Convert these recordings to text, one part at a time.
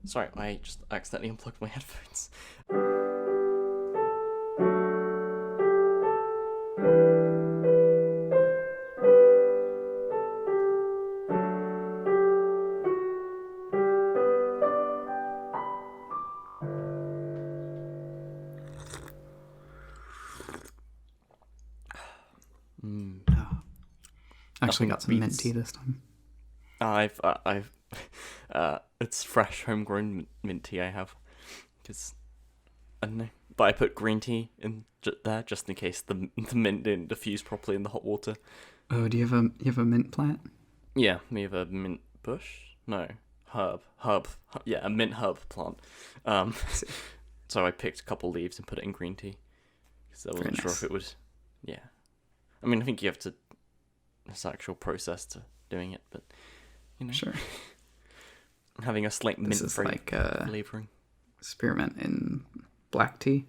Sorry, I just accidentally unplugged my headphones. Actually Nothing got some mint beats- tea this time. It's fresh homegrown mint tea I have, because I don't know. But I put green tea in there just in case the mint didn't diffuse properly in the hot water. Oh, do you have a mint plant? Yeah, we have a mint bush. No, herb. Yeah, a mint herb plant. Um, so I picked a couple leaves and put it in green tea because I wasn't sure if it would. Yeah, I mean, I think you have to. There's actual process to doing it, but you know, Sure. having a slight mint flavoring. Spearmint in black tea.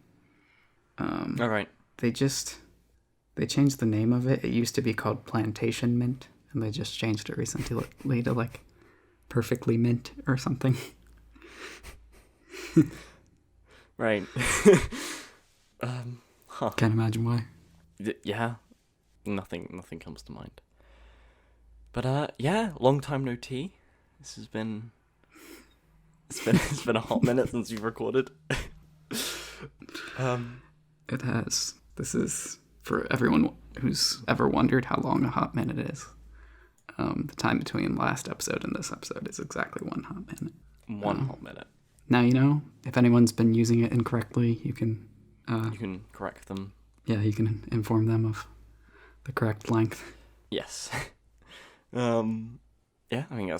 All right. They changed the name of it. It used to be called Plantation Mint, and they just changed it recently to like Perfectly Mint or something. Right. Can't imagine why. Yeah. Nothing comes to mind. But yeah, long time no tea. This has been it's been a hot minute since you've recorded. It has. This is for everyone who's ever wondered how long a hot minute is. The time between last episode and this episode is exactly 1 hot minute. One hot minute. Now you know. If anyone's been using it incorrectly, you can correct them. Yeah, you can inform them of the correct length. Yes. Yeah, I think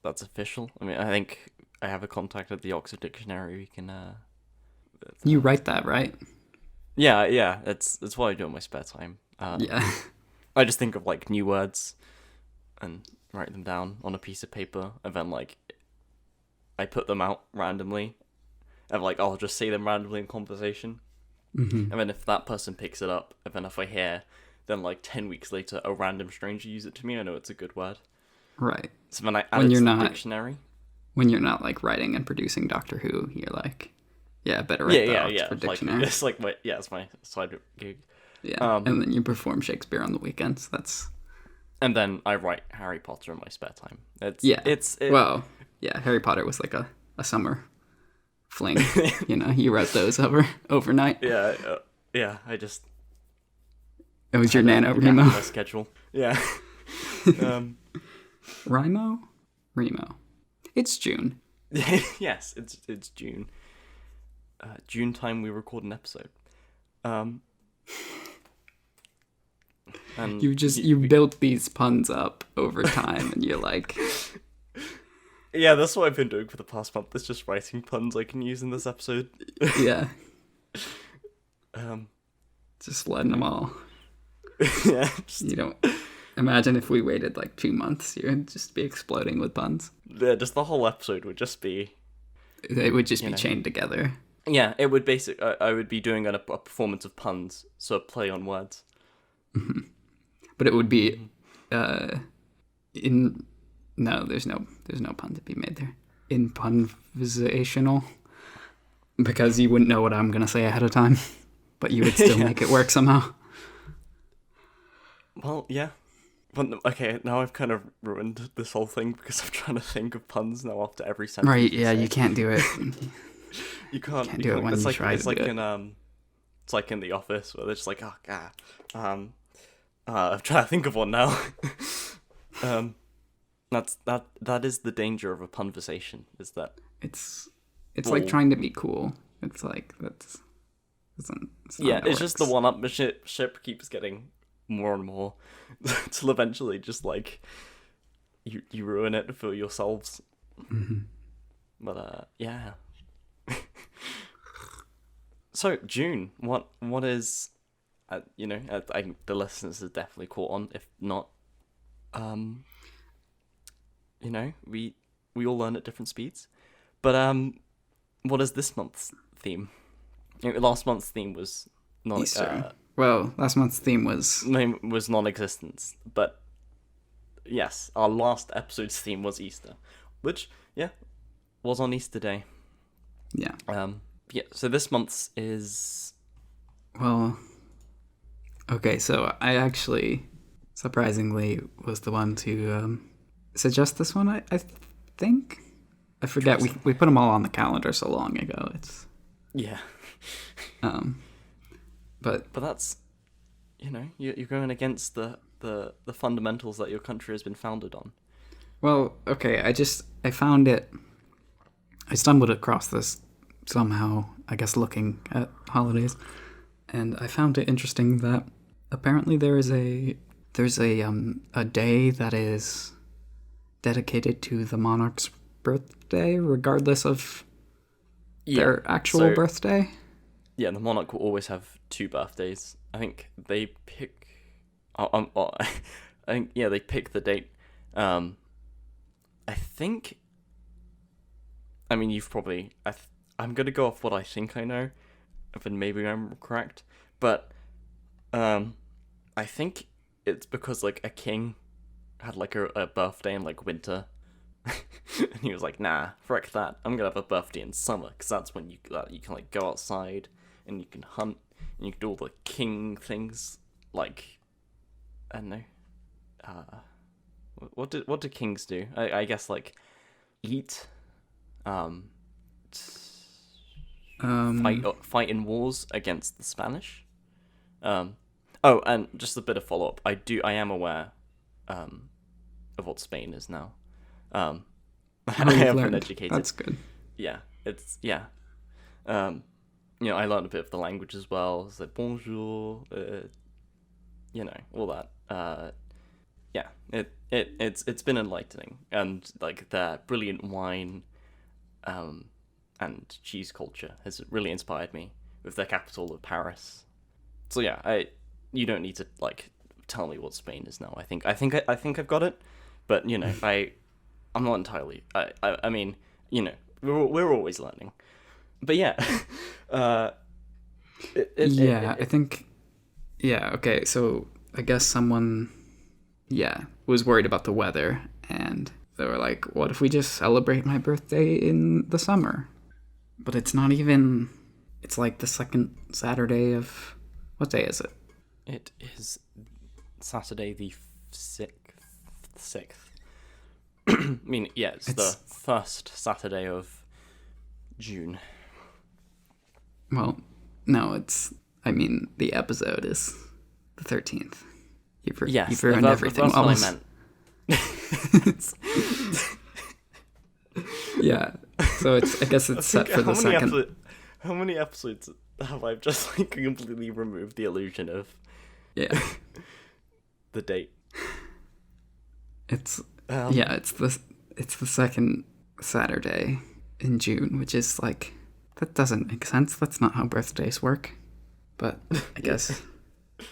that's official. I mean, I think I have a contact at the Oxford Dictionary. We can. You write that, right? Yeah. That's what I do in my spare time. Yeah. I just think of like new words, and write them down on a piece of paper, and then like I put them out randomly, and like I'll just say them randomly in conversation, and then if that person picks it up, and then if I hear. Then, like, 10 weeks later, a random stranger use it to me. I know it's a good word. Right. So then I add it to the dictionary. When you're not, like, writing and producing Doctor Who, you're like, yeah, better write the Oxford Dictionary. It's like it's my side gig. Yeah, and then you perform Shakespeare on the weekends. And then I write Harry Potter in my spare time. Well, yeah, Harry Potter was like a summer fling. You wrote those overnight. Yeah, I just... It was your NaNoWriMo. My schedule. Yeah. Rimo? Remo. It's June. Yes, it's June. June time we record an episode. And you built these puns up over time, and you're like... Yeah, that's what I've been doing for the past month. It's just writing puns I can use in this episode. Yeah. Just letting them all... Yeah. You don't imagine if we waited like 2 months, you'd just be exploding with puns. Yeah, just the whole episode would just be... It would just be chained together. Yeah, it would I would be doing a performance of puns, so a play on words. Mm-hmm. But it would be no, there's no pun to be made there. Impunvisational, because you wouldn't know what I'm gonna say ahead of time, but you would still make it work somehow. Well, yeah. But, okay, now I've kind of ruined this whole thing because I'm trying to think of puns now after every sentence. Right, yeah, you can't do it. You can't do it when it's you like, try it's to like do it. It's like in The Office where they're just like, I'm trying to think of one now. That is the danger of a punversation, is that... It's like trying to be cool. It's like, it's just the one-upmanship keeps getting... more and more till eventually just like you ruin it for yourselves. But yeah. So June, what is I think the listeners have definitely caught on. If not, we all learn at different speeds. But what is this month's theme? Last month's theme was not Easter. Well, last month's theme was non-existence, but yes, our last episode's theme was Easter, which, yeah, was on Easter Day. Yeah. Yeah. So this month's is. Well, okay, so I actually, surprisingly, was the one to suggest this one, I think. I forget, we put them all on the calendar so long ago. It's Yeah. But that's, you're going against the fundamentals that your country has been founded on. well, okay, I found it. I stumbled across this somehow, I guess, looking at holidays, and I found it interesting that apparently there's a day that is dedicated to the monarch's birthday, regardless of their actual birthday. Yeah, the monarch will always have 2 birthdays. I think they pick. I think they pick the date. I think. I mean, you've probably. I'm gonna go off what I think I know, but maybe I'm correct. But, I think it's because like a king had like a birthday in like winter, and he was like, "Nah, frick that! I'm gonna have a birthday in summer because that's when you can like go outside and you can hunt and you can do all the king things like, I don't know, what do kings do? I guess like eat, fight in wars against the Spanish. Oh, and just a bit of follow up. I am aware, of what Spain is now. I have been educated. That's good. Yeah, it's yeah. I learned a bit of the language as well. It's like bonjour, all that. Yeah, it's been enlightening, and like their brilliant wine, and cheese culture has really inspired me with their capital of Paris. So yeah, you don't need to like tell me what Spain is now. I think I've got it, but I'm not entirely. I mean, we're always learning. But yeah, I think. Yeah. Okay. So I guess someone, was worried about the weather, and they were like, "What if we just celebrate my birthday in the summer?" But it's not even. It's like the second Saturday of. What day is it? It is Saturday the 6th. I mean, yeah, it's the first Saturday of June. Well, no, the episode is the 13th. You've ruined everything. That's what I meant. Yeah, so I guess it's set for the second. How many episodes have I just like completely removed the illusion of the date? It's the second Saturday in June, which is like, that doesn't make sense. That's not how birthdays work. But I guess. What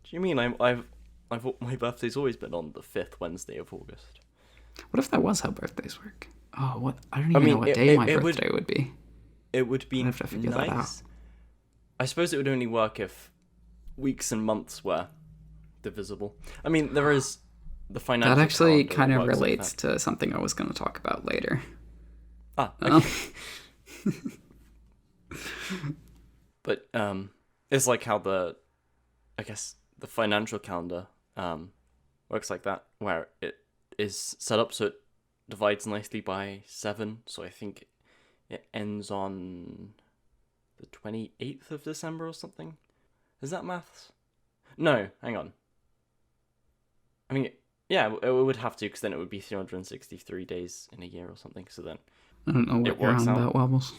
do you mean? My birthday's always been on the 5th Wednesday of August. What if that was how birthdays work? Oh, what? I don't even know what day my birthday would be. It would be I'd have to figure that out. I suppose it would only work if weeks and months were divisible. I mean, there is the financial. That actually kind of relates to something I was going to talk about later. Okay. But it's like how the financial calendar works like that, where it is set up so it divides nicely by 7. So I think it ends on the 28th of December or something. Is that maths? No, hang on. I mean, yeah, it would have to, because then it would be 363 days in a year or something. So then I don't know what you're on about, Wobbles.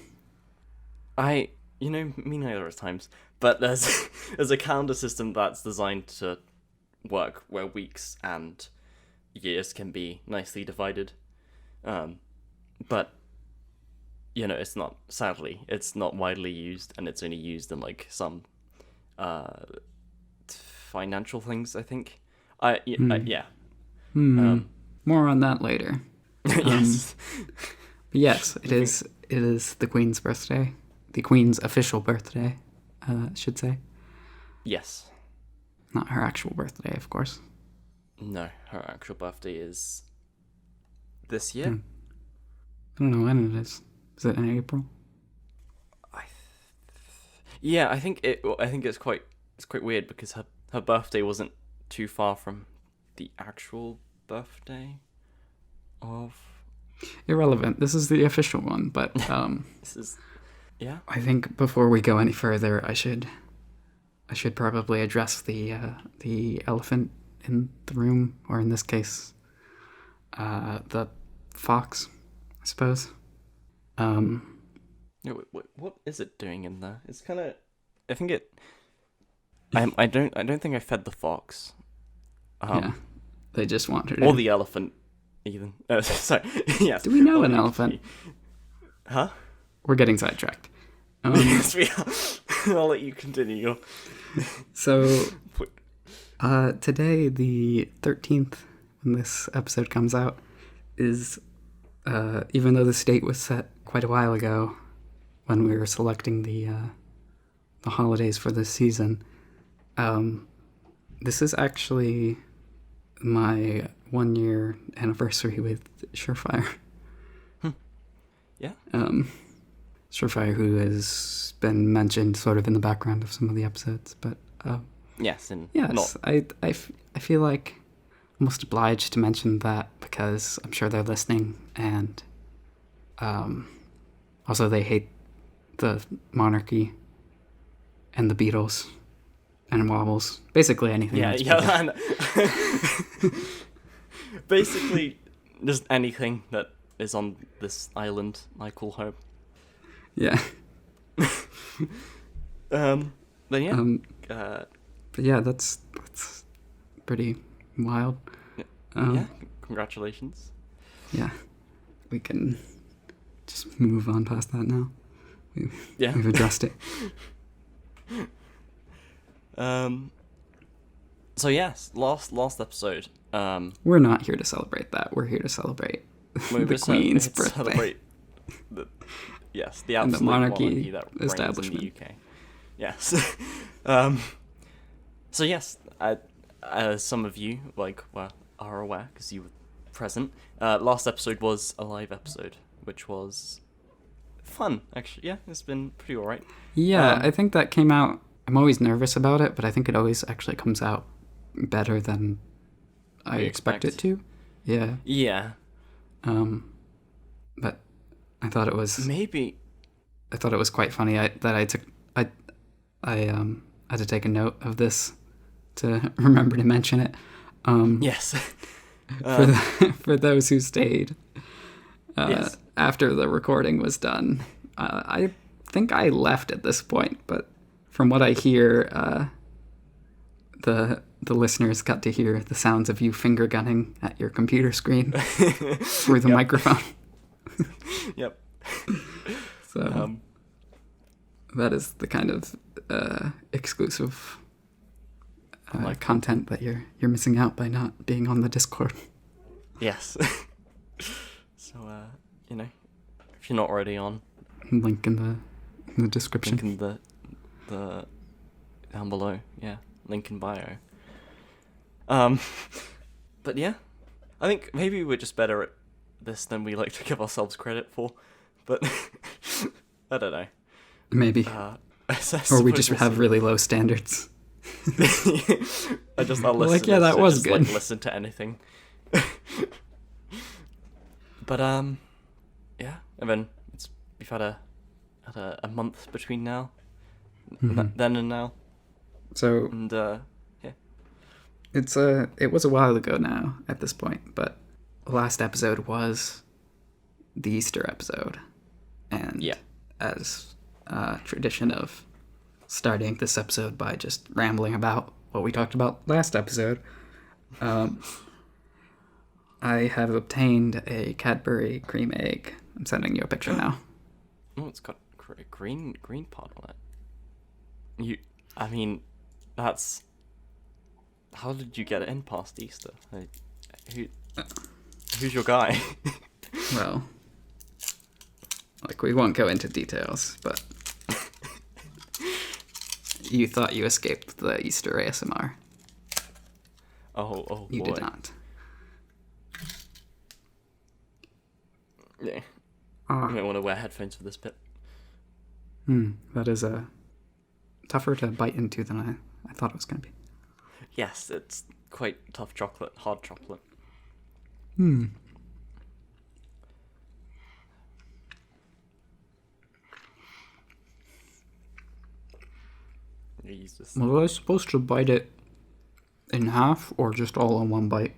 me neither at times. But there's a calendar system that's designed to work where weeks and years can be nicely divided. But it's not. Sadly, it's not widely used, and it's only used in like some financial things, I think. More on that later. Yes. But yes, it is the Queen's birthday. The Queen's official birthday, I should say. Yes. Not her actual birthday, of course. No, her actual birthday is this year. I don't know when it is. Is it in April? Yeah, I think it's quite weird because her birthday wasn't too far from the actual birthday of. Irrelevant. This is the official one, but This is, yeah. I think before we go any further, I should probably address the elephant in the room, or in this case, the fox, I suppose. Yeah, what is it doing in there? It's kind of. I think it. I don't think I fed the fox. Yeah, they just wanted it. Or the elephant, even. Sorry. Yes. Do we know an elephant? Huh? We're getting sidetracked. Yes, we are. I'll let you continue. So, today, the 13th, when this episode comes out, is, even though this date was set quite a while ago, when we were selecting the holidays for this season, this is actually my 1-year anniversary with Surefire. Yeah. Surefire, who has been mentioned sort of in the background of some of the episodes, but yes, and yes, I feel like I'm almost obliged to mention that because I'm sure they're listening, and also they hate the monarchy and the Beatles and Wobbles, basically anything. Yeah. Basically, just anything that is on this island, I call home. Yeah. Then yeah. But yeah, that's pretty wild. Yeah. Congratulations. Yeah. We can just move on past that now. We've addressed it. So yes, last episode. We're not here to celebrate that. We're here to celebrate the Queen's birthday. Celebrate the absolute and the monarchy that establishment. reigns in the UK. Yes. So yes, as some of you are aware because you were present. Last episode was a live episode, which was fun. Actually, yeah, it's been pretty alright. Yeah, I think that came out. I'm always nervous about it, but I think it always actually comes out better than I expect it to. Yeah. Yeah. But I thought it was I thought it was quite funny I had to take a note of this to remember to mention it. Yes. For those who stayed Yes. after the recording was done. I think I left at this point, but from what I hear, the listeners got to hear the sounds of you finger gunning at your computer screen through the microphone. Yep. So that is the kind of exclusive content that you're missing out by not being on the Discord. Yes. So if you're not already on, Link in the description. link in the down below. Yeah, link in bio. But yeah, I think maybe we're just better at this than we like to give ourselves credit for. But I don't know. Maybe. Or we just have really low standards. I'll listen. Like, yeah, that was good. Listen to anything. But yeah, and then we've had a month between now, then and now. So and yeah, it was a while ago now at this point, but the last episode was the Easter episode, and as tradition of starting this episode by just rambling about what we talked about last episode, I have obtained a Cadbury cream egg. I'm sending you a picture now. Oh, it's got a green part on it. That's. How did you get it in past Easter? Who's your guy? Well, we won't go into details, but you thought you escaped the Easter ASMR. Oh, you boy. did not. Yeah. You might want to wear headphones for this bit. That is tougher to bite into than I thought it was going to be. Yes, it's quite tough chocolate, hard chocolate. Jesus. Was I supposed to bite it in half or just all in one bite?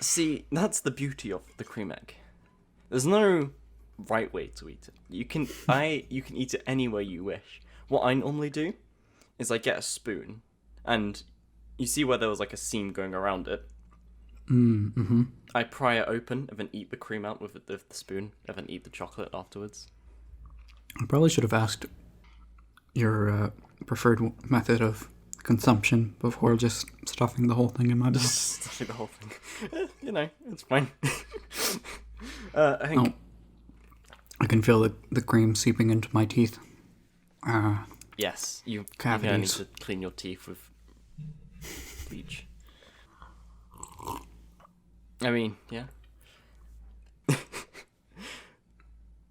See, that's the beauty of the cream egg. There's no right way to eat it. You can eat it any way you wish. What I normally do is I get a spoon, and you see where there was like a seam going around it. I pry it open and then eat the cream out with the spoon, and then eat the chocolate afterwards. I probably should have asked your preferred method of consumption before just stuffing the whole thing in my mouth. Just stuffing the whole thing. It's fine. I think... I can feel the cream seeping into my teeth. Yes, you're Cavities. going to need to clean your teeth with bleach. I mean, yeah.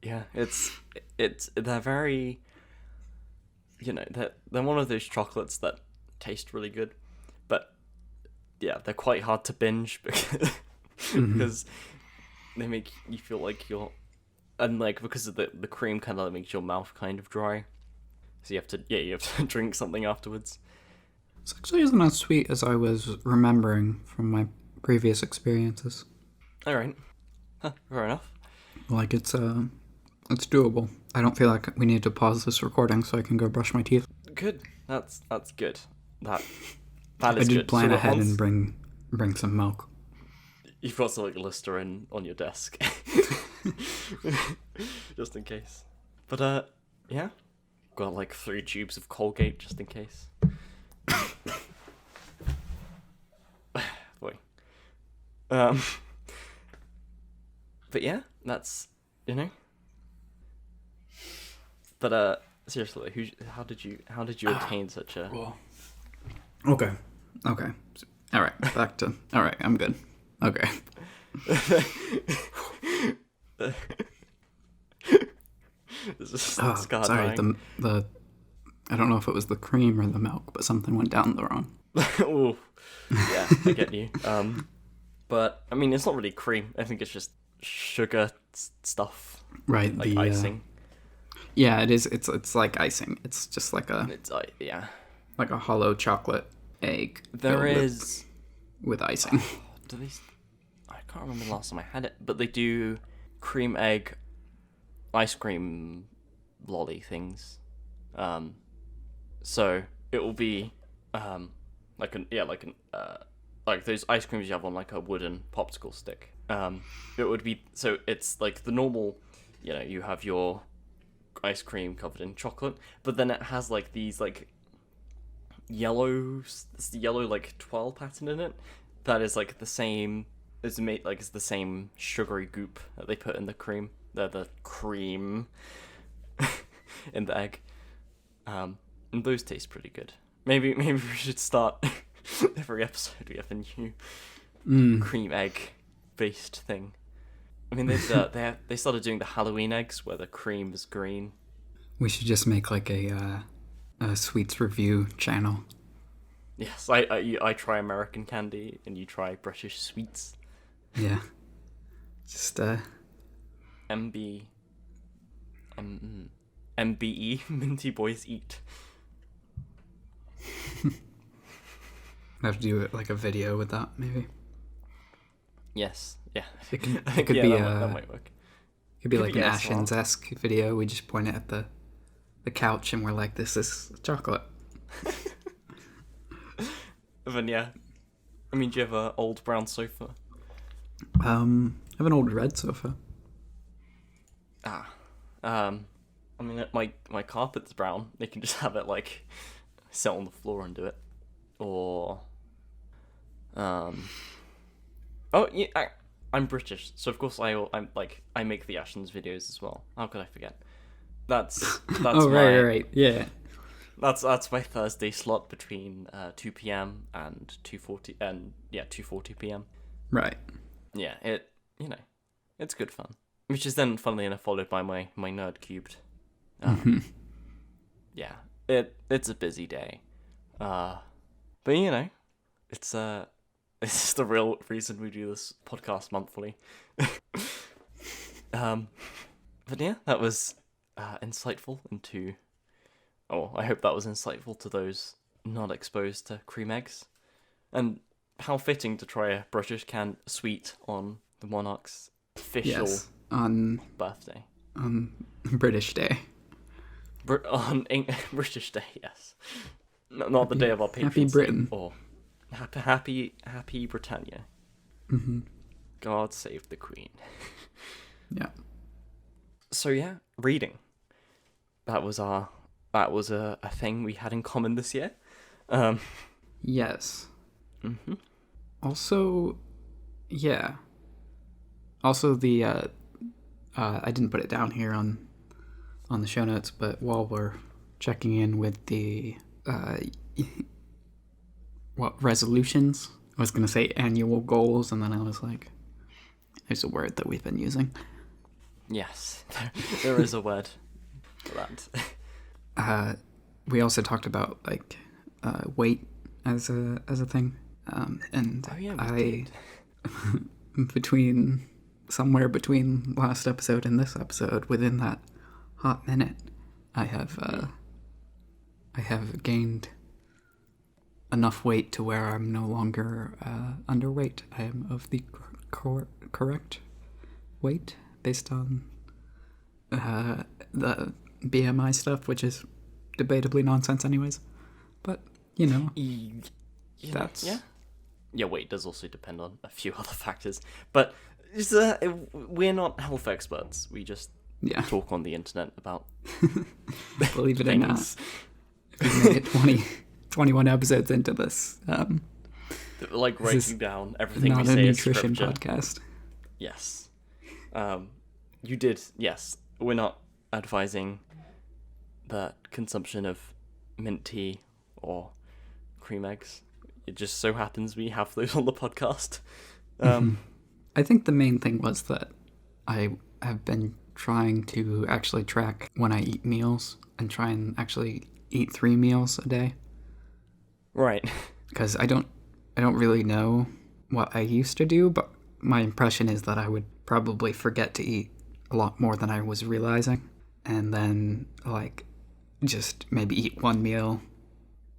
Yeah, they're very, they're one of those chocolates that taste really good, but yeah, they're quite hard to binge because they make you feel like you're, and like because of the cream kind of makes your mouth kind of dry, so you have to drink something afterwards. It actually isn't as sweet as I was remembering from my previous experiences. All right, fair enough. Like it's doable. I don't feel like we need to pause this recording so I can go brush my teeth. Good. That's good. That is I good. did plan So ahead once- and bring some milk. You've got some like Listerine on your desk, just in case. But yeah, got like 3 tubes of Colgate just in case. Boy. But yeah, that's But seriously, how did you attain such a? Okay. All right. Back to. All right. I'm good. Okay. Sorry. The I don't know if it was the cream or the milk, but something went down the wrong. Ooh, yeah, I get you. But I mean, it's not really cream. I think it's just sugar stuff. Right. Like the icing. Yeah, it is. It's like icing. It's just like a like a hollow chocolate egg. There is with icing. Do they? I can't remember the last time I had it, but they do cream egg ice cream lolly things. So it will be like those ice creams you have on like a wooden popsicle stick. It would be, so it's like the normal, you have your ice cream covered in chocolate, but then it has like these like yellow like twirl pattern in it that is like the same. It's made like it's the same sugary goop that they put in the cream. The cream in the egg. And those taste pretty good. Maybe we should start every episode we have a new cream egg based thing. I mean, they started doing the Halloween eggs where the cream is green. We should just make like a sweets review channel. Yes, I try American candy and you try British sweets. Yeah. Just MBE, Minty Boys Eat. I have to do like a video with that, maybe. Yes, yeah. It could be that might work. It could be like an Ashens-esque video. We just point it at the couch and we're like, this is chocolate. And then yeah, I mean, do you have an old brown sofa? I have an old red sofa. I mean, my carpet's brown. They can just have it like sit on the floor and do it, or oh yeah, I'm British, so of course I make the Ashens videos as well. How could I forget? That's oh right, yeah. That's my Thursday slot between 2 p.m. and 2:40 p.m. Right. Yeah, It's good fun. Which is then, funnily enough, followed by my Nerd Cubed. Yeah, it's a busy day. But you know, it's this is the real reason we do this podcast monthly. But yeah, that was insightful into. Oh, I hope that was insightful to those not exposed to cream eggs, and how fitting to try a British canned sweet on the Monarch's official birthday. On British Day. British Day, yes. Not the day of our patron Happy Britain. Or happy Britannia. Mm-hmm. God save the Queen. Yeah. So yeah, reading. That was a thing we had in common this year. Yes. Mm-hmm. Also, yeah. Also, the I didn't put it down here on the show notes, but while we're checking in with the resolutions, I was gonna say annual goals, and then I was like, there's a word that we've been using. Yes, there is a word for that. We also talked about like weight as a thing, and Oh yeah, I somewhere between last episode and this episode, within that hot minute, I have gained enough weight to where I'm no longer underweight. I am of the correct weight based on the BMI stuff, which is debatably nonsense anyways. But, you know, that's... Yeah, weight does also depend on a few other factors. But we're not health experts. We just talk on the internet about believe it or not. We made it 21 episodes into this. Like writing down everything we not say a as nutrition scripture. podcast. Yes. You did, yes. We're not advising the consumption of mint tea or cream eggs. It just so happens we have those on the podcast. I think the main thing was that I have been trying to actually track when I eat meals and try and actually eat 3 meals a day. Right. Because I don't really know what I used to do, but my impression is that I would probably forget to eat a lot more than I was realizing, and then like just maybe eat 1 meal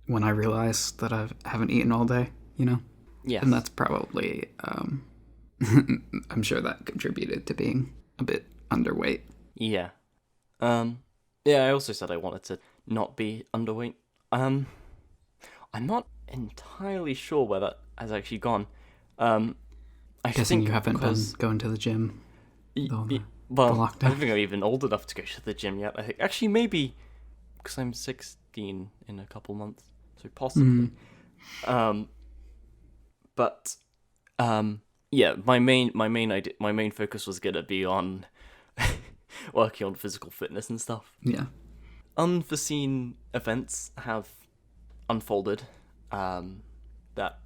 when I realize that I haven't eaten all day, you know? Yes. And that's probably I'm sure that contributed to being a bit underweight. Yeah. Yeah, I also said I wanted to not be underweight. I'm not entirely sure where that has actually gone. I Guessing think you haven't been going to the gym. Well, I don't think I'm even old enough to go to the gym yet. I think actually maybe because I'm 16 in a couple months, so possibly. But yeah, my main focus was gonna be on working on physical fitness and stuff. Yeah. Unforeseen events have unfolded that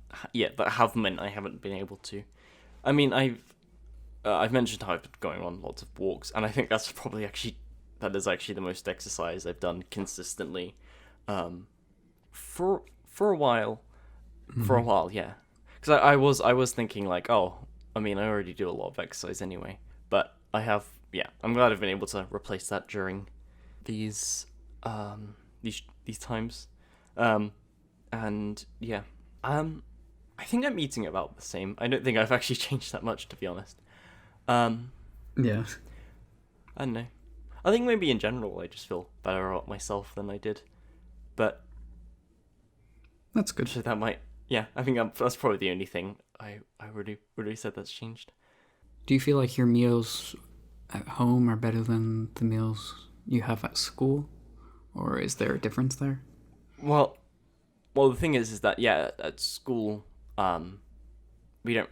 have meant I haven't been able to. I mean, I've mentioned how I've been going on lots of walks, and I think that is actually the most exercise I've done consistently for a while. Mm-hmm. For a while, yeah. Because I was thinking like, oh, I mean, I already do a lot of exercise anyway, but I'm glad I've been able to replace that during these times, and yeah, I think I'm eating about the same. I don't think I've actually changed that much, to be honest. Yeah. I don't know. I think maybe in general I just feel better about myself than I did, but that's good. So that might, yeah. I think that's probably the only thing I really said that's changed. Do you feel like your meals at home are better than the meals you have at school, or is there a difference there? Well, the thing is that at school, we don't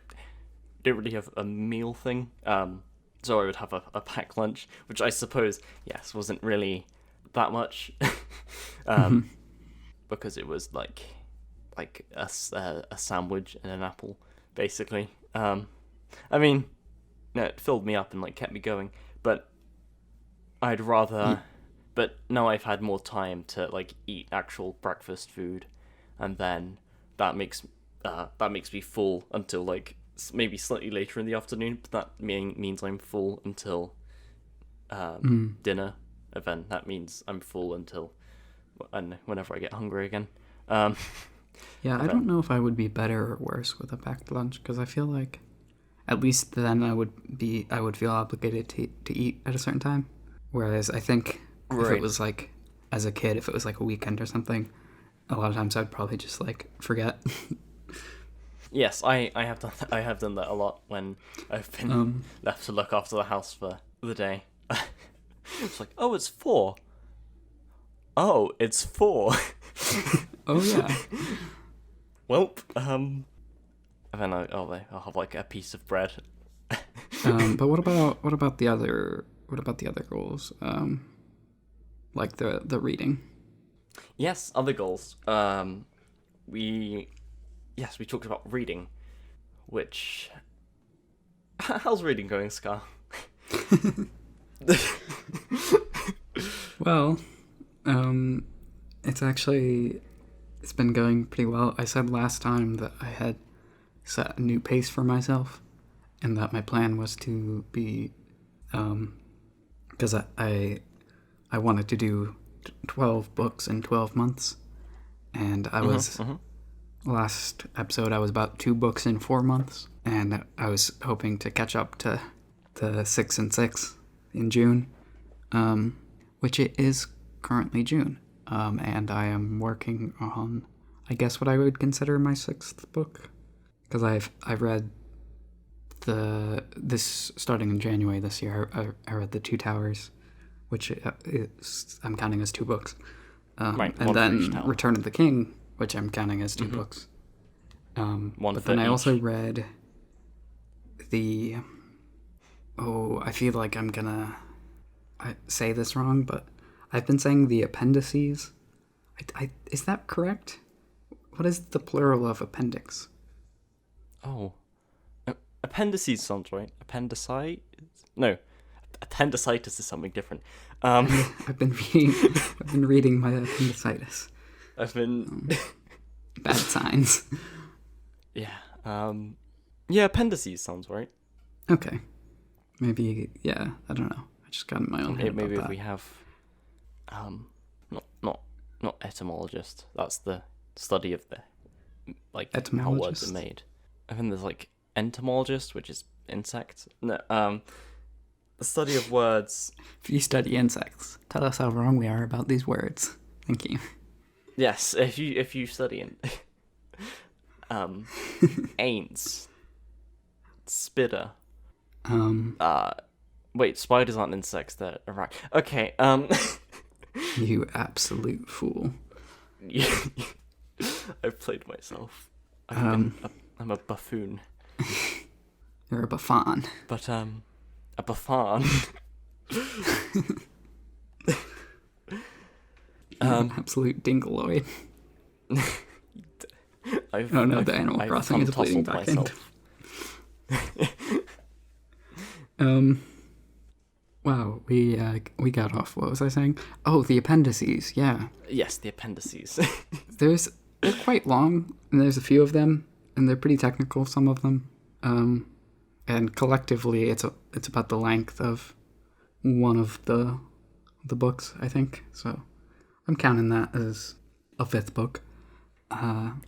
really have a meal thing. So I would have a packed lunch, which I suppose, yes, wasn't really that much, because it was like a sandwich and an apple, basically. I mean, it filled me up and like kept me going. But I'd rather. But now I've had more time to like eat actual breakfast food, and then that makes me full until like maybe slightly later in the afternoon. But that means I'm full until dinner, and then that means I'm full until whenever I get hungry again. Yeah, I don't know if I would be better or worse with a packed lunch, because I feel like at least then I would feel obligated to eat at a certain time. Whereas I think if it was like as a kid, if it was like a weekend or something, a lot of times I'd probably just like forget. Yes, I have done that a lot when I've been left to look after the house for the day. It's like, oh, it's 4. Oh, it's 4. Oh yeah. Welp. And then I'll have like a piece of bread. But what about the other goals? Like the reading. Yes, other goals. We talked about reading, which how's reading going, Scar? Well, it's been going pretty well. I said last time that I had set a new pace for myself, and that my plan was to be, because I wanted to do 12 books in 12 months, and I was last episode I was about 2 books in 4 months, and I was hoping to catch up to 6 and 6 in June, which it is currently June, and I am working on, I guess, what I would consider my 6th book, because I've read this starting in January this year. I read The Two Towers, which I'm counting as 2 books, right, and then Return of the King, which I'm counting as 2 books. But then I also read I feel like I'm gonna say this wrong, but I've been saying the appendices. Is that correct? What is the plural of appendix? Oh, appendices sounds right. Appendicitis? No, appendicitis is something different. I've been reading my appendicitis. I've been bad signs. Yeah. Yeah, appendices sounds right. Okay. Maybe, yeah, I don't know. I just got in my own head maybe about if we have not etymologist. That's the study of the like how words are made. I think there's like entomologist, which is insects. No, the study of words. If you study insects, tell us how wrong we are about these words. Thank you. Yes, if you study ants, spitter. Wait, spiders aren't insects, they're right. Okay, You absolute fool. I've played myself. I'm a buffoon. You're a buffon. But, a buffon. An absolute dingleoid. The Animal Crossing is bleeding back in. Wow, we got off. What was I saying? Oh, the appendices. Yeah. Yes, the appendices. They're quite long, and there's a few of them, and they're pretty technical. Some of them, and collectively, it's about the length of one of the books, I think. So, I'm counting that as a 5th book.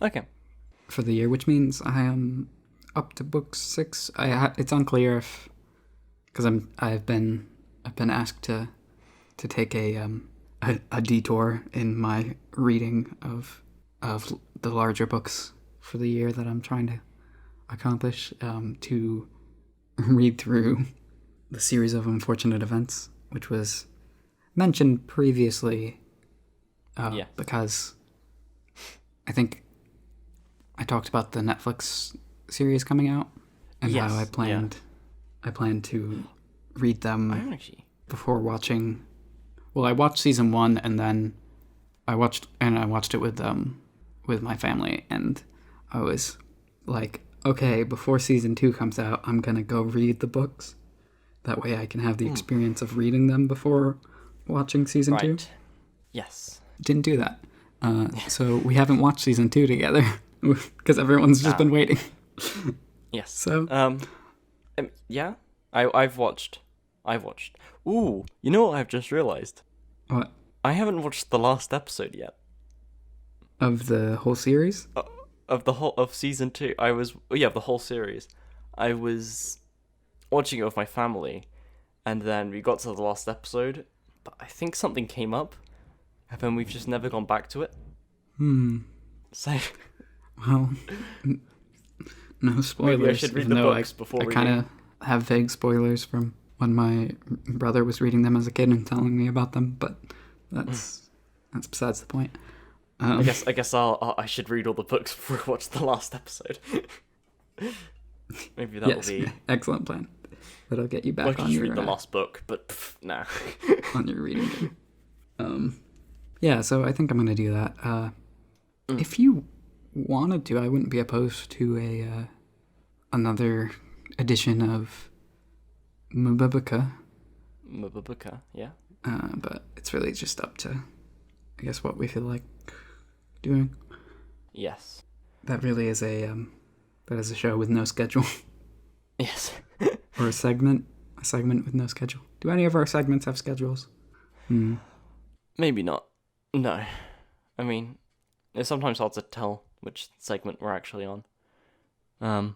Okay. For the year, which means I am up to book 6. It's unclear if, because I've been asked to take a detour in my reading of the larger books for the year that I'm trying to accomplish, to read through the series of unfortunate events, which was mentioned previously, because I think I talked about the Netflix series coming out, and how I planned to read them before watching. Well, I watched season 1, and then I watched it with my family, and I was like, okay, before season 2 comes out, I'm going to go read the books. That way I can have the experience of reading them before watching season 2. Right. Yes. Didn't do that. So we haven't watched season 2 together because everyone's just been waiting. Yes. So yeah. I've watched. Ooh, you know what I've just realized? what? I haven't watched the last episode yet. Of the whole series? Of season 2. The whole series. I was watching it with my family, and then we got to the last episode, but I think something came up, and then we've just never gone back to it. So Well, no spoilers. maybe I should read the books before I we kind of have vague spoilers from when my brother was reading them as a kid and telling me about them, but that's besides the point. I guess I should read all the books before I watch the last episode. Maybe that'll be excellent plan. That'll get you back I could on just your read the last book, but nah. on your reading game. Yeah, so I think I'm gonna do that. If you wanted to, I wouldn't be opposed to another edition of Mubabuka. Yeah. But it's really just up to, I guess, what we feel like doing. Yes. That really is a show with no schedule. Yes. Or a segment with no schedule. Do any of our segments have schedules? Maybe not. No. I mean, it's sometimes hard to tell which segment we're actually on.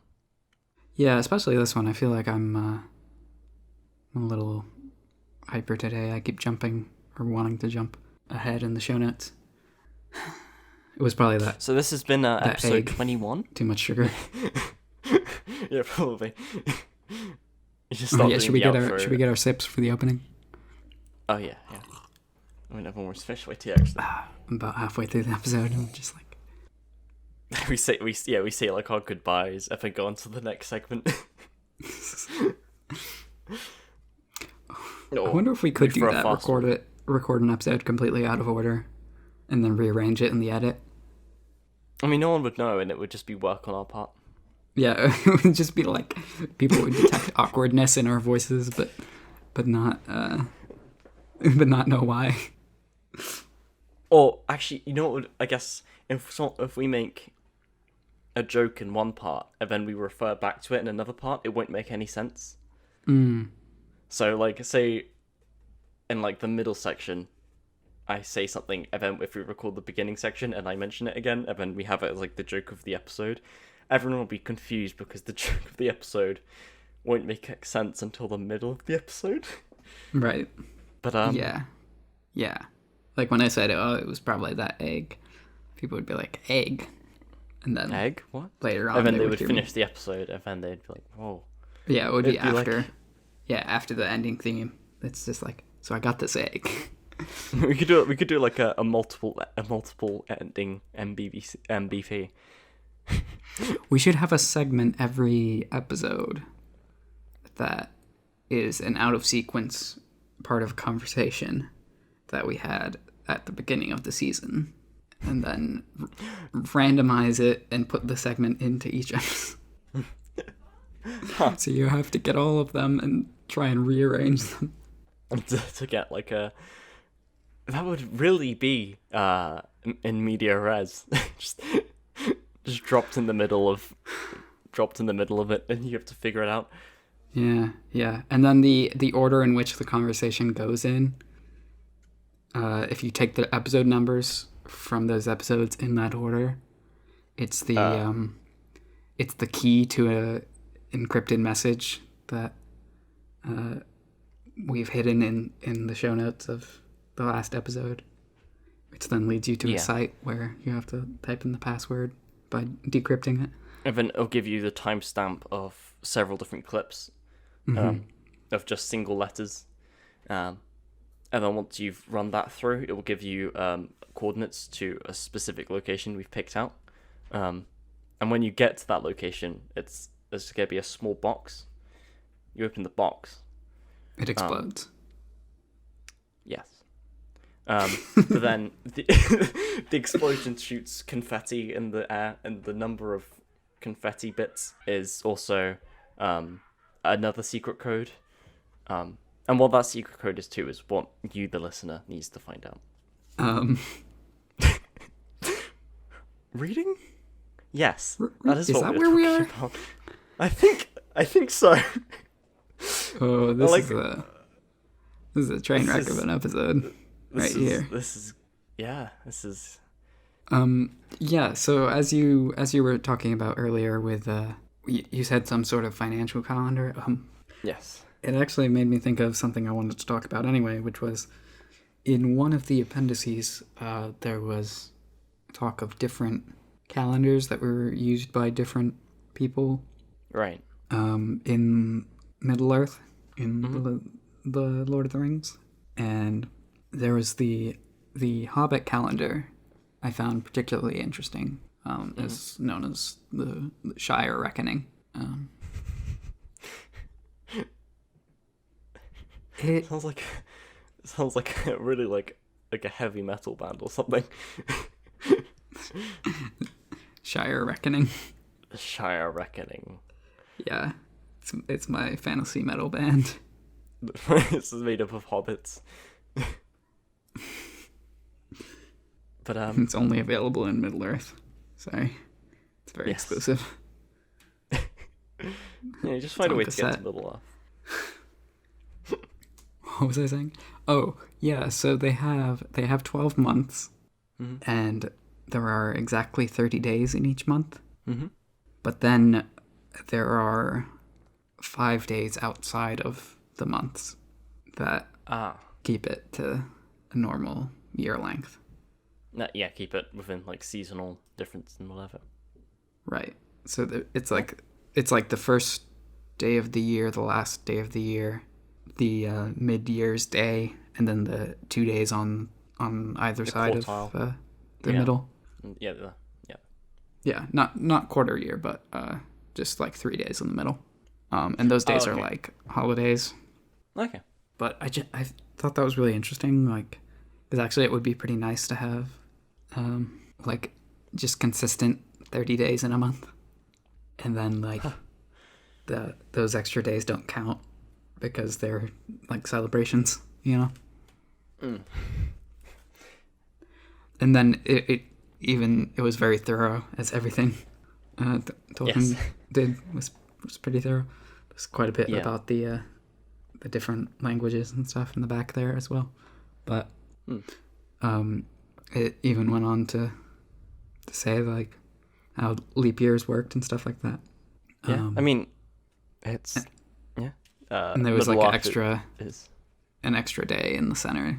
Yeah, especially this one. I feel like I'm a little hyper today. I keep jumping or wanting to jump ahead in the show notes. It was probably that. So this has been episode egg. 21. Too much sugar. Yeah, probably. Should we get our sips for the opening? Oh yeah. I mean, everyone was finished with tea actually. I'm about halfway through the episode and we're just like we say like our goodbyes and then go on to the next segment. I wonder if we could do that. Record an episode completely out of order, and then rearrange it in the edit. I mean, no one would know, and it would just be work on our part. Yeah, it would just be like people would detect awkwardness in our voices, but not know why. Or actually, you know what? I guess if we make a joke in one part and then we refer back to it in another part, it won't make any sense. So, like, say in like the middle section, I say something, and then if we record the beginning section and I mention it again, and then we have it as like the joke of the episode, everyone will be confused because the joke of the episode won't make sense until the middle of the episode. Right. But yeah. Like when I said, it was probably that egg, people would be like, egg, and then egg? What? Later on, and then they would finish the episode, and then they'd be like, whoa. Yeah, it would be after. Like... Yeah, after the ending theme. It's just like, so I got this egg. We could do like a multiple ending MBP. We should have a segment every episode that is an out of sequence part of conversation that we had at the beginning of the season, and then randomize it and put the segment into each episode. So you have to get all of them and try and rearrange them to get like a. That would really be in media res, just dropped in the middle of it, and you have to figure it out. Yeah, and then the order in which the conversation goes in. If you take the episode numbers from those episodes in that order, it's the key to a encrypted message that we've hidden in the show notes of the last episode, which then leads you to a site where you have to type in the password by decrypting it. And then it'll give you the timestamp of several different clips of just single letters. And then once you've run that through, it will give you coordinates to a specific location we've picked out. And when you get to that location, there's going to be a small box. You open the box. It explodes. Yes. But then the explosion shoots confetti in the air, and the number of confetti bits is also another secret code. And what that secret code is too is what you, the listener, needs to find out. Reading? Yes, that is what we're talking about. I think so. Oh, this is a train wreck of an episode here. This is. Yeah. So as you were talking about earlier, with you said some sort of financial calendar. Yes. It actually made me think of something I wanted to talk about anyway, which was in one of the appendices. There was talk of different calendars that were used by different people. Right. In Middle Earth, in the Lord of the Rings, and there was the Hobbit calendar. I found particularly interesting. Is known as the Shire Reckoning. It sounds like a really like a heavy metal band or something. Shire Reckoning. The Shire Reckoning. Yeah, it's my fantasy metal band. This is made up of hobbits. But it's only available in Middle Earth. Sorry, it's very exclusive. Yeah, just find a way to get to Middle Earth. What was I saying? Oh, yeah, so they have 12 months, and there are exactly 30 days in each month. But then there are 5 days outside of the months that keep it to a normal year length. Keep it within like seasonal difference and whatever. Right. So it's like the first day of the year, the last day of the year, the mid-year's day, and then the 2 days on either side quartile. Of the middle. Yeah, not quarter year, but just like 3 days in the middle. And those days are like holidays. Okay. But I thought that was really interesting, like, because actually it would be pretty nice to have like just consistent 30 days in a month, and then like those extra days don't count because they're like celebrations, you know. And then it was very thorough, as everything Tolkien did was pretty thorough. There's quite a bit about the different languages and stuff in the back there as well, but it even went on to say like how leap years worked and stuff like that. I mean, it's and there was like an extra day in the center,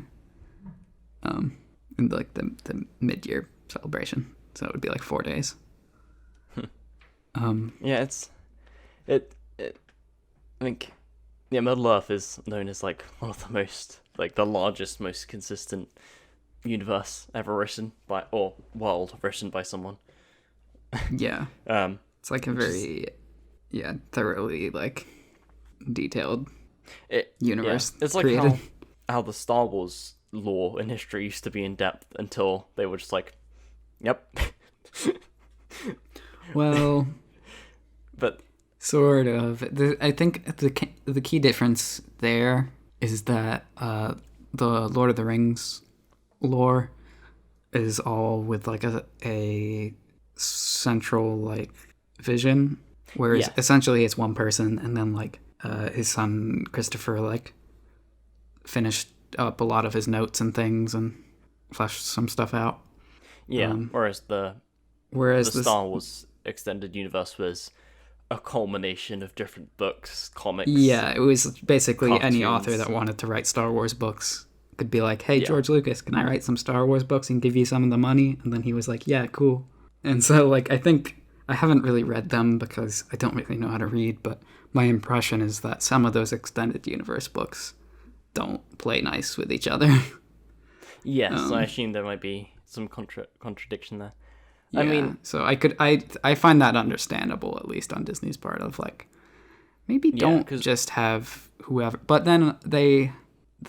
in like the mid-year celebration, so it would be like 4 days. I think Middle Earth is known as like one of the most, like the largest, most consistent universe ever written by, or world written by someone. Yeah. It's like a very thoroughly like detailed universe. It's like created. how the Star Wars lore and history used to be in depth until they were just like, yep. Well, but sort of. I think the key difference there is that the Lord of the Rings lore is all with like a central like vision, whereas essentially it's one person, and then like his son Christopher like finished up a lot of his notes and things and fleshed some stuff out. Whereas the Star Wars extended universe was a culmination of different books, comics. Yeah, it was basically cartoons. Any author that wanted to write Star Wars books could be like, hey, George Lucas, can I write some Star Wars books and give you some of the money? And then he was like, yeah, cool. And so, like, I think I haven't really read them because I don't really know how to read, but my impression is that some of those extended universe books don't play nice with each other. Yes, I assume there might be some contradiction there. Yeah, I mean, so I find that understandable, at least on Disney's part, of like, maybe don't just have whoever. But then the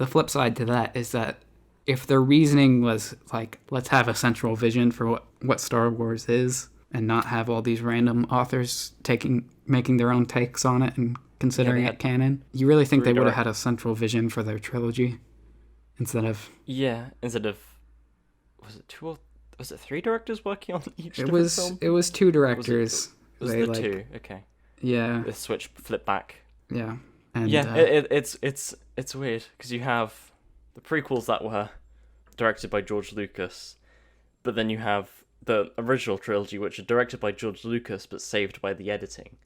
flip side to that is that if their reasoning was like, let's have a central vision for what Star Wars is, and not have all these random authors making their own takes on it and considering it canon. You really think they would have had a central vision for their trilogy instead of was it two or was it three directors working on each film? It film? was two directors. Was it two? Okay. Yeah. The flip back. Yeah. And it's weird because you have the prequels that were directed by George Lucas, but then you have the original trilogy, which are directed by George Lucas but saved by the editing.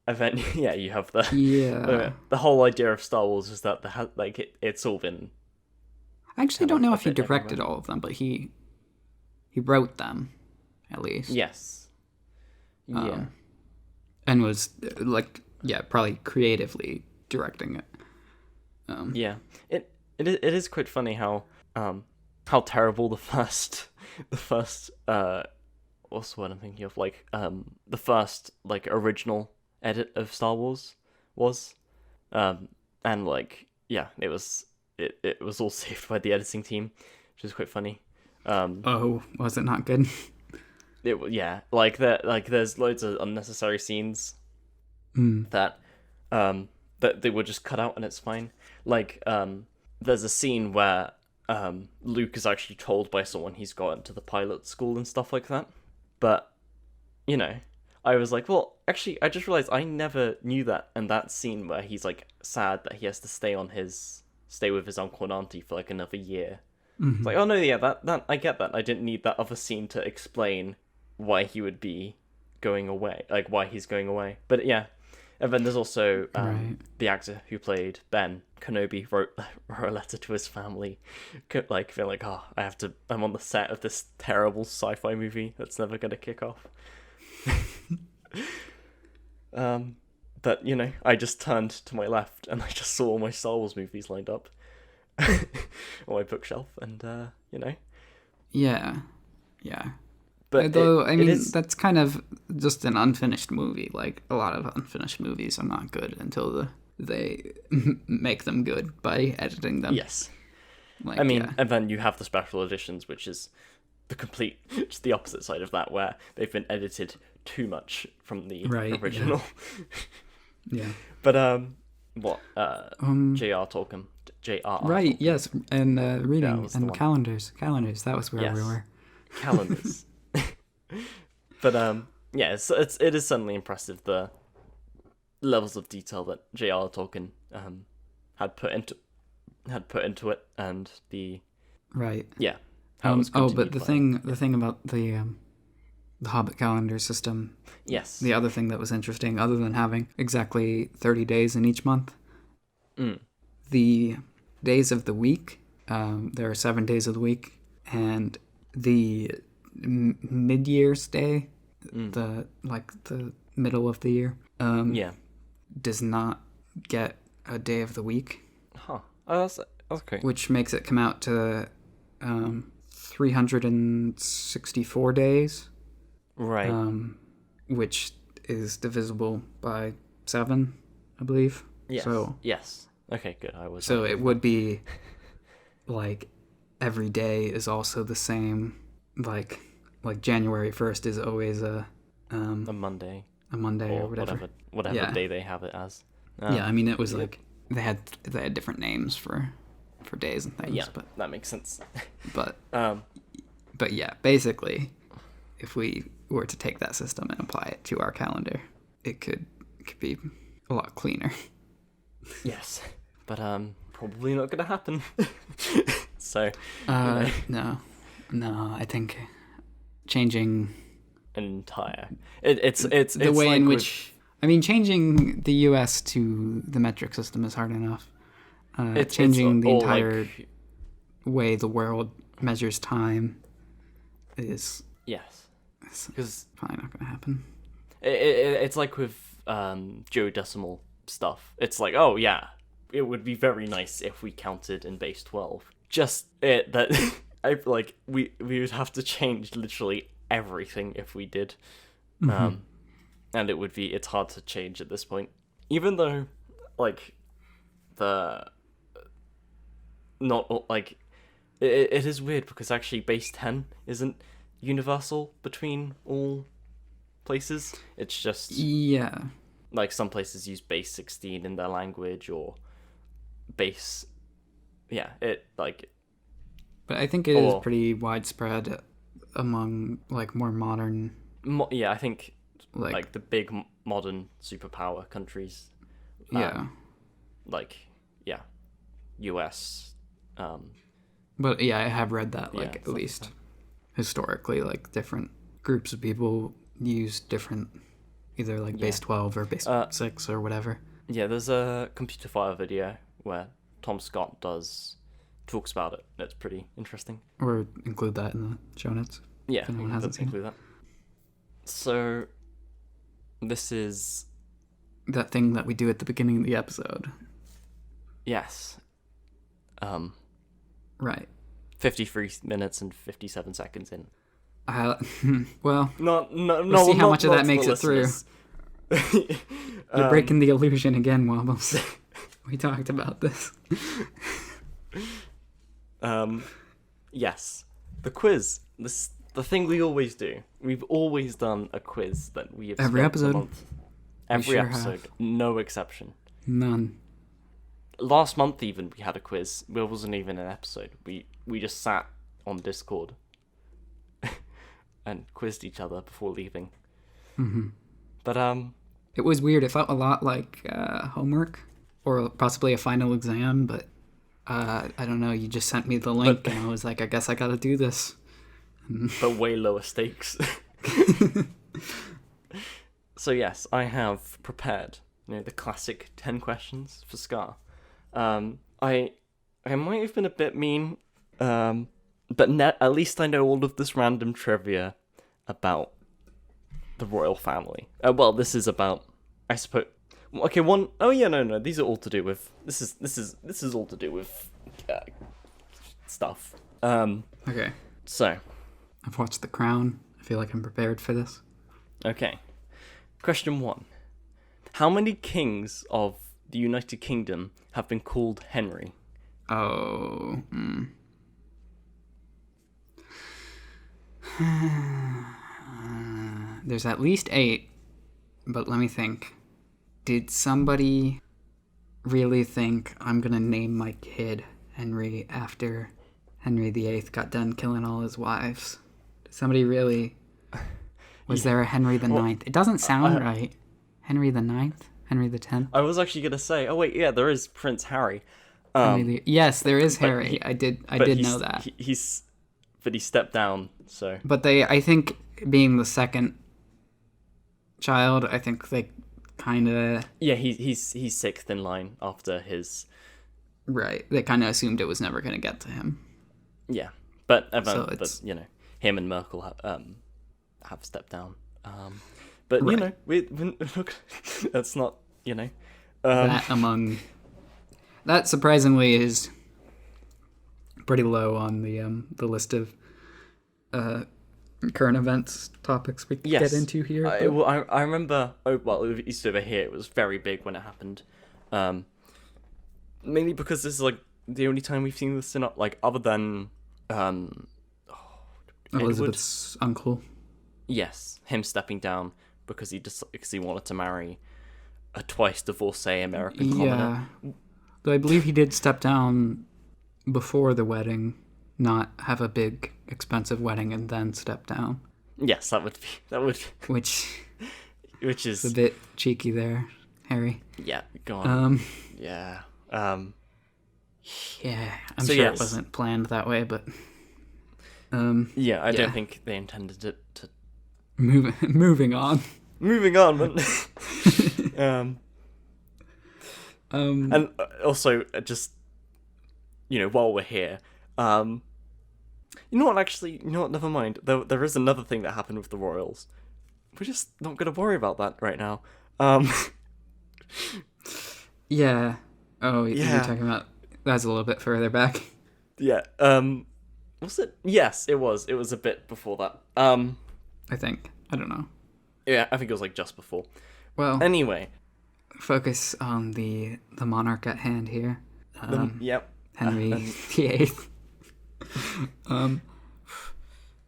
And then you have the whole idea of Star Wars is that it's all been. I actually don't know if he directed all of them, but he wrote them, at least. Yes. Yeah. And was probably creatively directing it. It is quite funny how terrible the first what's the word I'm thinking of, the first original edit of Star Wars was, and it was all saved by the editing team, which is quite funny. Was it not good? There's loads of unnecessary scenes that they would just cut out and it's fine. There's a scene where Luke is actually told by someone he's got into the pilot school and stuff like that. But, I was like, well, actually, I just realized I never knew that. And that scene where he's sad that he has to stay with his uncle and auntie for another year. Mm-hmm. It's oh no, yeah, that I get that. I didn't need that other scene to explain why he would be going away, why he's going away. But yeah, and then there's also the actor who played Ben Kenobi wrote a letter to his family, feeling I'm on the set of this terrible sci-fi movie that's never gonna kick off. But I just turned to my left and I just saw all my Star Wars movies lined up on my bookshelf, and yeah. But although that's kind of just an unfinished movie. A lot of unfinished movies are not good until they make them good by editing them. Yes. And then you have the special editions, which is just the opposite side of that, where they've been edited too much from the original. Yeah. But J.R. Tolkien. J.R. Right. Tolkien. Yes, and reading and calendars. That was where we were. Calendars. But it is certainly impressive, the levels of detail that J.R. Tolkien had put into it, and the but the thing about the Hobbit calendar system. Yes. The other thing that was interesting, other than having exactly 30 days in each month, the days of the week, there are 7 days of the week, and the mid-year's day, the middle of the year, does not get a day of the week. Huh. Oh, that's great. Which makes it come out to 364 days. Right. Which is divisible by 7, I believe. Yes. So, yes. Okay, good. So it would be every day is also the same. January 1st is always a Monday. A Monday or whatever. Whatever day they have it as. It was they had different names for days and things. Yeah, but that makes sense. But yeah, basically, if we were to take that system and apply it to our calendar, it could be a lot cleaner. Yes, but probably not gonna happen. So no, I think changing it's the way in which changing the US to the metric system is hard enough. Changing the entire way the world measures time is because probably not going to happen. It's like with geodecimal stuff. It's it would be very nice if we counted in base 12. Just that we would have to change literally everything if we did. And it's hard to change at this point, even though it is weird because actually base 10 isn't universal between all places. It's just Yeah. like some places use base 16 in their language or base. Yeah, it like. But I think it is Or- pretty widespread among like more modern Yeah, I think like the big modern superpower countries. yeah. Like, yeah, US. But yeah, I have read that Yeah, like at stuff like least that. historically, like different groups of people use different either like base 12 or base 6 or whatever. Yeah, there's a Computer Fire video where Tom Scott talks about it. It's pretty interesting. Or include that in the show notes. Yeah, If anyone hasn't seen include that. So, this is that thing that we do at the beginning of the episode. yes, Right. 53 minutes and 57 seconds in. Well, No, we'll see how much of that makes it through. through. You're breaking the illusion again, Wobbles. We talked about this. Yes, the quiz. The thing we always do. We've always done a quiz that we have Every spent episode. a month. Every sure episode, have. no exception. None. Last month even we had a quiz. It wasn't even an episode. We just sat on Discord and quizzed each other before leaving. Mm-hmm. But It was weird. It felt a lot like homework or possibly a final exam, but I don't know. You just sent me the link and I was like, I guess I gotta do this. but way lower stakes. So yes, I have prepared, the classic 10 questions for Scar. I might have been a bit mean, but at least I know all of this random trivia about the royal family. Well, this is about, I suppose. Okay, one. Oh yeah, no. These are all to do with. This is all to do with stuff. Okay. So, I've watched The Crown. I feel like I'm prepared for this. okay. Question 1. How many kings of the United Kingdom have been called Henry? Oh. There's at least 8, but let me think. Did somebody really think I'm gonna name my kid Henry after Henry VIII got done killing all his wives? Did somebody really... Was there a Henry the Ninth? It doesn't sound right. Henry the Ninth? Henry the Tenth? I was actually gonna say. Oh wait, yeah, there is Prince Harry. Yes, there is Harry. I did know that. But he stepped down. So. But I think, being the second child, I think they kind of... Yeah, he's 6th in line after his. Right, they kind of assumed it was never going to get to him. Yeah, but it's... him and Merkel have stepped down. But right. we that's not that surprisingly is pretty low on the list of current events topics we could get into here. I remember. It used to over here. It was very big when it happened. Mainly because this is like the only time we've seen this in other than Elizabeth's uncle. Yes, him stepping down because he wanted to marry a twice divorcee American commoner. Yeah, though I believe he did step down before the wedding, not have a big expensive wedding and then step down. Yes, that would which is a bit cheeky there, Harry. Yeah, go on. Yeah, I'm so sure it wasn't planned that way, but yeah, I don't think they intended it to. Moving on. Moving on, man. And also, just while we're here, you know what? Actually, never mind. There is another thing that happened with the royals. We're just not gonna worry about that right now. Yeah. Oh, yeah. You're talking about that's a little bit further back. Yeah. Was it? Yes, it was. It was a bit before that. I think. I don't know. Yeah, I think it was just before. Well. Anyway. Focus on the monarch at hand here. Yep. Henry VIII.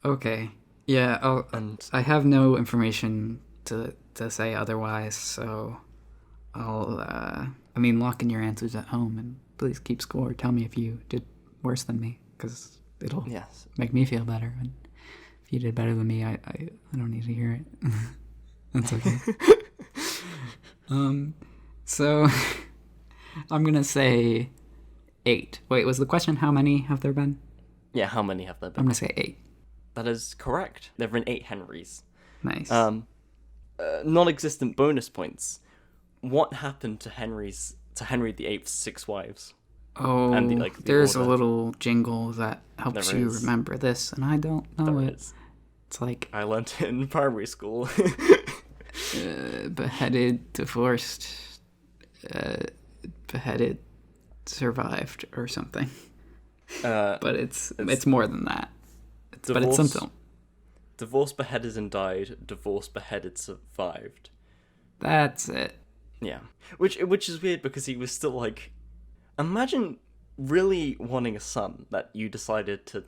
Okay. Yeah, And I have no information to say otherwise, so I mean, lock in your answers at home and please keep score. Tell me if you did worse than me, because it'll yes, make me feel better. And if you did better than me, I don't need to hear it. That's okay. So I'm gonna say 8. Wait, was the question how many have there been? yeah. How many have there I'm been? gonna say 8. That is correct. There've been 8 Henrys. Nice. Non-existent bonus points. What happened to Henry VIII's 6 wives? Oh, And there's order. a little jingle that helps There you is. remember this, and I don't know There it. is. It's like I learnt it in primary school. beheaded, divorced, beheaded, survived, or something. But it's more than that. But it's something. Divorced, beheaded, and died. Divorced, beheaded, survived. That's it. Yeah, which is weird because he was still like, imagine really wanting a son that you decided to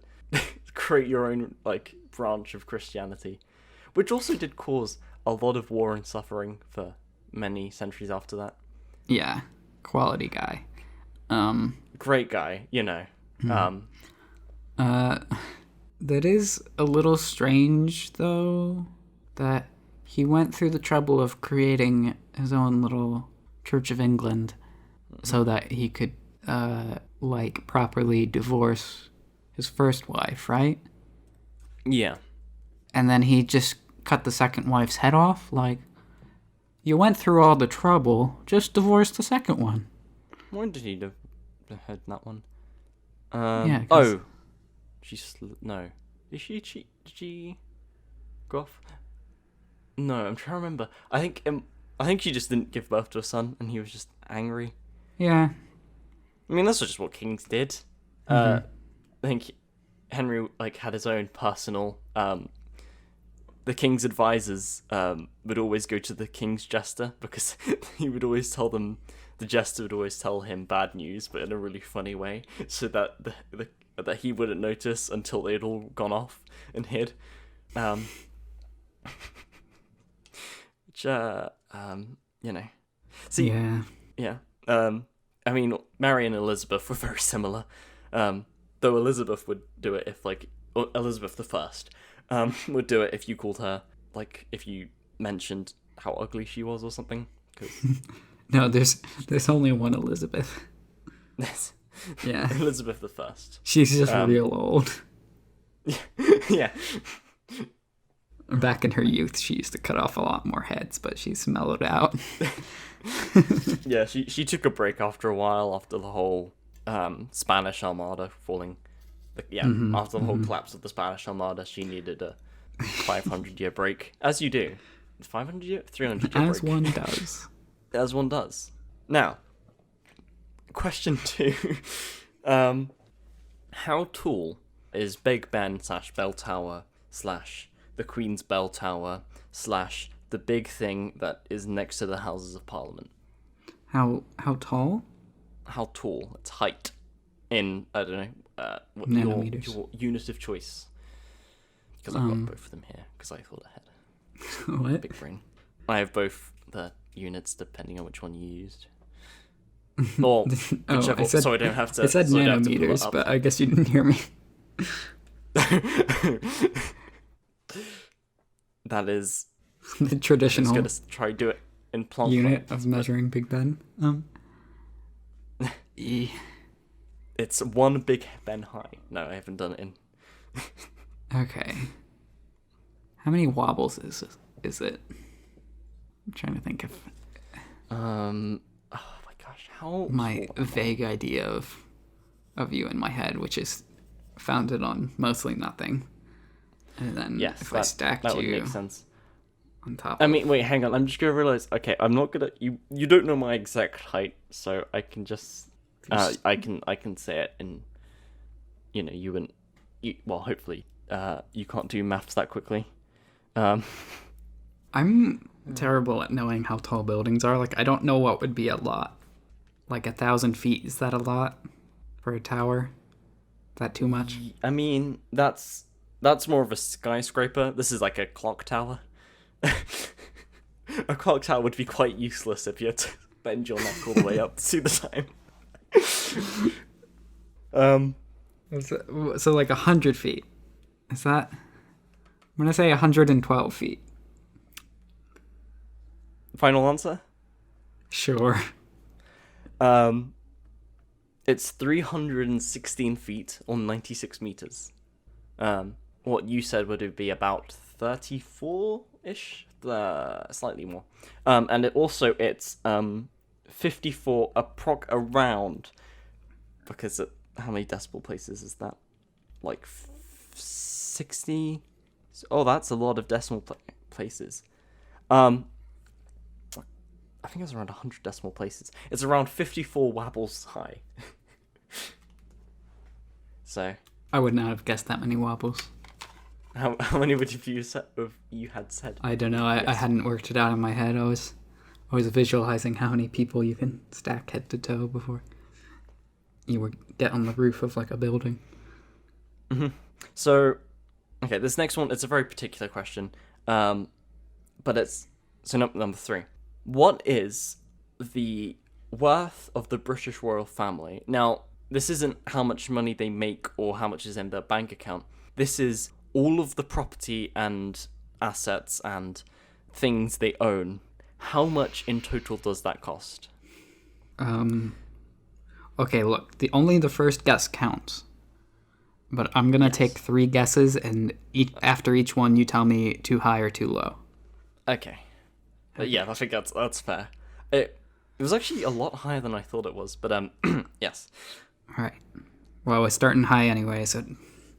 create your own like branch of Christianity, which also did cause a lot of war and suffering for many centuries after that. Yeah, quality guy. Great guy, you know. That is a little strange though, that he went through the trouble of creating his own little Church of England so that he could like properly divorce his first wife, right? Yeah. And then he just cut the second wife's head off. Like, you went through all the trouble, just divorce the second one. When did he behead that one? Yeah. 'Cause No. Did she go off? No, I'm trying to remember. I think she just didn't give birth to a son, and he was just angry. Yeah. I mean, that's just what kings did. I think Henry had his own personal. The king's advisors would always go to the king's jester because he would always tell them. The jester would always tell him bad news, but in a really funny way, so that that he wouldn't notice until they'd all gone off and hid. Which you know. See, yeah. I mean, Mary and Elizabeth were very similar. Though Elizabeth would do it if Elizabeth the First would do it if you called her, if you mentioned how ugly she was or something. Cause No, there's only one Elizabeth. Yeah. Elizabeth the First. She's just real old. Yeah. Back in her youth, she used to cut off a lot more heads, but she's mellowed out. Yeah, she took a break after a while, after the whole Spanish Armada falling. After the whole collapse of the Spanish Armada, she needed a 500-year break. As you do. 500-year? 300-year break. As one does. As one does. Now, question 2. How tall is Big Ben / Bell Tower / the Queen's Bell Tower / the big thing that is next to the Houses of Parliament? How tall? How tall? It's height in, I don't know, what Nanometers. your unit of choice. Because I've got both of them here, because I thought ahead. What? Big brain. I have both the units depending on which one you used. Or whichever, so I don't have to. I said nanometers, but I guess you didn't hear me. That is The traditional I'm just gonna try to do it in Planck unit of measuring Big Ben. It's 1 Big Ben high. No, I haven't done it in. Okay. How many wobbles is it? I'm trying to think of Oh my gosh, how my vague idea of you in my head, which is founded on mostly nothing. And then I stacked that you would make sense. on top. I mean, wait, hang on. I'm just gonna realize. Okay, I'm not gonna. You don't know my exact height, so I can just. I can say it in. You know, you wouldn't. Well, hopefully, you can't do maths that quickly. I'm terrible at knowing how tall buildings are. Like, I don't know what would be a lot. Like 1,000 feet, is that a lot for a tower? Is that too much? I mean, that's That's more of a skyscraper. This is like a clock tower. A clock tower would be quite useless if you had to bend your neck all the way up to see the time. So like 100 feet. Is that? I'm gonna say 112 feet. Final answer? Sure. It's 316 feet or 96 meters. What you said would be about 34-ish, slightly more. And it's 54 around, because how many decimal places is that? Like 60? Oh, that's a lot of decimal places. I think it's around 100 decimal places. It's around 54 wobbles high. So, I would not have guessed that many wobbles. how many would you had said? I don't know. I hadn't worked it out in my head. I was visualizing how many people you can stack head to toe before you would get on the roof of like a building. Mm-hmm. So, okay, this next one, it's a very particular question. But it's number 3. What is the worth of the British royal family? Now, this isn't how much money they make or how much is in their bank account. This is all of the property and assets and things they own. How much in total does that cost? Okay, look, only the first guess counts. But I'm gonna take 3 guesses, and after each one, you tell me too high or too low. Okay. Yeah, I think that's fair. It was actually a lot higher than I thought it was, but yes. All right. Well, we're starting high anyway, so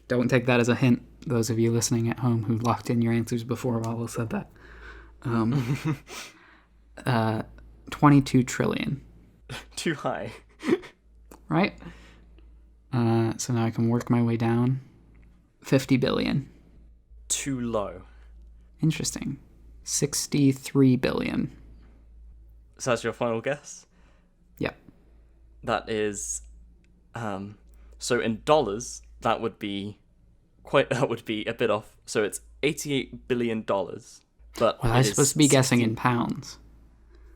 don't take that as a hint. Those of you listening at home who locked in your answers before Wallace said that. 22 trillion. Too high. Right? So now I can work my way down. 50 billion. Too low. Interesting. 63 billion. So that's your final guess? Yep. That is, so in dollars, that would be a bit off. So it's $88 billion. But well, I was supposed to be guessing in pounds.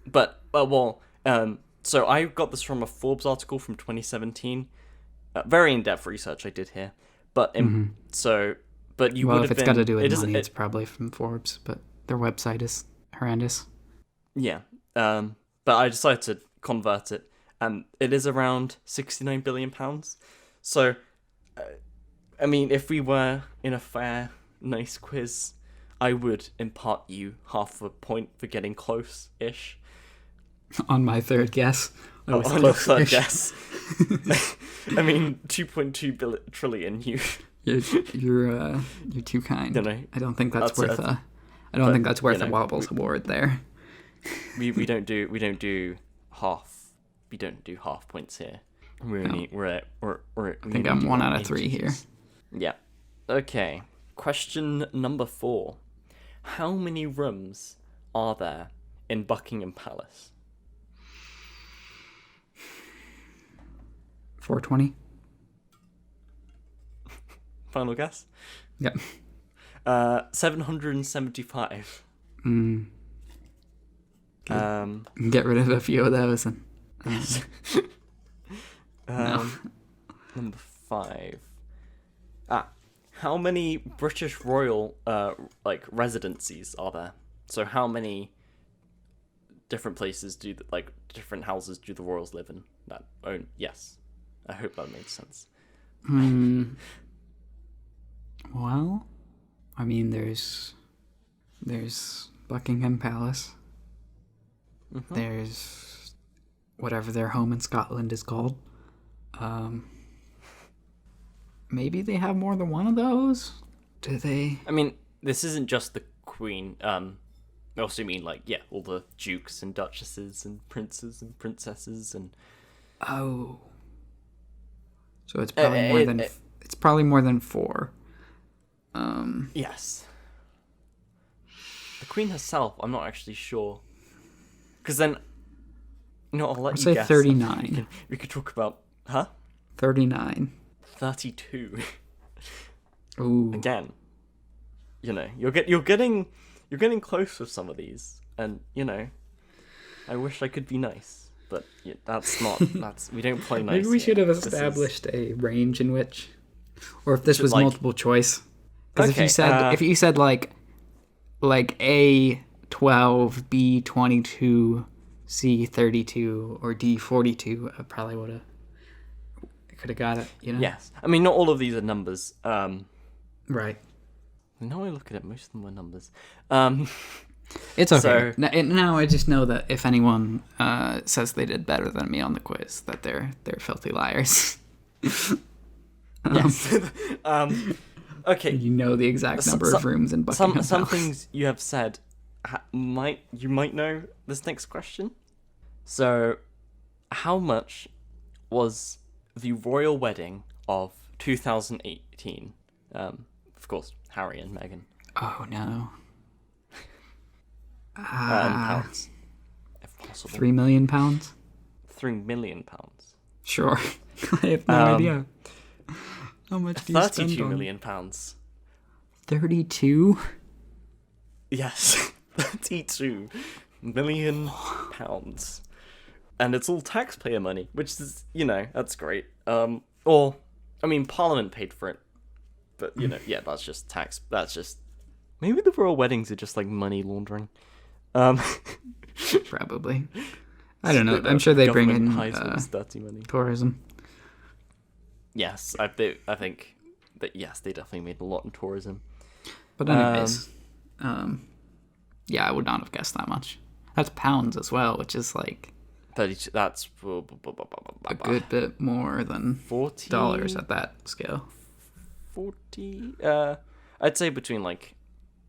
But, so I got this from a Forbes article from 2017. Very in-depth research I did here. But, but you would have if it's been... got to do with money, it's probably from Forbes, but their website is horrendous. Yeah. But I decided to convert it, and it is around 69 billion pounds. So, I mean, if we were in a fair, nice quiz, I would impart you half a point for getting close-ish. On my third guess. On your third guess. I mean, 2.2 trillion. You're too kind. I don't think that's worth a Wobbles award there. We don't do half. We don't do half points here. I think I'm 1 out of 3 here. Yeah. Okay. Question number 4. How many rooms are there in Buckingham Palace? 420. Final guess? Yep. 775. Get rid of a few of those. And, no. Number 5. How many British royal residencies are there? So how many different places different houses do the royals live in that own? Yes. I hope that made sense. Well, I mean, there's Buckingham Palace. Mm-hmm. There's whatever their home in Scotland is called. Maybe they have more than one of those? Do they? I mean, this isn't just the Queen. I also mean, all the dukes and duchesses and princes and princesses and... Oh. So it's probably it's probably more than 4. Yes. The Queen herself, I'm not actually sure. Because then, I'll let you guess. Say 39. We could talk about... Huh? 39. 32. Ooh. Again, you're getting close with some of these, and I wish I could be nice, but we don't play nice. Maybe we should have This is- established a range in which, or if this was like- multiple choice. Because Okay, if you said like A12, B22, C32, or D42, I probably could have got it. Yes, I mean not all of these are numbers. Right. Now I look at it, most of them were numbers. It's okay. So- Now I just know that if anyone says they did better than me on the quiz, that they're filthy liars. Yes. Okay. You know the exact number of rooms in Buckingham Some Palace. things you have said you might know this next question. So, how much was the royal wedding of 2018? Of course, Harry and Meghan. Oh no. In pounds, if possible. £3 million? £3 million. Sure. I have no idea. How much do you spend 32 on? million pounds. 32? Yes, 32 million pounds, and it's all taxpayer money, which is that's great. Or I mean, Parliament paid for it, but yeah, that's just tax. That's just maybe the royal weddings are just like money laundering. Probably. I don't know. I'm sure they bring in hides all this dirty money. tourism. Yes, I think that yes, they definitely made a lot in tourism. But anyways, yeah, I would not have guessed that much. That's pounds as well, which is like 32. That's a good bit more than 40 dollars at that scale. 40. I'd say between like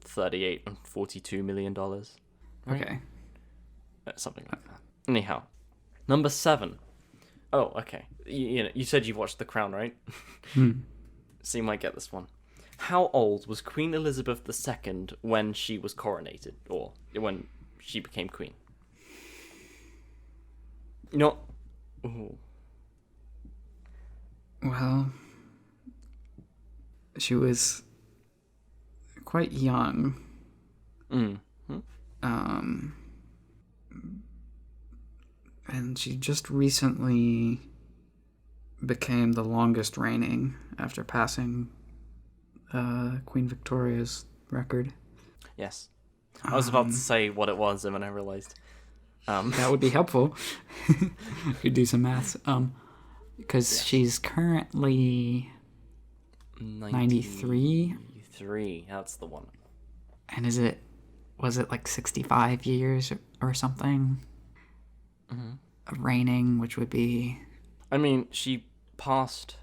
38 and 42 million dollars. Right? Okay. Something like that. Anyhow, number 7. Oh, okay. You said you've watched The Crown, right? So you might get this one. How old was Queen Elizabeth II when she was coronated, or when she became queen? Ooh. Well, she was quite young. And she just recently became the longest reigning after passing Queen Victoria's record. Yes. I was about to say what it was, and then I realized. That would be helpful. If you do some maths. Because she's currently 93. 93, that's the one. And was it like 65 years or something? Of reigning, which would be... I mean, she passed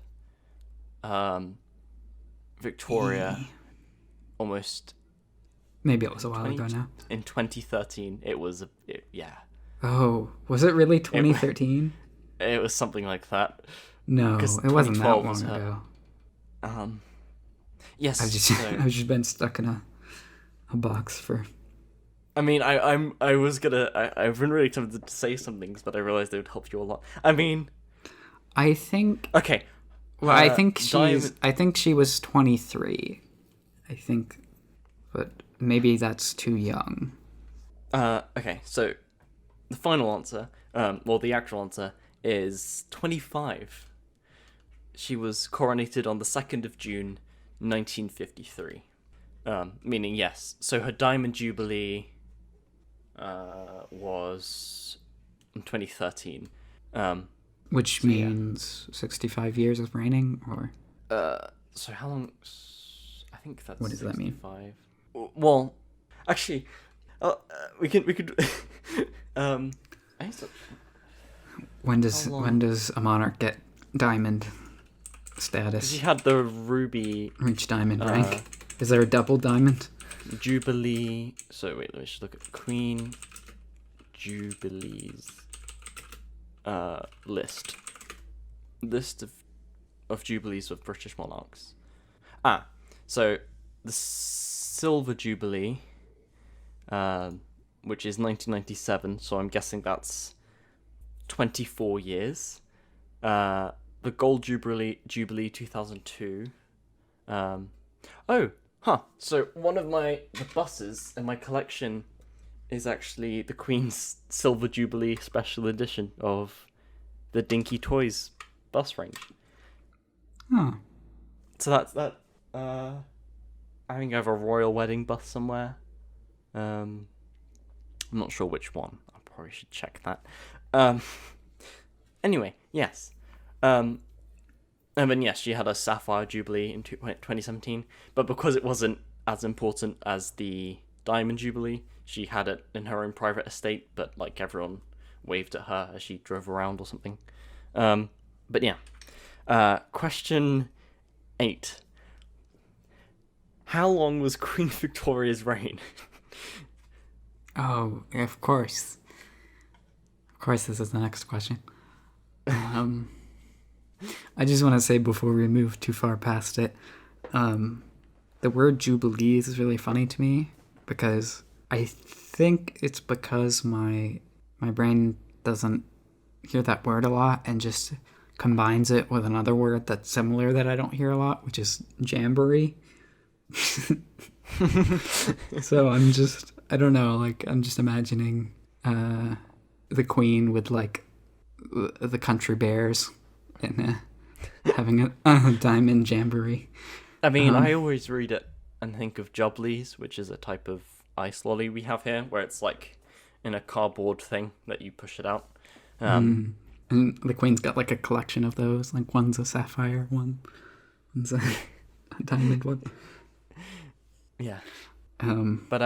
Victoria almost... Maybe it was a while ago now. In 2013, it was... yeah. Oh, was it really 2013? It was something like that. No, it wasn't that 2012 long was ago. Yes. I've just been stuck in a box for... I mean, I've been really tempted to say some things, but I realized they would help you a lot. I mean... I think... Okay. Well, I think she was 23. I think... But maybe that's too young. Okay, so the final answer, the actual answer is 25. She was coronated on the 2nd of June, 1953. Meaning, yes. So her Diamond Jubilee was in 2013. Which means 65 years of reigning, or... So how long... I think that's What does that mean? 65. Well, actually, we could... I used to... When does a monarch get diamond status? She had the ruby... Reach diamond rank. Is there a double diamond? Jubilee... So wait, let me just look at Queen Jubilees list. List of Jubilees of British monarchs. So the Silver Jubilee, which is 1997, so I'm guessing that's 24 years. The Gold Jubilee 2002. So one of the buses in my collection is actually the Queen's Silver Jubilee Special Edition of the Dinky Toys bus range. Oh. So that's that. I think I have a royal wedding bus somewhere. I'm not sure which one. I probably should check that. Anyway, yes. And then yes, she had a Sapphire Jubilee in 2017, but because it wasn't as important as the Diamond Jubilee, she had it in her own private estate, but like everyone waved at her as she drove around or something. But yeah. Question 8. How long was Queen Victoria's reign? Oh, of course. Of course, this is the next question. I just want to say before we move too far past it, the word jubilees is really funny to me because I think it's because my brain doesn't hear that word a lot and just combines it with another word that's similar that I don't hear a lot, which is jamboree. So I don't know, like I'm just imagining the Queen with like the country bears and having a diamond jamboree. I mean, I always read it and think of jubblies, which is a type of ice lolly we have here, where it's like in a cardboard thing that you push it out. And the Queen's got like a collection of those. Like one's a sapphire, one's a diamond one. Yeah. But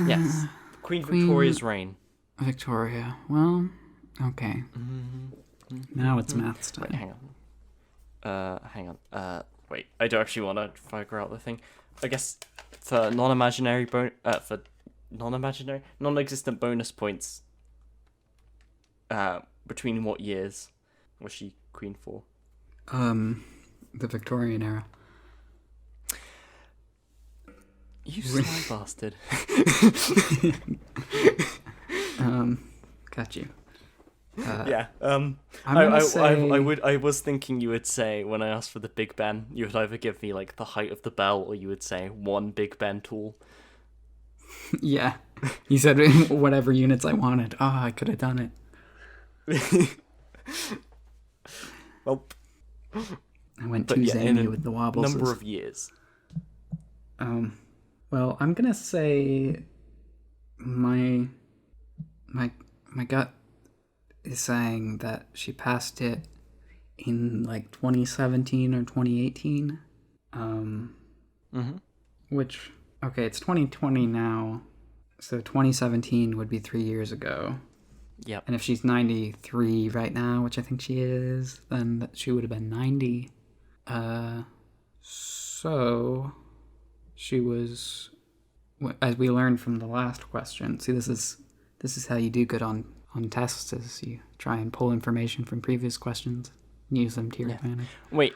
yes, Queen Victoria's reign. Victoria. Well, okay. Now it's maths time. Wait, hang on. Wait, I do actually want to figure out the thing. I guess for non-existent bonus points. Between what years was she queen for? The Victorian era. You sly bastard. Got you. Yeah. I was thinking you would say when I asked for the Big Ben, you would either give me like the height of the bell, or you would say one Big Ben tool. Yeah. You said whatever units I wanted. Oh, I could have done it. Well, I went too zany with the wobbles. Number of years. Well, I'm gonna say my gut is saying that she passed it in like 2017 or 2018. Which, okay, it's 2020 now, so 2017 would be 3 years ago. Yep. And if she's 93 right now, which I think she is, then she would have been 90. So she was, as we learned from the last question. See, this is how you do good on tests: is you try and pull information from previous questions and use them to your advantage. Wait,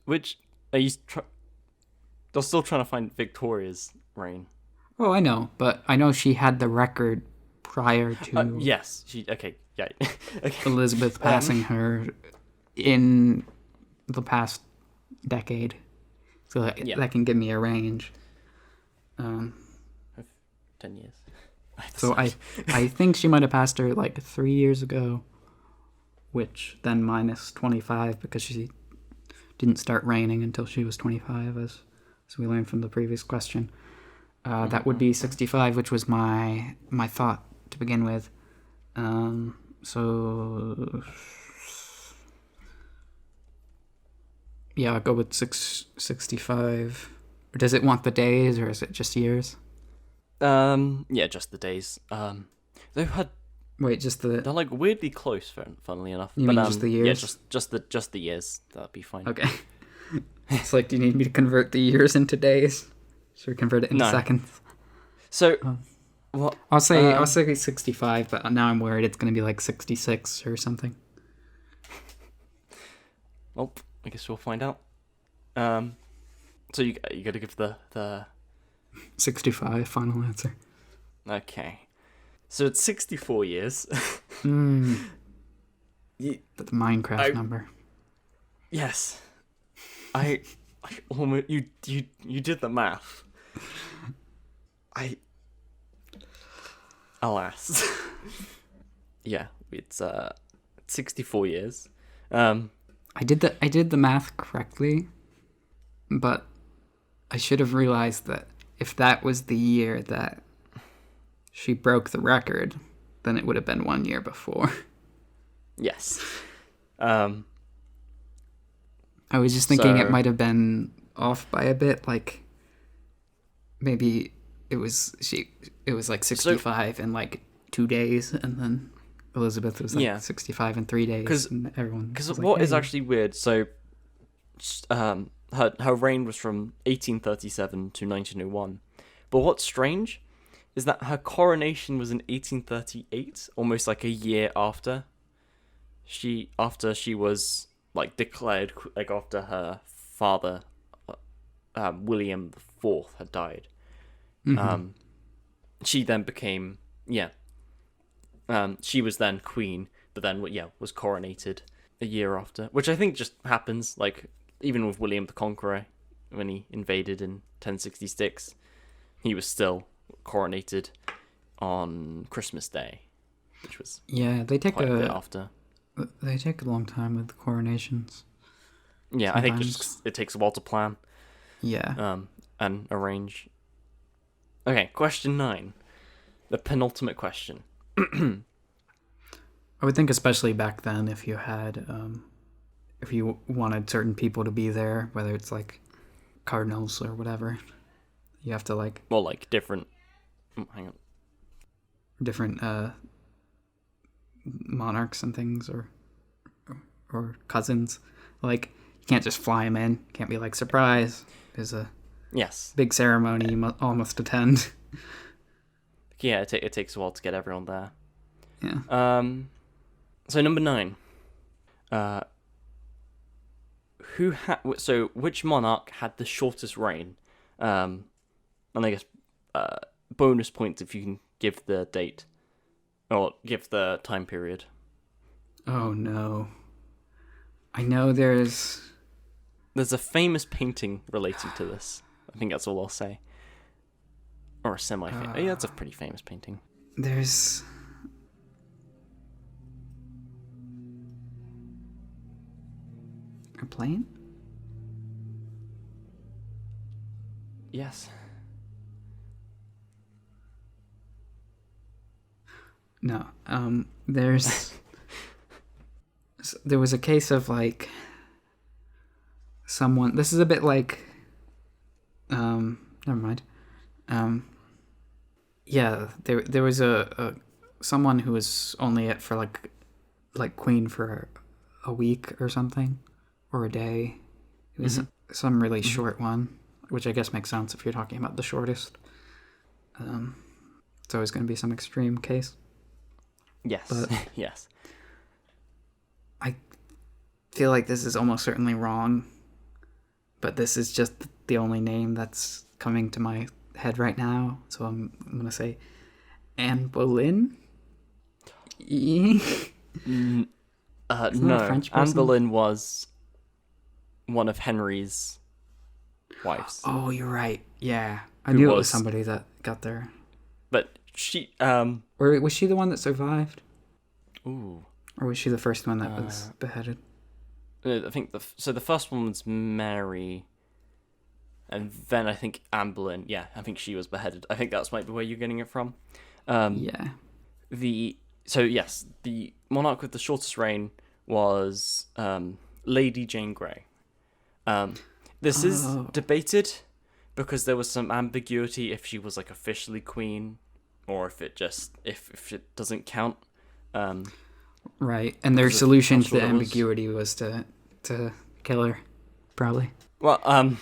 which are you? They're still trying to find Victoria's reign. Oh, I know, but I know she had the record prior to. Yes, okay. Elizabeth passing her in the past decade, so that can give me a range. 10 years. So I think she might have passed her like 3 years ago, which then minus 25 because she didn't start reigning until she was 25, as we learned from the previous question. That would be 65, which was my thought to begin with. So yeah, I'll go with 65. Or does it want the days, or is it just years? Yeah, just the days. They've had. Wait, just the. They're like weirdly close, funnily enough. You mean just the years? Yeah, just the years. That'd be fine. Okay. It's like, do you need me to convert the years into days? Should we convert it into seconds? So, what? I'll say 65, but now I'm worried it's going to be like 66 or something. Well, I guess we'll find out. So you got to give the 65 final answer. Okay. So it's 64 years. The Minecraft number. Yes. I almost you did the math. Alas. Yeah, it's 64 years. I did the math correctly, but I should have realized that if that was the year that she broke the record, then it would have been 1 year before. Yes. I was just thinking it might have been off by a bit, like maybe it was like 65 in like 2 days, and then Elizabeth was like 65 in 3 days. Because what is actually weird, so her reign was from 1837 to 1901, but what's strange is that her coronation was in 1838, almost like a year after she was like declared, like after her father William IV had died. Mm-hmm. She then became she was then queen, but then was coronated a year after, which I think just happens, like even with William the Conqueror when he invaded in 1066, he was still coronated on Christmas Day, which was they take quite a bit after. They take a long time with the coronations. Yeah, sometimes. I think just it takes a while to plan. Yeah. And arrange. Okay, question 9, the penultimate question. I would think, especially back then, if you had, if you wanted certain people to be there, whether it's like cardinals or whatever, you have to like. Well, like different. Hang on. Different monarchs and things, or cousins. Like, you can't just fly them in. You can't be like, surprise. There's a big ceremony you all must attend. Yeah, it takes a while to get everyone there. Yeah. So number 9. Which monarch had the shortest reign? And I guess bonus points if you can give the date or give the time period. Oh no. I know there's a famous painting relating to this. I think that's all I'll say. Or a semi-famous. Yeah, that's a pretty famous painting. There's a plane? Yes. No. There was a case of like someone. This is a bit like. Never mind. Yeah, there was a someone who was only it for like queen for a week or something, or a day. It was some really short one, which I guess makes sense if you're talking about the shortest. It's always going to be some extreme case. Yes. But yes. I feel like this is almost certainly wrong, but this is just the only name that's coming to my head right now, so I'm going to say Anne Boleyn? No. Anne Boleyn was one of Henry's wives. Oh, you're right. Yeah. I knew it was somebody that got there. But she... Or was she the one that survived? Ooh. Or was she the first one that was beheaded? I think the first one was Mary, and then I think Anne Boleyn. Yeah, I think she was beheaded. I think that's might be where you're getting it from. Yeah. The monarch with the shortest reign was Lady Jane Grey. This is debated because there was some ambiguity if she was like officially queen or if it doesn't count. Right, and their solution to the ambiguity was to kill her, probably. Well,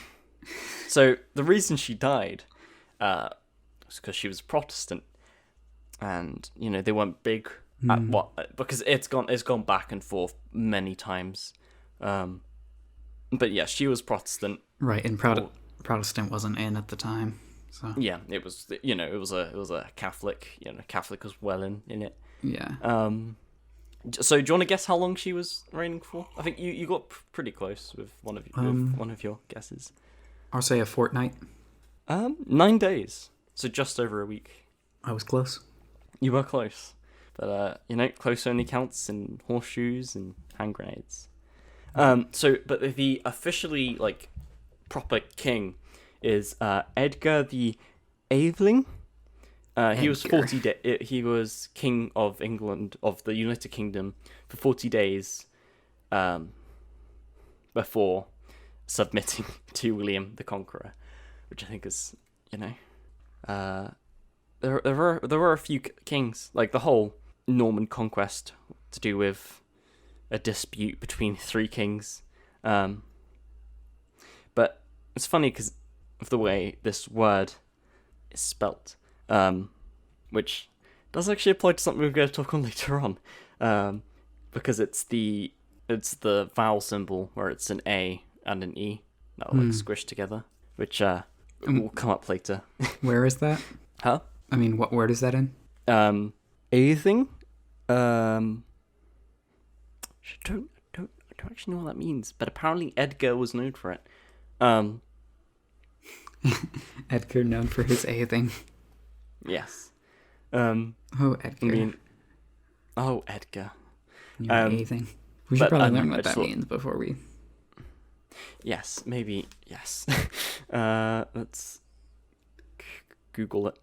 so the reason she died was because she was Protestant, and they weren't big at because it's gone back and forth many times, but yeah, she was Protestant. Right, and Protestant wasn't in at the time, so yeah, it was it was a Catholic. Catholic was well in it. Yeah. So, do you want to guess how long she was reigning for? I think you got pretty close with one of your guesses. I'll say a fortnight. 9 days. So just over a week. I was close. You were close, but close only counts in horseshoes and hand grenades. But the officially proper king is Edgar the Aveling. He was 40 days. He was king of England, of the United Kingdom, for 40 days before submitting to William the Conqueror, which I think is, there were a few kings, like the whole Norman conquest to do with a dispute between 3 kings. But it's funny because of the way this word is spelt. Which does actually apply to something we're going to talk on later on, because it's the vowel symbol where it's an A and an E that are squished together, which will come up later. Where is that? Huh? I mean, what word is that in? Anything? I don't actually know what that means, but apparently Edgar was known for it. Edgar known for his A-thing. Yes. Edgar. Edgar. A-thing. We should probably learn what that means before we... Yes, maybe, yes. Let's Google it.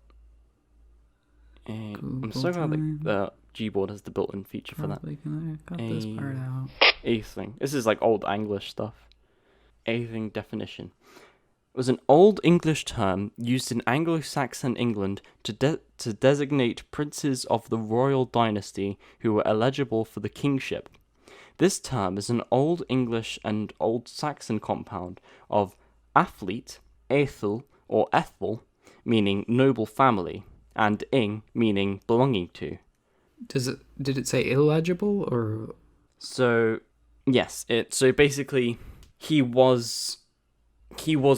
I'm so glad the Gboard has the built-in feature for that. Gonna cut this part out. A-thing. This is like old English stuff. A-thing definition. It was an Old English term used in Anglo-Saxon England to designate princes of the royal dynasty who were eligible for the kingship. This term is an Old English and Old Saxon compound of athlete, Ethel, or Ethel, meaning noble family, and ing, meaning belonging to. Did it say illegible, or...? So, yes. So basically, he was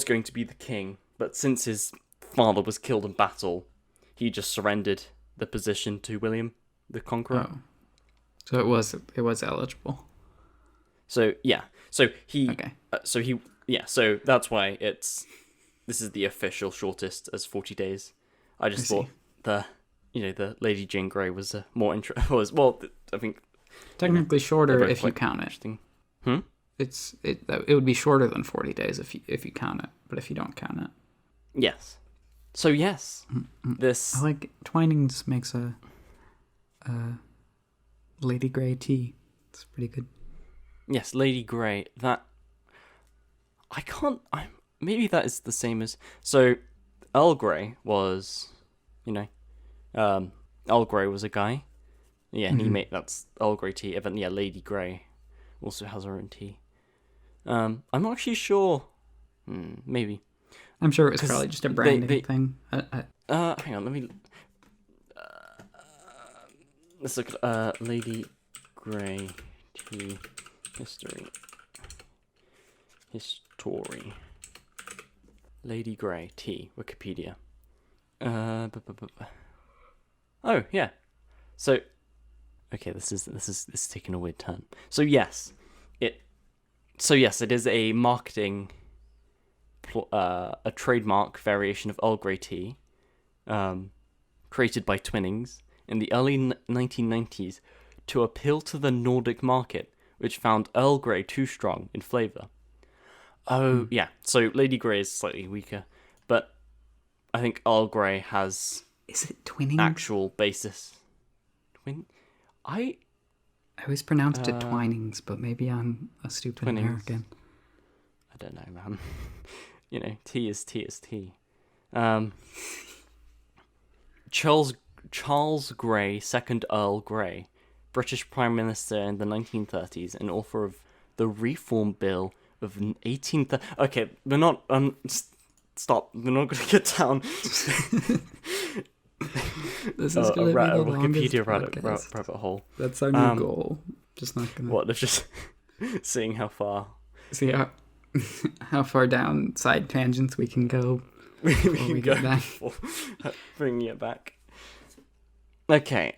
going to be the king, but since his father was killed in battle, he just surrendered the position to William the Conqueror. Oh. So it was eligible. So yeah. So he. Okay. So that's why this is the official shortest as 40 days. I just thought the Lady Jane Grey was more I think technically shorter if you count it. It would be shorter than 40 days if you count it, but if you don't count it. Yes. So yes, this... I like Twinings makes a Lady Grey tea. It's pretty good. Yes, Lady Grey. That... maybe that is the same as... So, Earl Grey was, Earl Grey was a guy. Yeah, and he made... That's Earl Grey tea. And then, yeah, Lady Grey also has her own tea. I'm not actually sure. Maybe. I'm sure it was probably just a branding thing. Hang on, let me... let's look at Lady Grey tea history. Lady Grey tea, Wikipedia. Oh, yeah. So, okay, this is taking a weird turn. So yes, it is a marketing, a trademark variation of Earl Grey tea, created by Twinings in the early 1990s to appeal to the Nordic market, which found Earl Grey too strong in flavour. Oh, yeah. So Lady Grey is slightly weaker, but I think Earl Grey has... Is it Twinings? Actual basis. I always pronounced it Twinings, but maybe I'm a stupid American. I don't know, man. Tea is tea is tea. Charles Grey, 2nd Earl Grey, British Prime Minister in the 1930s and author of the Reform Bill of 1830. Okay, we're not... stop. We're not going to get down... This is going to be the Wikipedia longest rabbit hole. That's our new goal. Just not going to... What, just seeing how far... See how far down side tangents we can go before we get back. Bringing it back. Okay,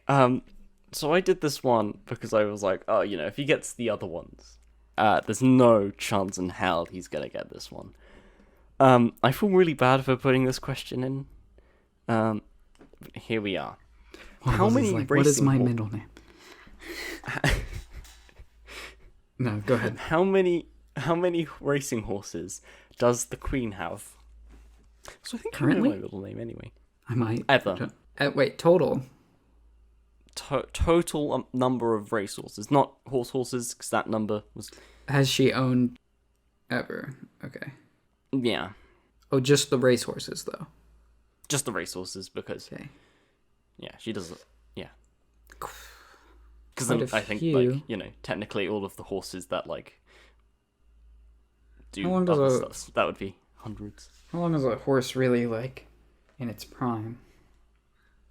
So I did this one because I was like, oh, if he gets the other ones, there's no chance in hell he's gonna get this one. I feel really bad for putting this question in. Here we are. How many racing? What is my middle name? No, go ahead. How many racing horses does the Queen have? So I think currently you know my middle name anyway. I might Ever. Wait, total. Total number of racehorses, not horses, because that number was. Has she owned ever? Okay. Yeah. Oh, just the racehorses though. Just the racehorses, because. Okay. Yeah, she does. Yeah. Because Quite then a I think few. technically all of the horses that do How long does other stuff, that would be hundreds. How long is a horse really in its prime?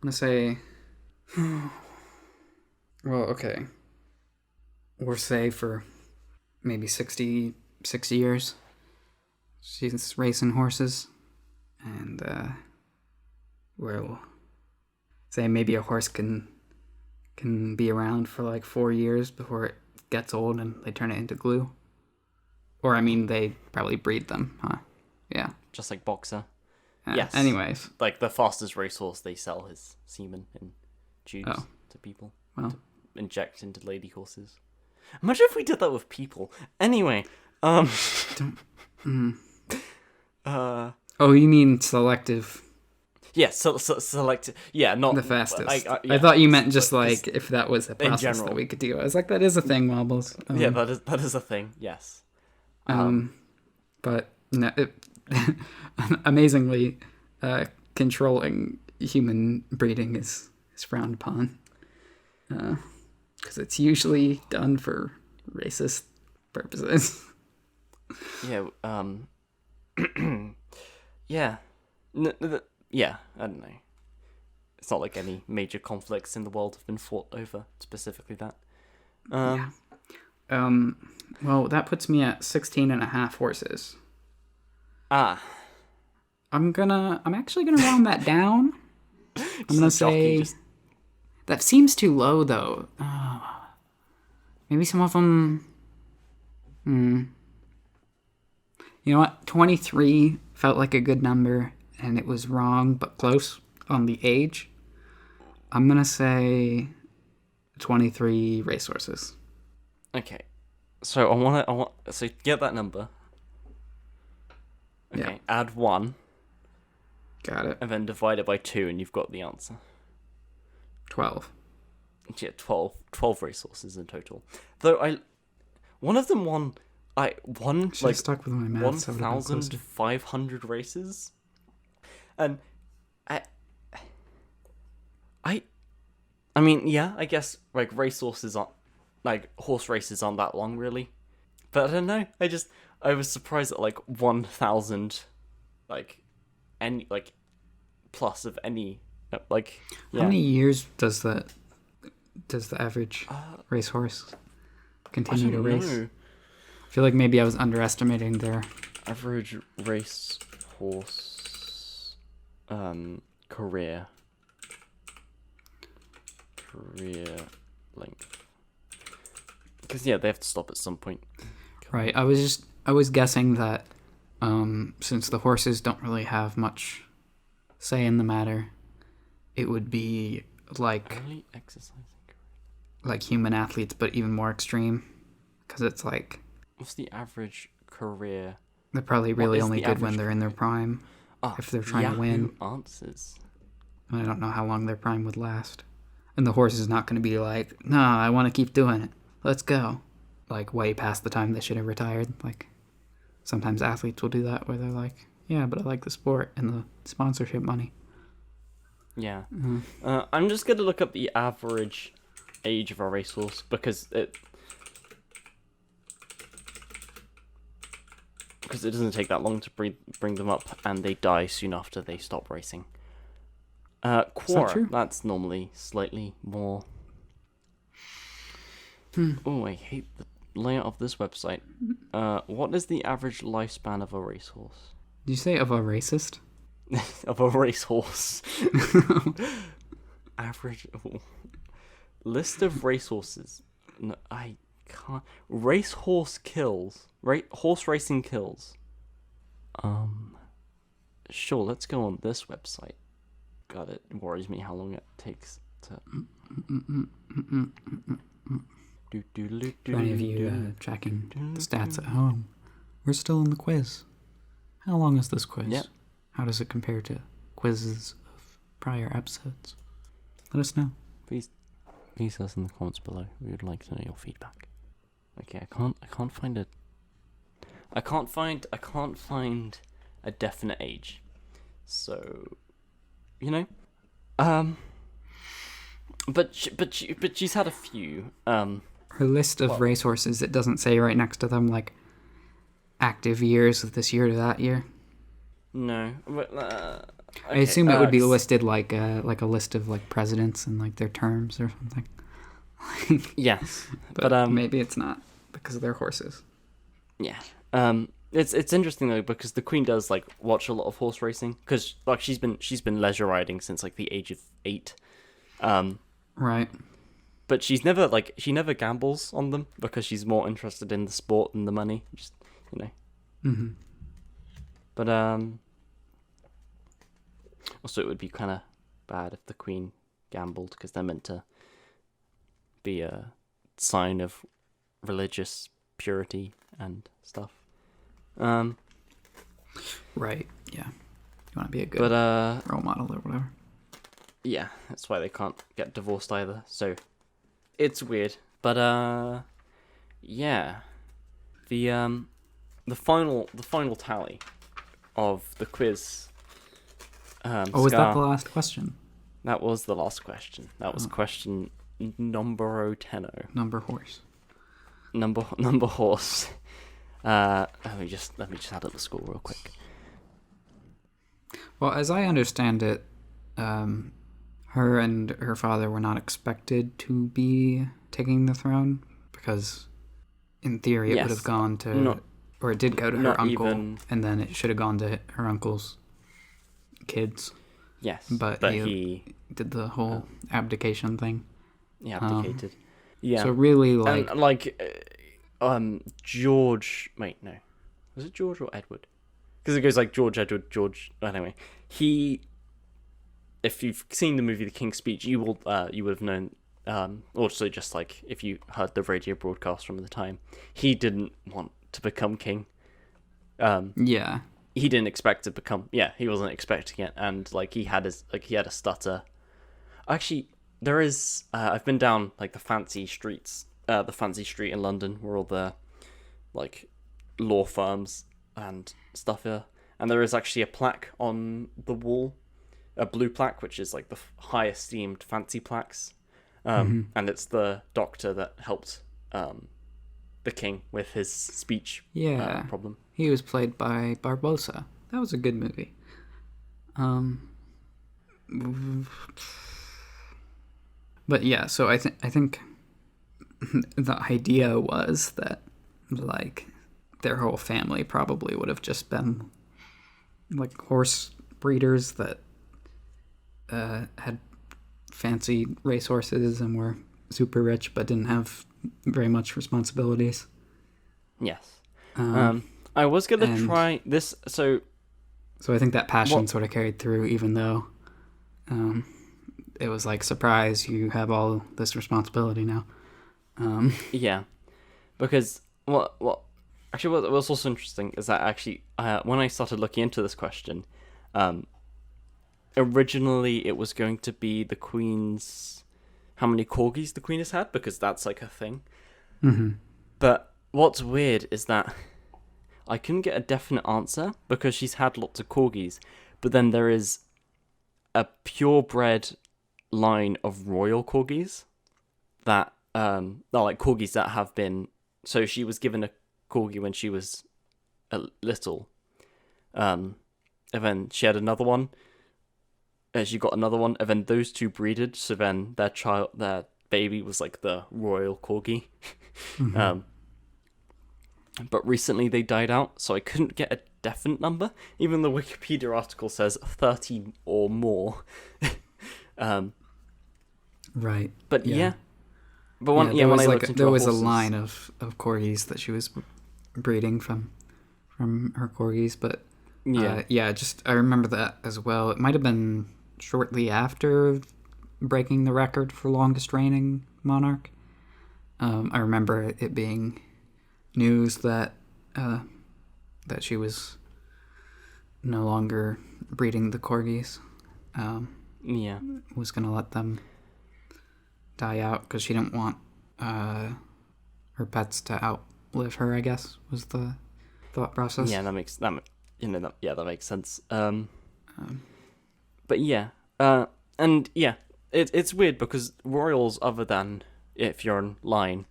I'm gonna say. Well, okay. Or say for maybe 60 years. She's racing horses. And, we'll say maybe a horse can be around for 4 years before it gets old and they turn it into glue. Or, I mean, they probably breed them, huh? Yeah. Just like Boxer. Yes. Anyways. Like the fastest racehorse, they sell his semen in tubes to people. Well. To inject into lady horses. Imagine if we did that with people. Anyway, Oh, you mean selective? Yeah, select. Yeah, not the fastest. Yeah, I thought you meant just if that was a process that we could do. I was like, that is a thing, Wobbles. Yeah, that is a thing. Yes. But no, amazingly, controlling human breeding is frowned upon. Because it's usually done for racist purposes. Yeah. Yeah. Yeah. I don't know. It's not like any major conflicts in the world have been fought over specifically that. Yeah. Well, that puts me at 16 and a half horses. I'm actually gonna round that down. I'm gonna say that seems too low though. Maybe some of them. You know what? 23 felt like a good number, and it was wrong but close on the age. I'm gonna say 23 racehorses. Okay, so I want so get that number. Okay, Yeah. add 1. Got it. And then divide it by 2, and you've got the answer. 12. Yeah, 12 racehorses in total. Though one of them won Stuck with my math. 1,500 races, and I mean, yeah, I guess racehorses aren't horse races aren't that long really, but I don't know. I was surprised at 1,000, any plus of any yeah. How many years does the average racehorse continue to race? Know. I feel like maybe I was underestimating their Average racehorse career length. Because they have to stop at some point. Right. I was guessing that since the horses don't really have much say in the matter, it would be Early exercising career. like human athletes, but even more extreme. Because it's What's the average career? they're probably really only good when they're in their prime. If they're trying to win. Answers. I don't know how long their prime would last. And the horse is not going to be like, nah, I want to keep doing it. Let's go. Way past the time they should have retired. Sometimes athletes will do that where they're like, yeah, but I like the sport and the sponsorship money. Yeah. Mm-hmm. I'm just going to look up the average age of a racehorse because it doesn't take that long to bring them up, and they die soon after they stop racing. Quora, that's normally slightly more. Oh, I hate the layout of this website. What is the average lifespan of a racehorse? Did you say of a racist? Of a racehorse. Average. List of racehorses. No, I can't. Racehorse kills. Horse racing kills. Sure, let's go on this website. God, it worries me how long it takes to. For any of you tracking the stats at home, we're still in the quiz. How long is this quiz? Yep. How does it compare to quizzes of prior episodes? Let us know. Please tell us in the comments below. We would like to know your feedback. Okay, I can't find a definite age. So, but she's had a few. Her list of racehorses, it doesn't say right next to them like active years of this year to that year. No, but, I assume it would be listed like a list of like presidents and like their terms or something. Yes, but maybe it's not because they're horses. Yeah. It's interesting though because the Queen does like watch a lot of horse racing because like she's been leisure riding since like the age of 8. Right. But she never gambles on them because she's more interested in the sport than the money. Just Mm-hmm. But also it would be kind of bad if the Queen gambled because they're meant to be a sign of religious purity and stuff. Right. Yeah. You want to be a good role model or whatever. Yeah, that's why they can't get divorced either. So it's weird, but yeah, the final tally of the quiz. Was that the last question? That was the last question. That was question number 10. Number horse. Number horse. Let me just add up the score real quick. Well, as I understand it, her and her father were not expected to be taking the throne because, in theory, it would have gone to, or it did go to her uncle, and then it should have gone to her uncle's kids. Yes, but he did the whole abdication thing. He abdicated. Yeah. So really, George. Wait, no, was it George or Edward? Because it goes like George, Edward, George. Anyway, if you've seen the movie The King's Speech, you would have known. Also, just like if you heard the radio broadcast from the time, he didn't want to become king. Yeah. He didn't expect to become. Yeah, he wasn't expecting it, and like he had a stutter. Actually, there is. I've been down like the fancy streets, the fancy street in London, where all the like law firms and stuff are, and there is actually a plaque on the wall, a blue plaque, which is like the high esteemed fancy plaques, and it's the doctor that helped the king with his speech problem. He was played by Barbosa. That was a good movie. But yeah, so I think the idea was that like their whole family probably would have just been like horse breeders that had fancy racehorses and were super rich but didn't have very much responsibilities. Yes. I was gonna try this. So I think that passion sort of carried through, even though it was like, surprise, you have all this responsibility now. Yeah, because what's also interesting is that actually when I started looking into this question, originally it was going to be the Queen's, how many corgis the Queen has had, because that's like a thing. Mm-hmm. But what's weird is that I couldn't get a definite answer because she's had lots of corgis, but then there is a purebred line of royal corgis that are like corgis that have been. So she was given a corgi when she was little, and then she had another one. She got another one, and then those two breeded. So then their baby was like the royal corgi. Mm-hmm. But recently they died out, so I couldn't get a definite number. Even the Wikipedia article says 30 or more. Right. But yeah, But when there when was I looked into there her was a horses, line of corgis that she was breeding from her corgis, but just I remember that as well. It might have been shortly after breaking the record for longest reigning monarch. I remember it being news that she was no longer breeding the corgis. Was going to let them die out because she didn't want her pets to outlive her, I guess, was the thought process. Yeah, that makes sense. But and it's weird because royals, other than if you're in line,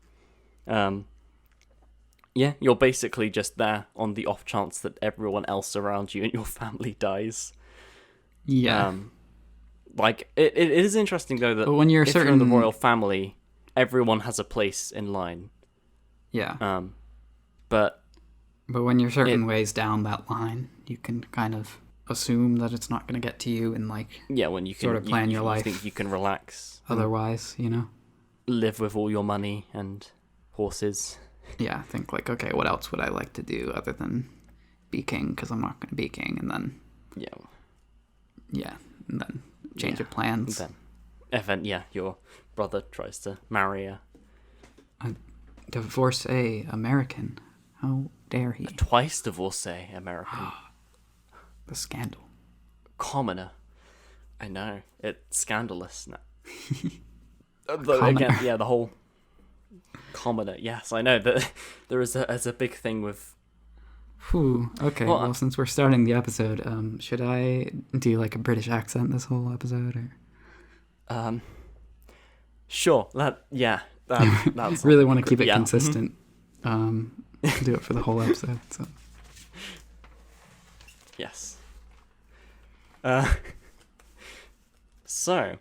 you're basically just there on the off chance that everyone else around you and your family dies. Yeah. Like it is interesting though that but when you're if you're in the royal family, everyone has a place in line. Yeah. But when you're certain ways down that line, you can kind of assume that it's not going to get to you and when you can sort of plan your life. You think you can relax. Otherwise, live with all your money and horses. Yeah, think okay, what else would I like to do other than be king? Because I'm not going to be king, and then and then change of plans. And then your brother tries to marry a divorcee American. How dare he? A twice divorcee American. The scandal. Commoner. I know. It's scandalous now. Commoner. The whole commoner. Yes, I know that there is a big thing with. Whew. Okay. Well, since we're starting the episode, should I do a British accent this whole episode, or? Sure. That's really want to keep it consistent. Do it for the whole episode. So. Yes. So,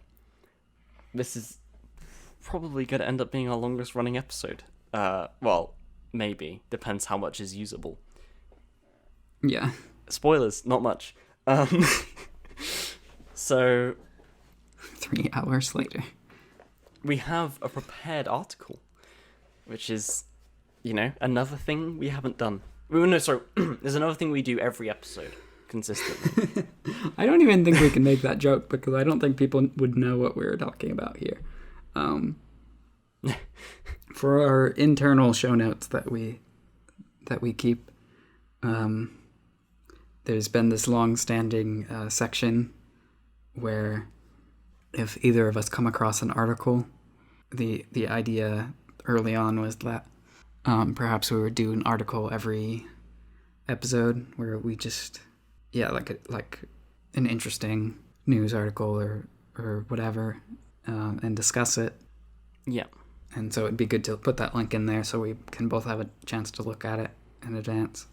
this is probably going to end up being our longest running episode. Well, maybe. Depends how much is usable. Yeah. Spoilers, not much. So... 3 hours later. We have a prepared article, which is, another thing we haven't done. No, sorry. There's another thing we do every episode, consistently. I don't even think we can make that joke because I don't think people would know what we're talking about here. For our internal show notes that we keep, there's been this long-standing section where if either of us come across an article, the idea early on was that perhaps we would do an article every episode where we just like an interesting news article or whatever and discuss it. Yeah. And so it'd be good to put that link in there so we can both have a chance to look at it in advance.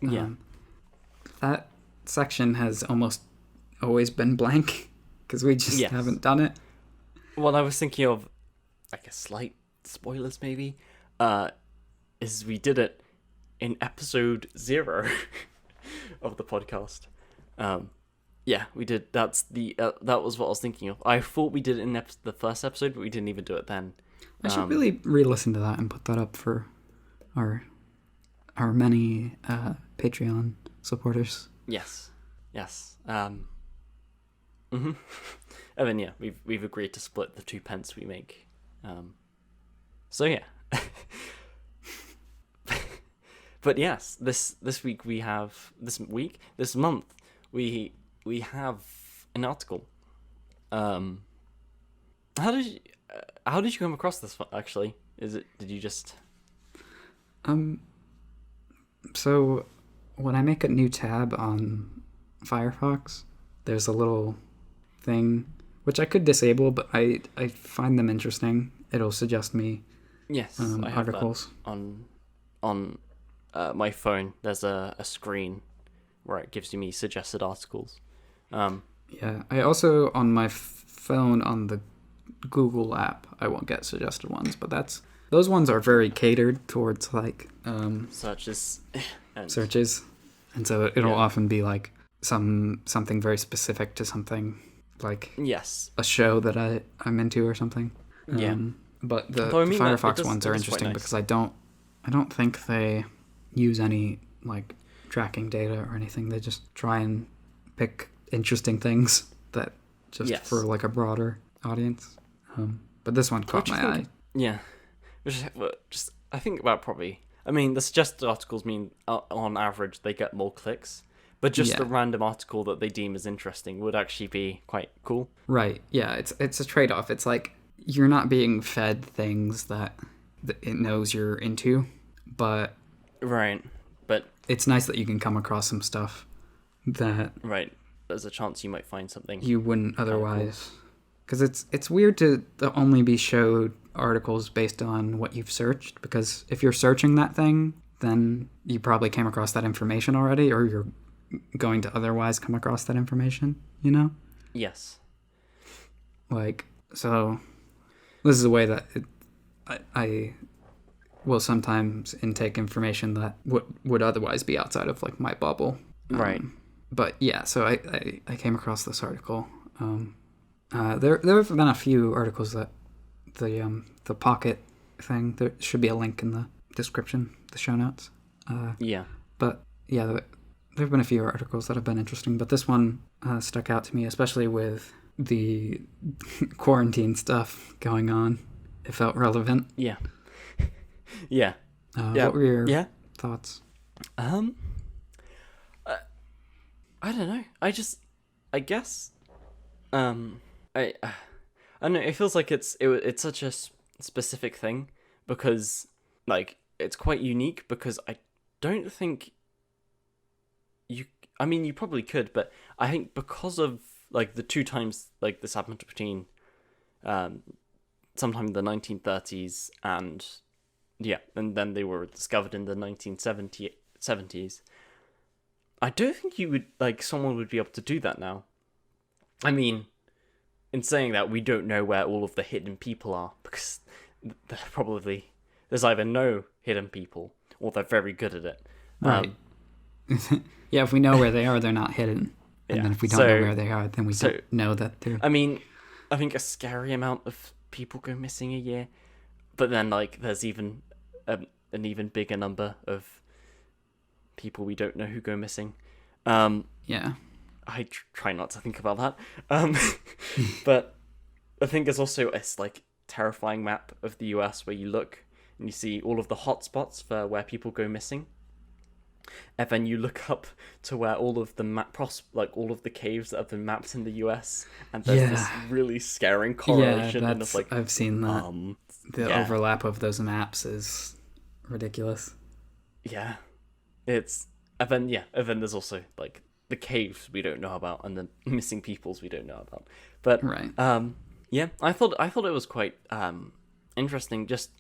That section has almost always been blank because we just haven't done it. What I was thinking of, a slight spoilers maybe, is we did it in episode 0 of the podcast. We did. That was what I was thinking of. I thought we did it in the first episode, but we didn't even do it then. I should really re-listen to that and put that up for our many Patreon supporters. Yes. And then we've agreed to split the 2 pence we make. So yeah. But yes, this month we have an article. How did you come across this actually? Did you just So when I make a new tab on Firefox, there's a little thing which I could disable, but I find them interesting. It'll suggest me I have articles that on my phone. There's a screen where it gives me suggested articles. I also on my phone on the Google app I won't get suggested ones, but those ones are very catered towards searches, and so it'll often be something very specific to something a show that I'm into or something. But the Although, I mean, Firefox ones are it is quite interesting nice. because I don't think they use any like tracking data or anything. They just try and pick interesting things that just Yes. for like a broader audience. But this one caught Which I my eye. think- Yeah. Just I think about probably. I mean, the suggested articles mean on average they get more clicks, but just a Yeah. random article that they deem as interesting would actually be quite cool. Right. Yeah, it's a trade-off. It's like you're not being fed things that it knows you're into, but Right. But it's nice that you can come across some stuff that right, there's a chance you might find something. you wouldn't otherwise. Because it's weird to only be showed articles based on what you've searched, because if you're searching that thing, then you probably came across that information already, or you're going to otherwise come across that information, you know? Yes. Like, so this is a way that I will sometimes intake information that would otherwise be outside of like my bubble. Right. But yeah, so I came across this article. There have been a few articles that the Pocket thing. There should be a link in the description, the show notes. Yeah. But yeah, there have been a few articles that have been interesting, but this one stuck out to me, especially with the quarantine stuff going on. It felt relevant. Yeah. Yeah. What were your Yeah. thoughts? I don't know. I guess, I don't know. It feels like it's such a specific thing because, like, it's quite unique because I don't think you. I mean, you probably could, but I think because of like the two times like this happened between, sometime in the 1930s and then they were discovered in the 1970s. I don't think someone would be able to do that now. I mean, in saying that, we don't know where all of the hidden people are, because there's either no hidden people, or they're very good at it. Right. Yeah, if we know where they are, they're not hidden. And Yeah, then if we don't know where they are, then we don't know that they're... I mean, I think a scary amount of people go missing a year, but then, like, there's even an even bigger number of people we don't know who go missing. Yeah. I try not to think about that. But I think there's also this like terrifying map of the US where you look and you see all of the hotspots for where people go missing, and then you look up to where all of the all of the caves that have been mapped in the US, and there's this really scaring correlation. Yeah, and it's like I've seen that. The overlap of those maps is ridiculous. Yeah, and then there's also like the caves we don't know about and the missing peoples we don't know about. But right. I thought it was quite interesting. Just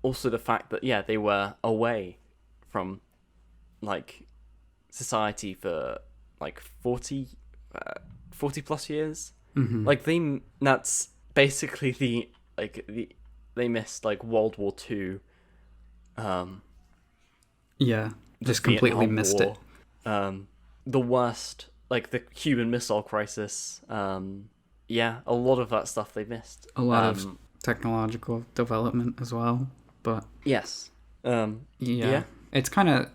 also the fact that they were away from like society for like 40 plus years. Mm-hmm. Like that's basically they missed like World War II. Yeah, just completely Vietnam missed War, it. The worst, like the Cuban Missile Crisis. A lot of that stuff they missed. A lot of technological development as well, but yes, it's kind of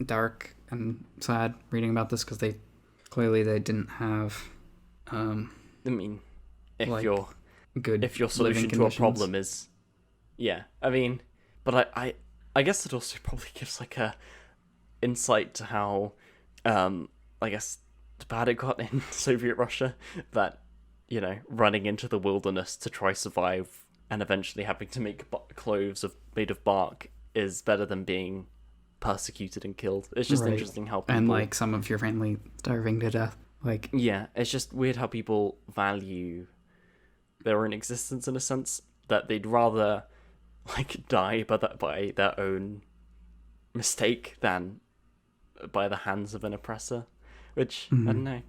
dark and sad reading about this because they didn't have. I mean, if like, your good solution to a problem is, I mean, but I guess it also probably gives like a insight to how, I guess, bad it got in Soviet Russia, that, running into the wilderness to try survive and eventually having to make clothes made of bark is better than being persecuted and killed. It's just interesting how people... And like some of your family starving to death. Like... Yeah, it's just weird how people value their own existence in a sense, that they'd rather like die by their own mistake than by the hands of an oppressor, which I don't know.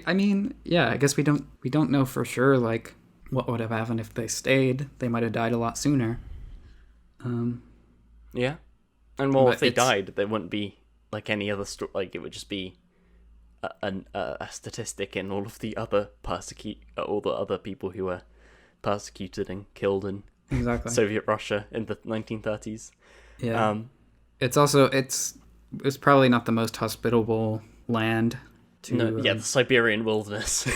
I mean, I guess we don't know for sure like what would have happened if they stayed. They might have died a lot sooner. Yeah, and if they died, there wouldn't be like any other story. Like it would just be a statistic in all of the other all the other people who were persecuted and killed in Exactly. Soviet Russia in the 1930s. Yeah. It's probably not the most hospitable land to. No, yeah, the Siberian wilderness.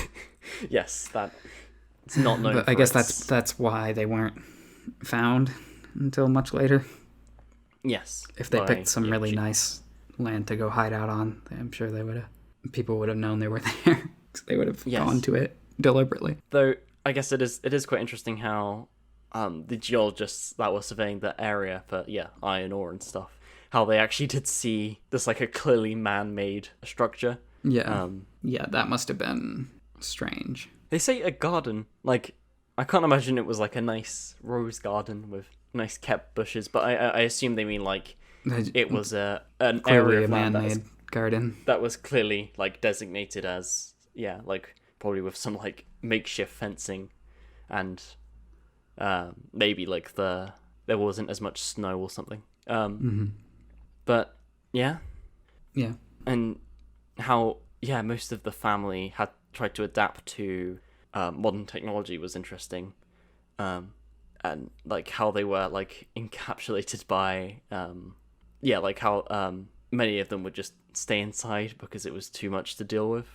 Yes, it's not known. But for I guess its... that's why they weren't found until much later. Yes. If they picked some really nice land to go hide out on, I'm sure people would have known they were there. They would have gone to it deliberately. Though I guess it is quite interesting how the geologists that were surveying the area for iron ore and stuff, how they actually did see this like a clearly man-made structure. Yeah. That must have been strange. They say a garden. Like, I can't imagine it was like a nice rose garden with nice kept bushes, but I assume they mean like it was an clearly area a of land man-made garden that was clearly like designated as like probably with some like makeshift fencing, and maybe like there wasn't as much snow or something. But yeah, and how most of the family had tried to adapt to modern technology was interesting, and like how they were like encapsulated by like how many of them would just stay inside because it was too much to deal with.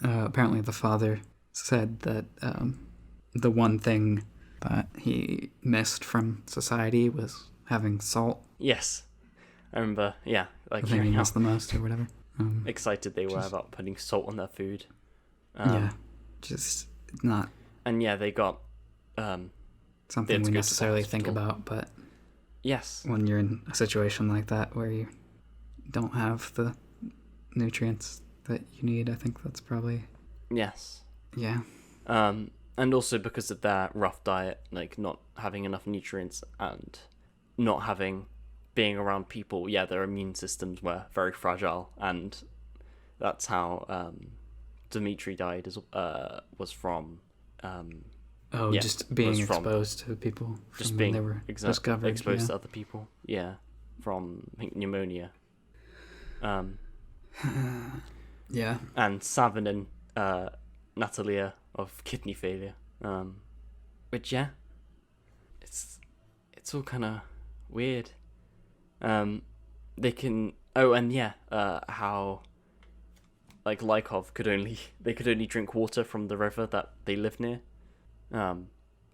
Apparently the father said that the one thing that he missed from society was having salt. Yes, I remember. Yeah, like the thing he missed the most or whatever. Excited they were about putting salt on their food. Just not. And they got something we necessarily think about, but yes, when you're in a situation like that where you don't have the nutrients that you need, I think that's probably and also because of their rough diet, like not having enough nutrients and not being around people, their immune systems were very fragile, and that's how Dmitri died was from just being exposed to people, just being they were discovered, exposed to other people, from I think pneumonia. And Savin and Natalia of kidney failure. Which it's all kind of weird. They can how like Lykov could only drink water from the river that they lived near,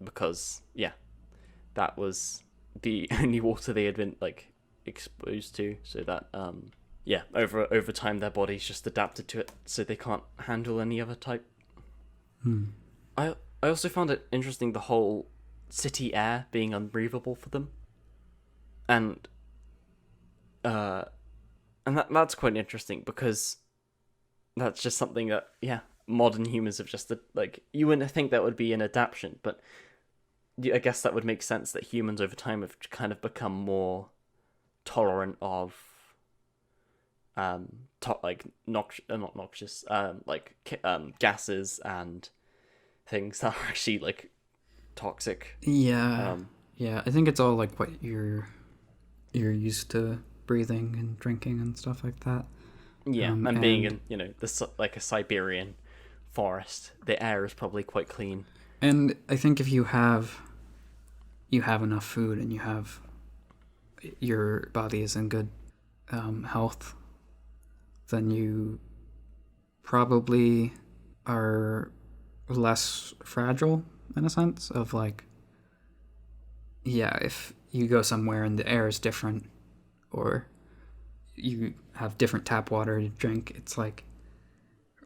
because that was the only water they had been like exposed to, so that over time their bodies just adapted to it, so they can't handle any other type. I also found it interesting, the whole city air being unbreathable for them, and that's quite interesting because that's just something that modern humans have just like, you wouldn't think that would be an adaptation, but I guess that would make sense that humans over time have kind of become more tolerant of not noxious gases and things that are actually like toxic. I think it's all like what you're used to breathing and drinking and stuff like that. And being in like a Siberian forest, the air is probably quite clean. And I think if you have enough food and your body is in good health, then you probably are less fragile in a sense of like, if you go somewhere and the air is different, or you have different tap water to drink, it's like,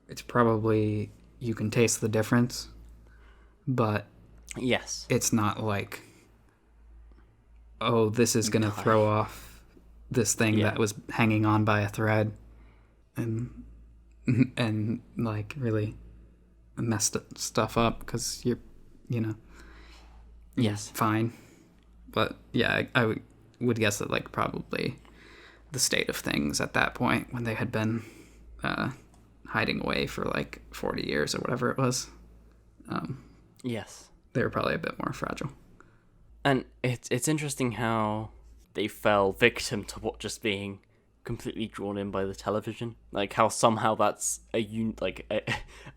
it's probably, you can taste the difference, but it's not like, this is going to throw off this thing that was hanging on by a thread and like really messed stuff up, because you're fine. But I would guess that like probably the state of things at that point, when they had been hiding away for like 40 years or whatever it was, they were probably a bit more fragile. And it's interesting how they fell victim to what just being completely drawn in by the television, like how somehow that's a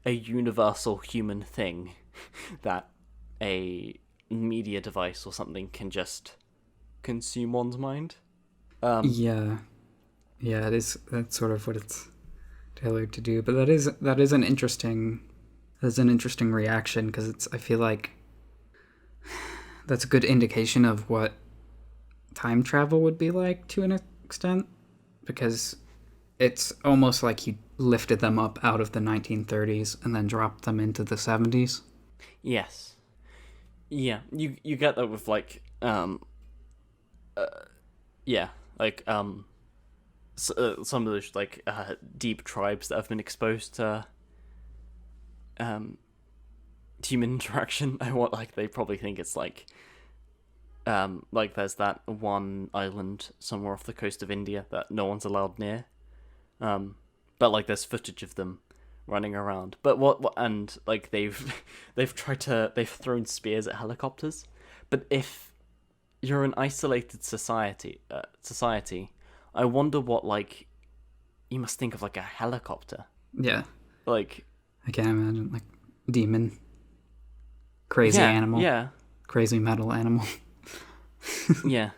universal human thing that a media device or something can just consume one's mind. Yeah, it is. That's sort of what it's tailored to do. But that is an interesting reaction, because I feel like that's a good indication of what time travel would be like to an extent, because it's almost like you lifted them up out of the 1930s and then dropped them into the 70s. Yes. Yeah, you get that with like some of those like deep tribes that have been exposed to human interaction. They probably think it's like there's that one island somewhere off the coast of India that no one's allowed near. But like there's footage of them running around. But what and like they've thrown spears at helicopters. But if you're an isolated society, I wonder what like you must think of like a helicopter. Yeah. Like I can't imagine, like demon, crazy animal. Yeah. Crazy metal animal. Yeah.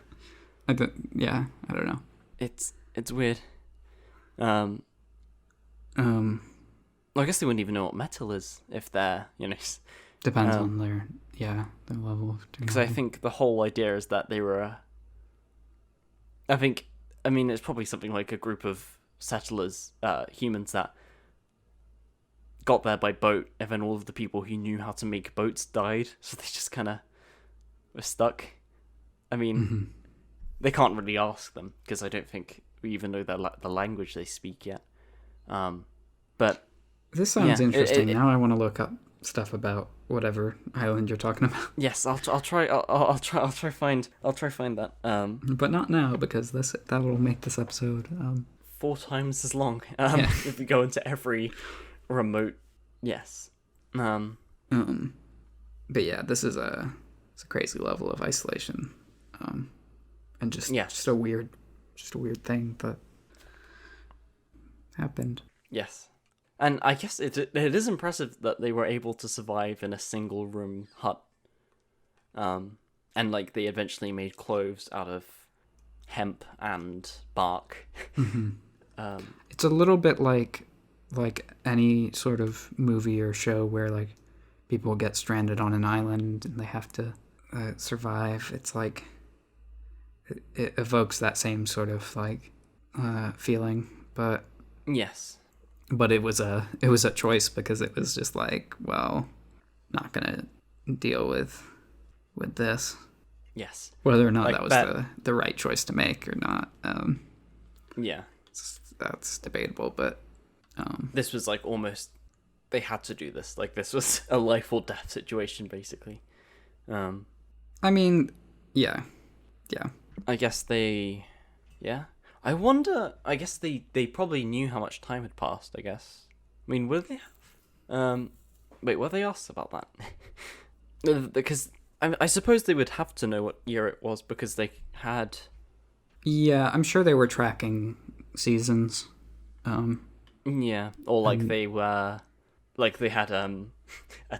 I don't know. It's weird. I guess they wouldn't even know what metal is if they're, depends on their level of technology. Because I think the whole idea is that they were it's probably something like a group of settlers, humans that got there by boat, and then all of the people who knew how to make boats died, so they just kind of were stuck. They can't really ask them, because I don't think we even know the language they speak yet. But this sounds interesting. Now I want to look up stuff about whatever island you're talking about. Yes, I'll try find that. But not now, because that'll make this episode 4 times as long. If we go into every remote. Yes. But yeah, this is it's a crazy level of isolation. And just a weird thing that happened. Yes. And I guess it is impressive that they were able to survive in a single room hut. And like they eventually made clothes out of hemp and bark. Mm-hmm. It's a little bit like any sort of movie or show where like people get stranded on an island and they have to survive. It's like it evokes that same sort of like feeling, but yes. But it was a choice, because it was just like, well, not gonna deal with this. Yes. Whether or not that was the right choice to make or not. Yeah. That's debatable, but this was like almost they had to do this. Like this was a life or death situation, basically. Yeah. I guess I wonder. I guess they probably knew how much time had passed. I guess. Would they have? Wait, were they asked about that? Because I suppose they would have to know what year it was, because they had. Yeah, I'm sure they were tracking seasons. Yeah, or like they were, like they had a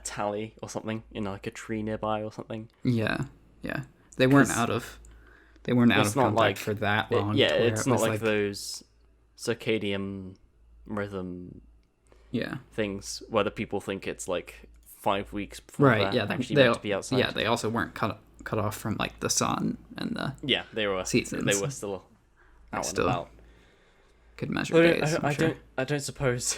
tally or something in like a tree nearby or something. Yeah. They weren't out of. They weren't out of contact like, for that long. It's not like those circadian rhythm things where the people think it's like 5 weeks before they're actually meant to be outside. Yeah, they also weren't cut off from like the sun and the they were seasons. They were still out and about. Could measure days. I don't suppose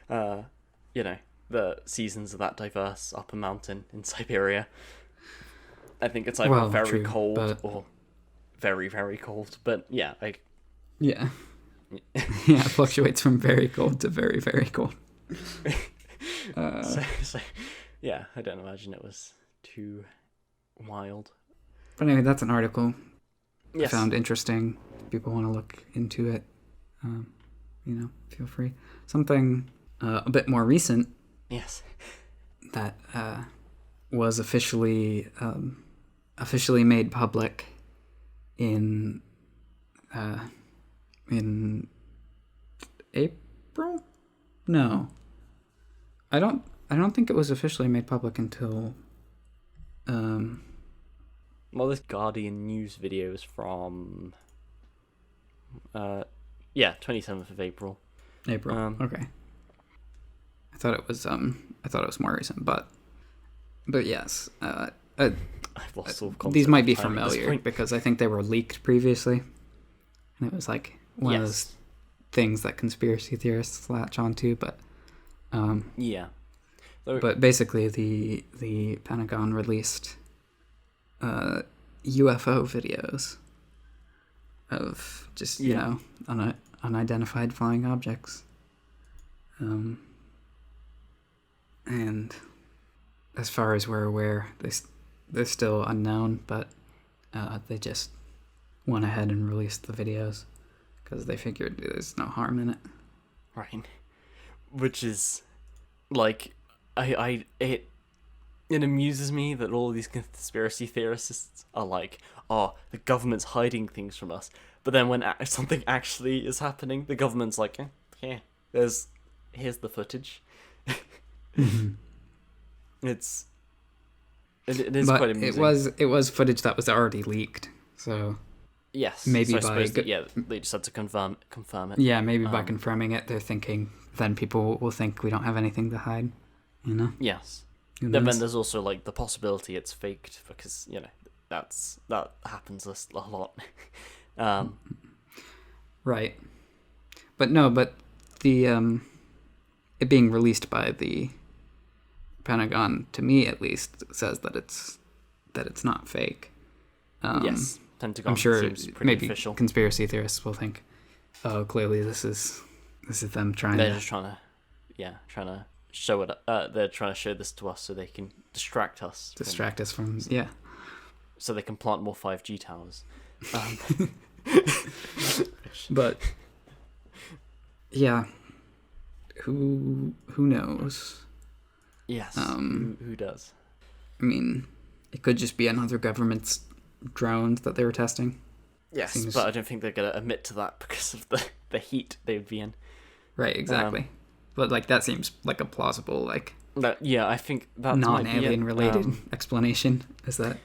the seasons are that diverse up a mountain in Siberia. I think it's either very cold or very, very cold, but yeah, it fluctuates from very cold to very, very cold. So yeah, I don't imagine it was too wild. But anyway, that's an article I Yes. found interesting. If people want to look into it, feel free. Something a bit more recent. Yes. That was officially made public in April? No. I don't think it was officially made public until Well, this Guardian news video is from 27th of April. Okay. I thought it was more recent, but yes. I've lost all concept These might be of time at this familiar point. because I think they were leaked previously, and it was like one of those things that conspiracy theorists latch onto. But yeah. but basically, the Pentagon released UFO videos of just unidentified flying objects, and as far as we're aware, they're still unknown, but they just went ahead and released the videos because they figured there's no harm in it. Right. Which is, like, it amuses me that all these conspiracy theorists are like, oh, the government's hiding things from us. But then when something actually is happening, the government's like, here's the footage. Mm-hmm. It is quite amusing. It was footage that was already leaked, so yes. Maybe so I suppose they just had to confirm it. Yeah, maybe by confirming it, they're thinking then people will think we don't have anything to hide. Yes. Then there's also like the possibility it's faked because that happens a lot. Right. But the it being released by the Pentagon, to me at least, says that it's not fake. Yes, Pentagon I'm sure seems pretty maybe official. Conspiracy theorists will think, oh, clearly this is them trying. They're just trying to show it. They're trying to show this to us so they can distract us. From So they can plant more 5G towers. But yeah, who knows? Yes. Who does? I mean, it could just be another government's drones that they were testing. Yes, but I don't think they're going to admit to that because of the heat they would be in. Right, exactly. But that seems like a plausible I think that non-alien related explanation is that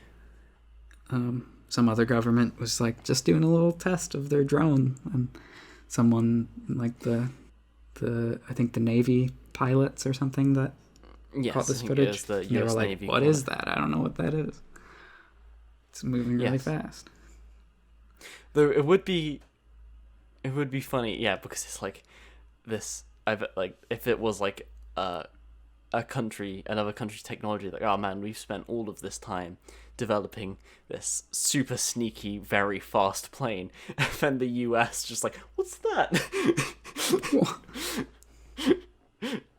some other government was just doing a little test of their drone, and someone I think the Navy pilots or something that caught this footage. The they were like, Navy "What is that? I don't know what that is. It's moving really fast." Though it would be funny, because it's like this. I bet if it was another country's technology, oh man, we've spent all of this time developing this super sneaky, very fast plane, and then the US just what's that?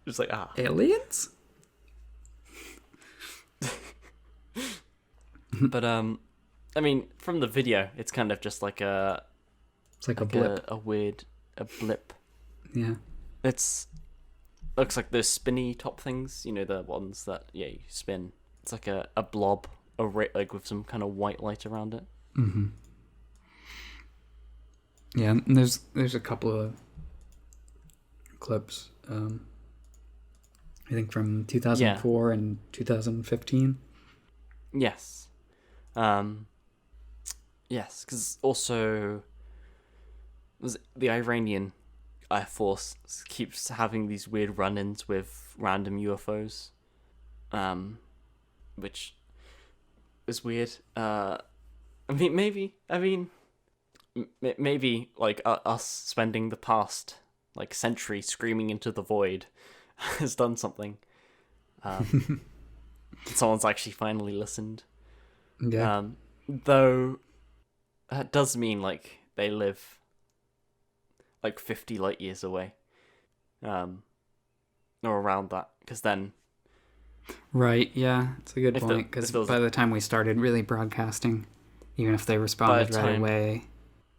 Just aliens. But I mean, from the video, it's kind of just like a blip, a blip. Yeah. Looks like those spinny top things, the ones that you spin. It's like a blob, with some kind of white light around it. Mm-hmm. Yeah, and there's a couple of clips. I think from 2004 and 2015. Yes. Yes, because also the Iranian Air Force keeps having these weird run-ins with random UFOs, which is weird. Maybe us spending the past century screaming into the void has done something. Someone's actually finally listened. Yeah. Though that does mean they live 50 light years away, or around that, because then. Right. Yeah, it's a good point. Because by the time we started really broadcasting, even if they responded right away,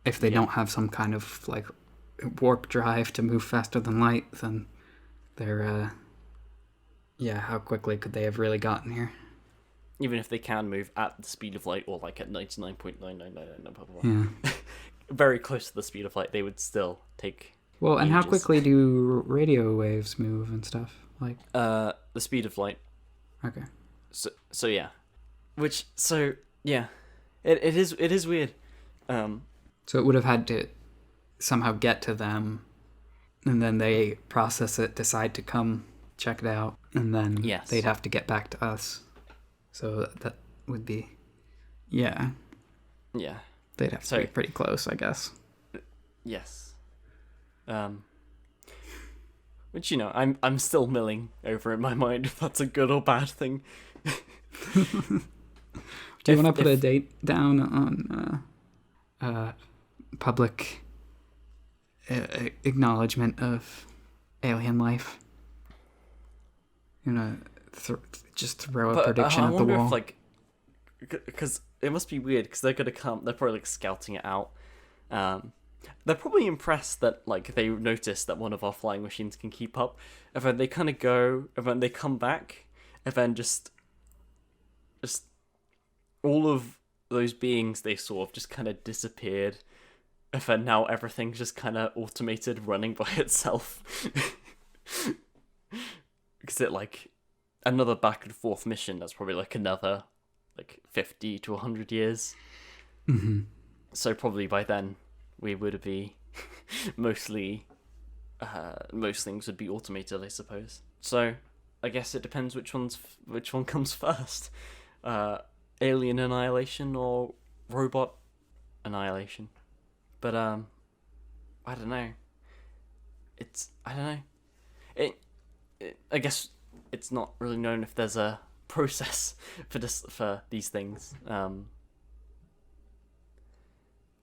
if they don't have some kind of warp drive to move faster than light, then they're how quickly could they have really gotten here? Even if they can move at the speed of light, or at 99.9999, yeah, very close to the speed of light, they would still take. Well, and ages. how quickly do radio waves move and stuff? The speed of light. Okay. So yeah, Which so yeah, it is weird. So it would have had to somehow get to them, and then they process it, decide to come check it out, and then Yes. they'd have to get back to us. So that would be, yeah, Yeah. they'd have to be pretty close, I guess. Yes. Which I'm still milling over in my mind if that's a good or bad thing. Do you want to put a date down on public acknowledgement of alien life? Just throw a prediction I at the wonder wall. if because it must be weird because they're gonna come. They're probably scouting it out. They're probably impressed that they noticed that one of our flying machines can keep up, and then they kind of go, and then they come back, and then just all of those beings they saw have just kind of disappeared, and then now everything's just kind of automated, running by itself. Because another back and forth mission, that's probably another 50 to 100 years. Mm-hmm. So probably by then we would be mostly most things would be automated, I suppose. So I guess it depends which one comes first. Alien annihilation or robot annihilation. But I don't know. I guess it's not really known if there's a process for these things.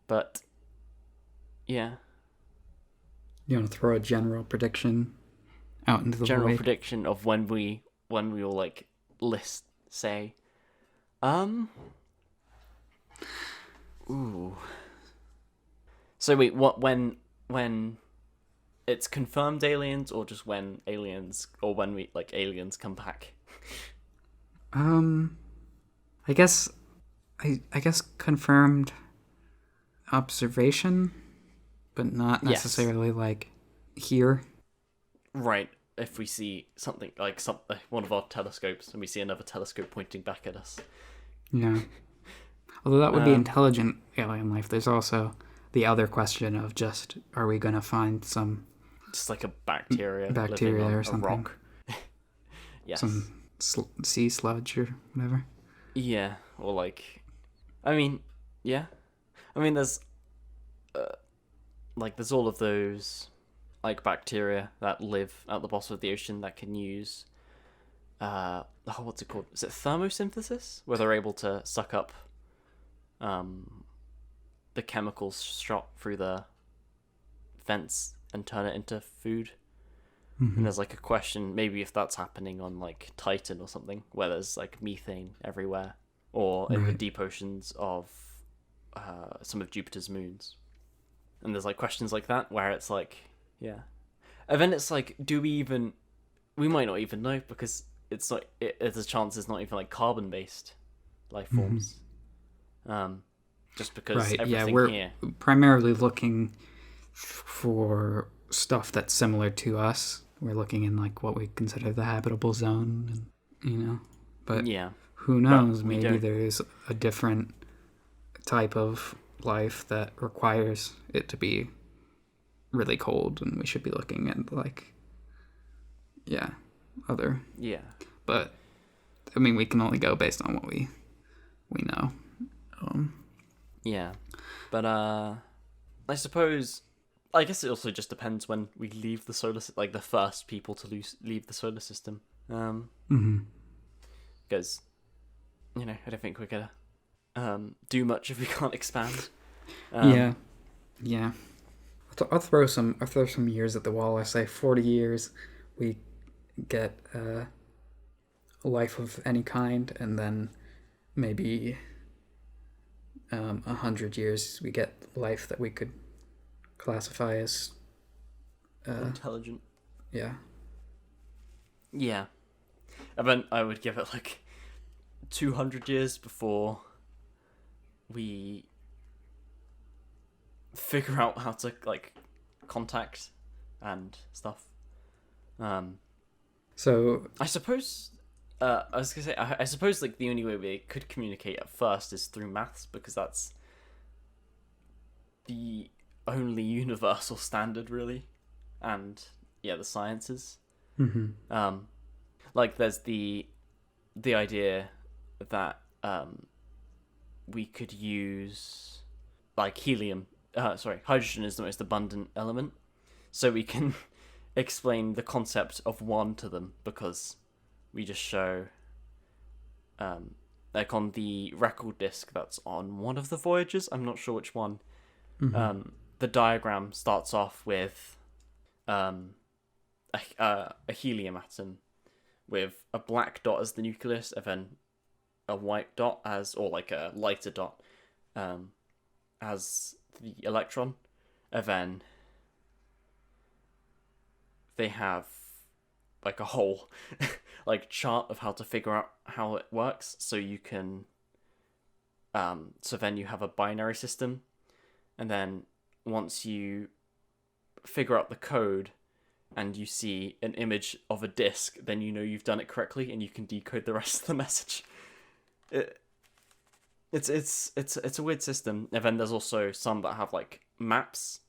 But yeah. You want to throw a general prediction out into the void? Prediction of when we will list, say. Ooh. So wait, when it's confirmed aliens, or just when aliens, or when aliens come back? I guess confirmed observation, but not necessarily here. Right. If we see something one of our telescopes, and we see another telescope pointing back at us. Yeah. Although that would be intelligent alien life. There's also the other question of just, are we going to find some... Just a bacteria living on or something. A rock. Yes. Some sea sludge or whatever. Yeah. Or yeah. There's... there's all of those... bacteria that live at the bottom of the ocean that can use... what's it called? Is it thermosynthesis? Where they're able to suck up the chemicals shot through the vents and turn it into food. Mm-hmm. And there's a question, maybe if that's happening on Titan or something, where there's methane everywhere, or in the deep oceans of some of Jupiter's moons. And there's questions like that where it's yeah. And then it's do we might not even know, because it's not, there's a chance it's not even carbon based life forms. Mm-hmm. Just because everything we're primarily looking for stuff that's similar to us. We're looking in what we consider the habitable zone, and but who knows? Maybe there's a different type of life that requires it to be really cold, and we should be looking at other. Yeah. But we can only go based on what we know. Yeah, but I suppose, I guess it also just depends when we leave the solar system, the first people to leave the solar system. Because I don't think we're gonna do much if we can't expand. Yeah. I'll throw some years at the wall. I say 40 years, we get a life of any kind, and then maybe 100 years we get life that we could classify as intelligent. Yeah. And then I would give it 200 years before we figure out how to contact and stuff. So I suppose I was gonna say, I suppose like the only way we could communicate at first is through maths, because that's the only universal standard, really, and yeah, the sciences. Like there's the idea that we could use like hydrogen is the most abundant element, so we can explain the concept of one to them, because we just show like on the record disc that's on one of the voyages, I'm not sure which one. The diagram starts off with a helium atom with a black dot as the nucleus, and then a white dot or like a lighter dot as the electron, and then they have like a whole like chart of how to figure out how it works, so you can so then you have a binary system, and then once you figure out the code and you see an image of a disk, then you know you've done it correctly and you can decode the rest of the message. It's a weird system. And then there's also some that have like maps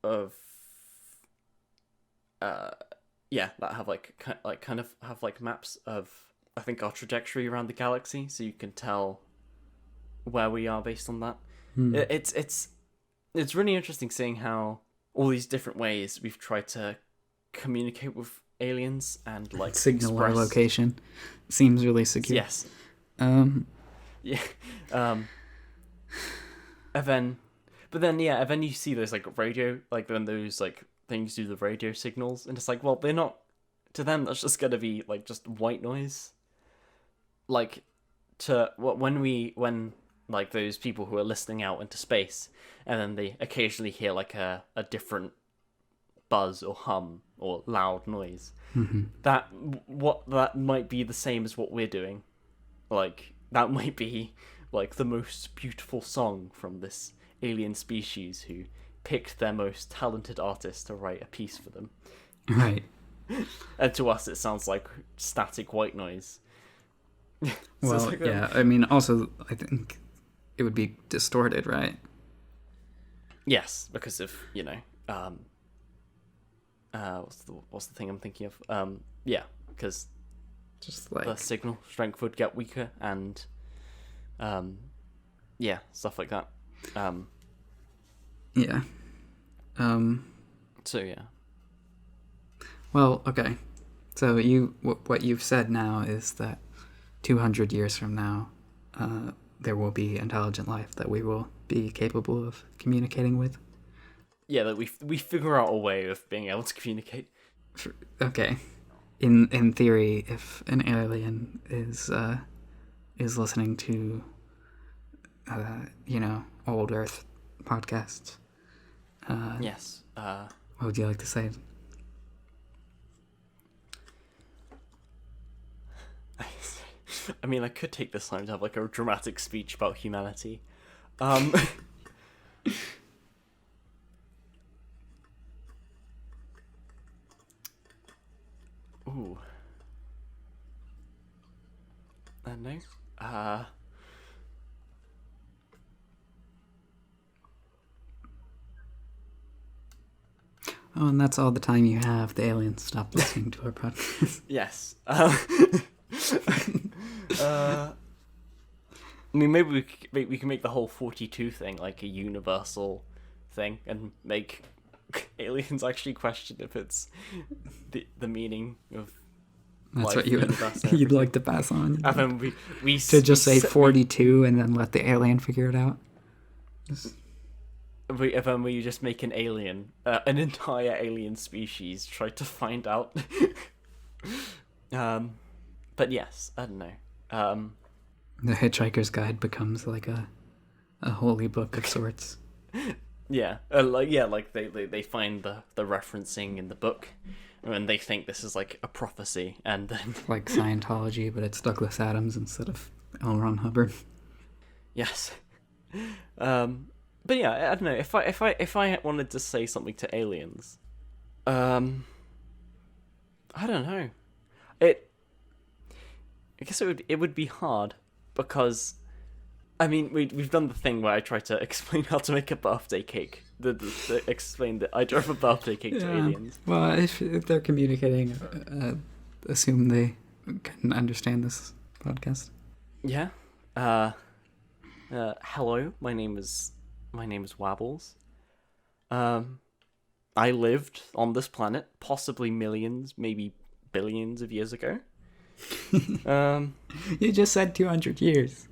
of that have kind of have like maps of, I think, our trajectory around the galaxy, so you can tell where we are based on that. It's really interesting seeing how all these different ways we've tried to communicate with aliens and like signal our location. Seems really secure. Yes. Yeah. And then you see those like radio, like when those like things do the radio signals, and it's like, well, they're not, to them that's just gonna be like just white noise. Like when like those people who are listening out into space, and then they occasionally hear like a different buzz or hum or loud noise, that might be the same as what we're doing. Like that might be like the most beautiful song from this alien species who picked their most talented artist to write a piece for them. Right. And to us it sounds like static white noise. Well, like yeah, I mean, also I think it would be distorted, right? Yes, because of, what's the thing I'm thinking of? Because just like the signal strength would get weaker, and stuff like that. So yeah. Well, okay. So what you've said now is that 200 years from now, there will be intelligent life that we will be capable of communicating with. Yeah, that we figure out a way of being able to communicate. Okay. In theory, if an alien is listening to old Earth podcasts, yes. What would you like to say? I mean, I could take this time to have like a dramatic speech about humanity. Ooh. No. Oh, and that's all the time you have. The aliens stop listening to our podcast. Yes. I mean, maybe we can make the whole 42 thing like a universal thing, and make aliens actually question if it's the meaning of. That's what you'd like to pass on. And then we to just say 42 and then let the alien figure it out. And then we just make an an entire alien species try to find out. But yes, I don't know. The Hitchhiker's Guide becomes like a holy book of sorts. Yeah, they find the referencing in the book, and they think this is like a prophecy, and then like Scientology, but it's Douglas Adams instead of L. Ron Hubbard. Yes. But yeah, I don't know, if I wanted to say something to aliens, I don't know. I guess it would be hard because, I mean, we've done the thing where I try to explain how to make a birthday cake. Explain that I drove a birthday cake to aliens. Well, if they're communicating, assume they can understand this podcast. Yeah. Hello. My name is Wabbles. I lived on this planet possibly millions, maybe billions of years ago. You just said 200 years.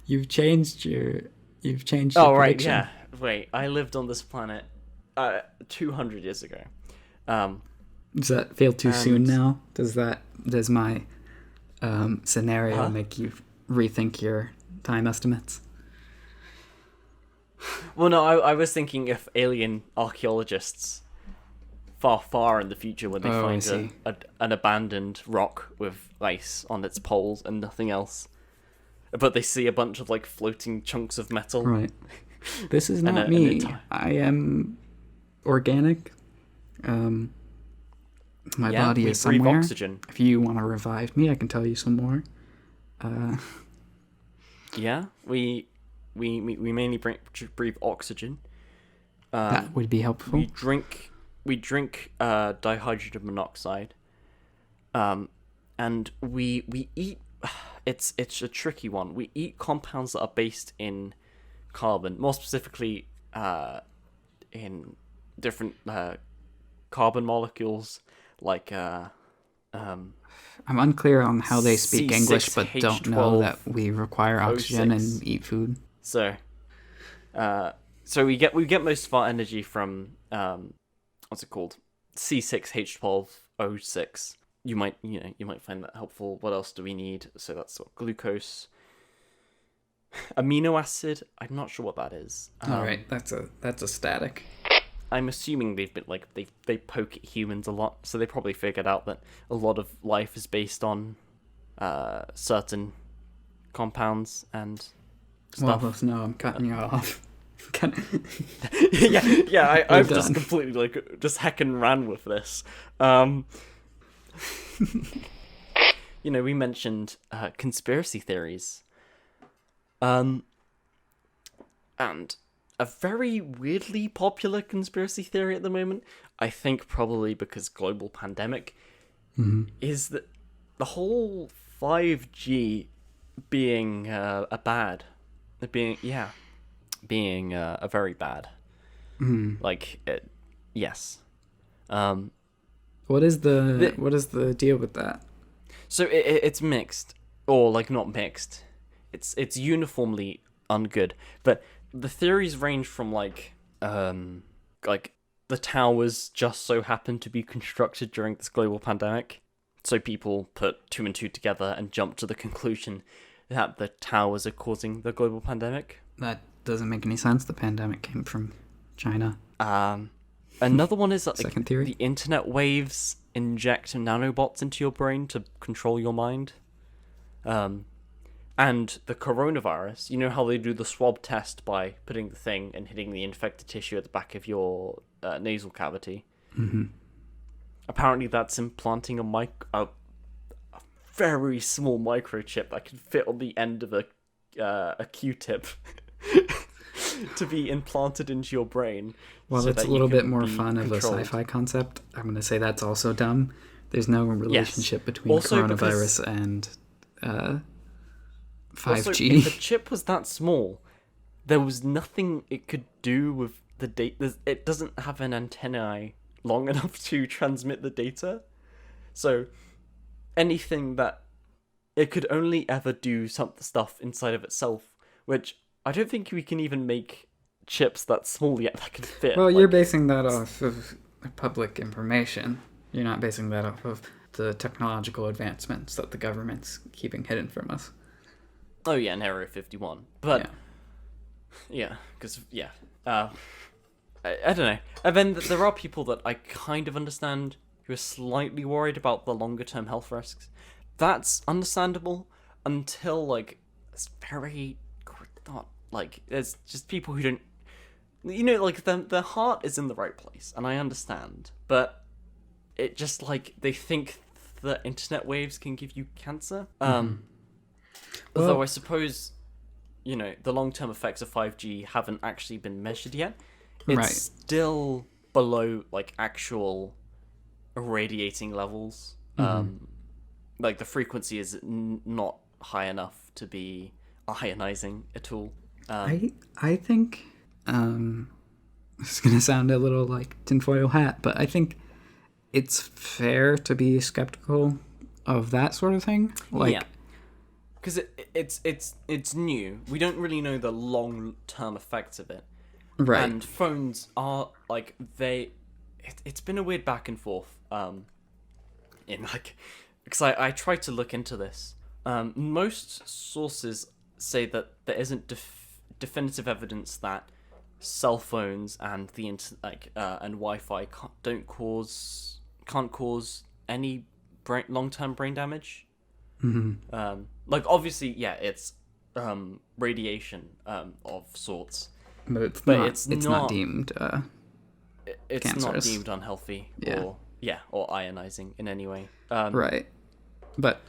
You've changed your Oh, right, prediction. yeah. Wait, I lived on this planet 200 years ago. Does that feel too soon now? Does my scenario make you rethink your time estimates? Well, no, I was thinking if alien archaeologists far in the future when they find an abandoned rock with ice on its poles and nothing else, but they see a bunch of like floating chunks of metal. Right. This is not me. I am organic. My body is somewhere. Oxygen. If you want to revive me, I can tell you some more. Yeah, we mainly breathe oxygen. That would be helpful. We drink dihydrogen monoxide. And we eat. It's a tricky one. We eat compounds that are based in carbon, more specifically, in different carbon molecules, like I'm unclear on how they speak English, but don't know that we require oxygen and eat food. So we get most of our energy from what's it called? C6H12O6. You might find that helpful. What else do we need? So that's glucose, amino acid. I'm not sure what that is. All right, that's a static. I'm assuming they've been like they poke at humans a lot, so they probably figured out that a lot of life is based on certain compounds and stuff. Well, no, I'm cutting you off. I've just completely just heckin' ran with this. We mentioned conspiracy theories, and a very weirdly popular conspiracy theory at the moment, I think probably because global pandemic, is that the whole 5G being a very bad. Yes. What is the deal with that? So it's mixed, or like not mixed. It's uniformly ungood, but the theories range from like the towers just so happened to be constructed during this global pandemic, so people put two and two together and jumped to the conclusion that the towers are causing the global pandemic. That doesn't make any sense. The pandemic came from China. Another one is that Second theory? The internet waves inject nanobots into your brain to control your mind. And the coronavirus, you know how they do the swab test by putting the thing and hitting the infected tissue at the back of your nasal cavity? Mm-hmm. Apparently that's implanting a very small microchip that can fit on the end of a Q-tip to be implanted into your brain. Well, so it's a little bit more fun of a sci-fi concept. I'm going to say that's also dumb. There's no relationship between also coronavirus and 5G. Also, if the chip was that small, there was nothing it could do with the data. It doesn't have an antennae long enough to transmit the data. So anything that it could only ever do some stuff inside of itself, which I don't think we can even make chips that small yet that can fit. Well, you're basing that off of public information. You're not basing that off of the technological advancements that the government's keeping hidden from us. Oh yeah, and Area 51. But I don't know. And then there are people that I kind of understand who are slightly worried about the longer term health risks. That's understandable until it's very not there's just people who don't, their heart is in the right place, and I understand, but it just they think the internet waves can give you cancer. Well- Although I suppose, the long-term effects of 5G haven't actually been measured yet. It's Right. still below like actual irradiating levels. Like the frequency is not high enough to be ionizing at all. I think this is gonna sound a little like tinfoil hat, but I think it's fair to be skeptical of that sort of thing. Like, Yeah. Because it's new. We don't really know the long-term effects of it. right? And phones are like it's been a weird back and forth. In like, because I tried to look into this. Most sources say that there isn't definitive evidence that cell phones and the and Wi-Fi can't cause any long-term brain damage. Like obviously, yeah, it's radiation of sorts, But it's but not. it's It's not- not deemed. it's not Cancerous. deemed unhealthy Yeah. or ionizing in any way. Right. But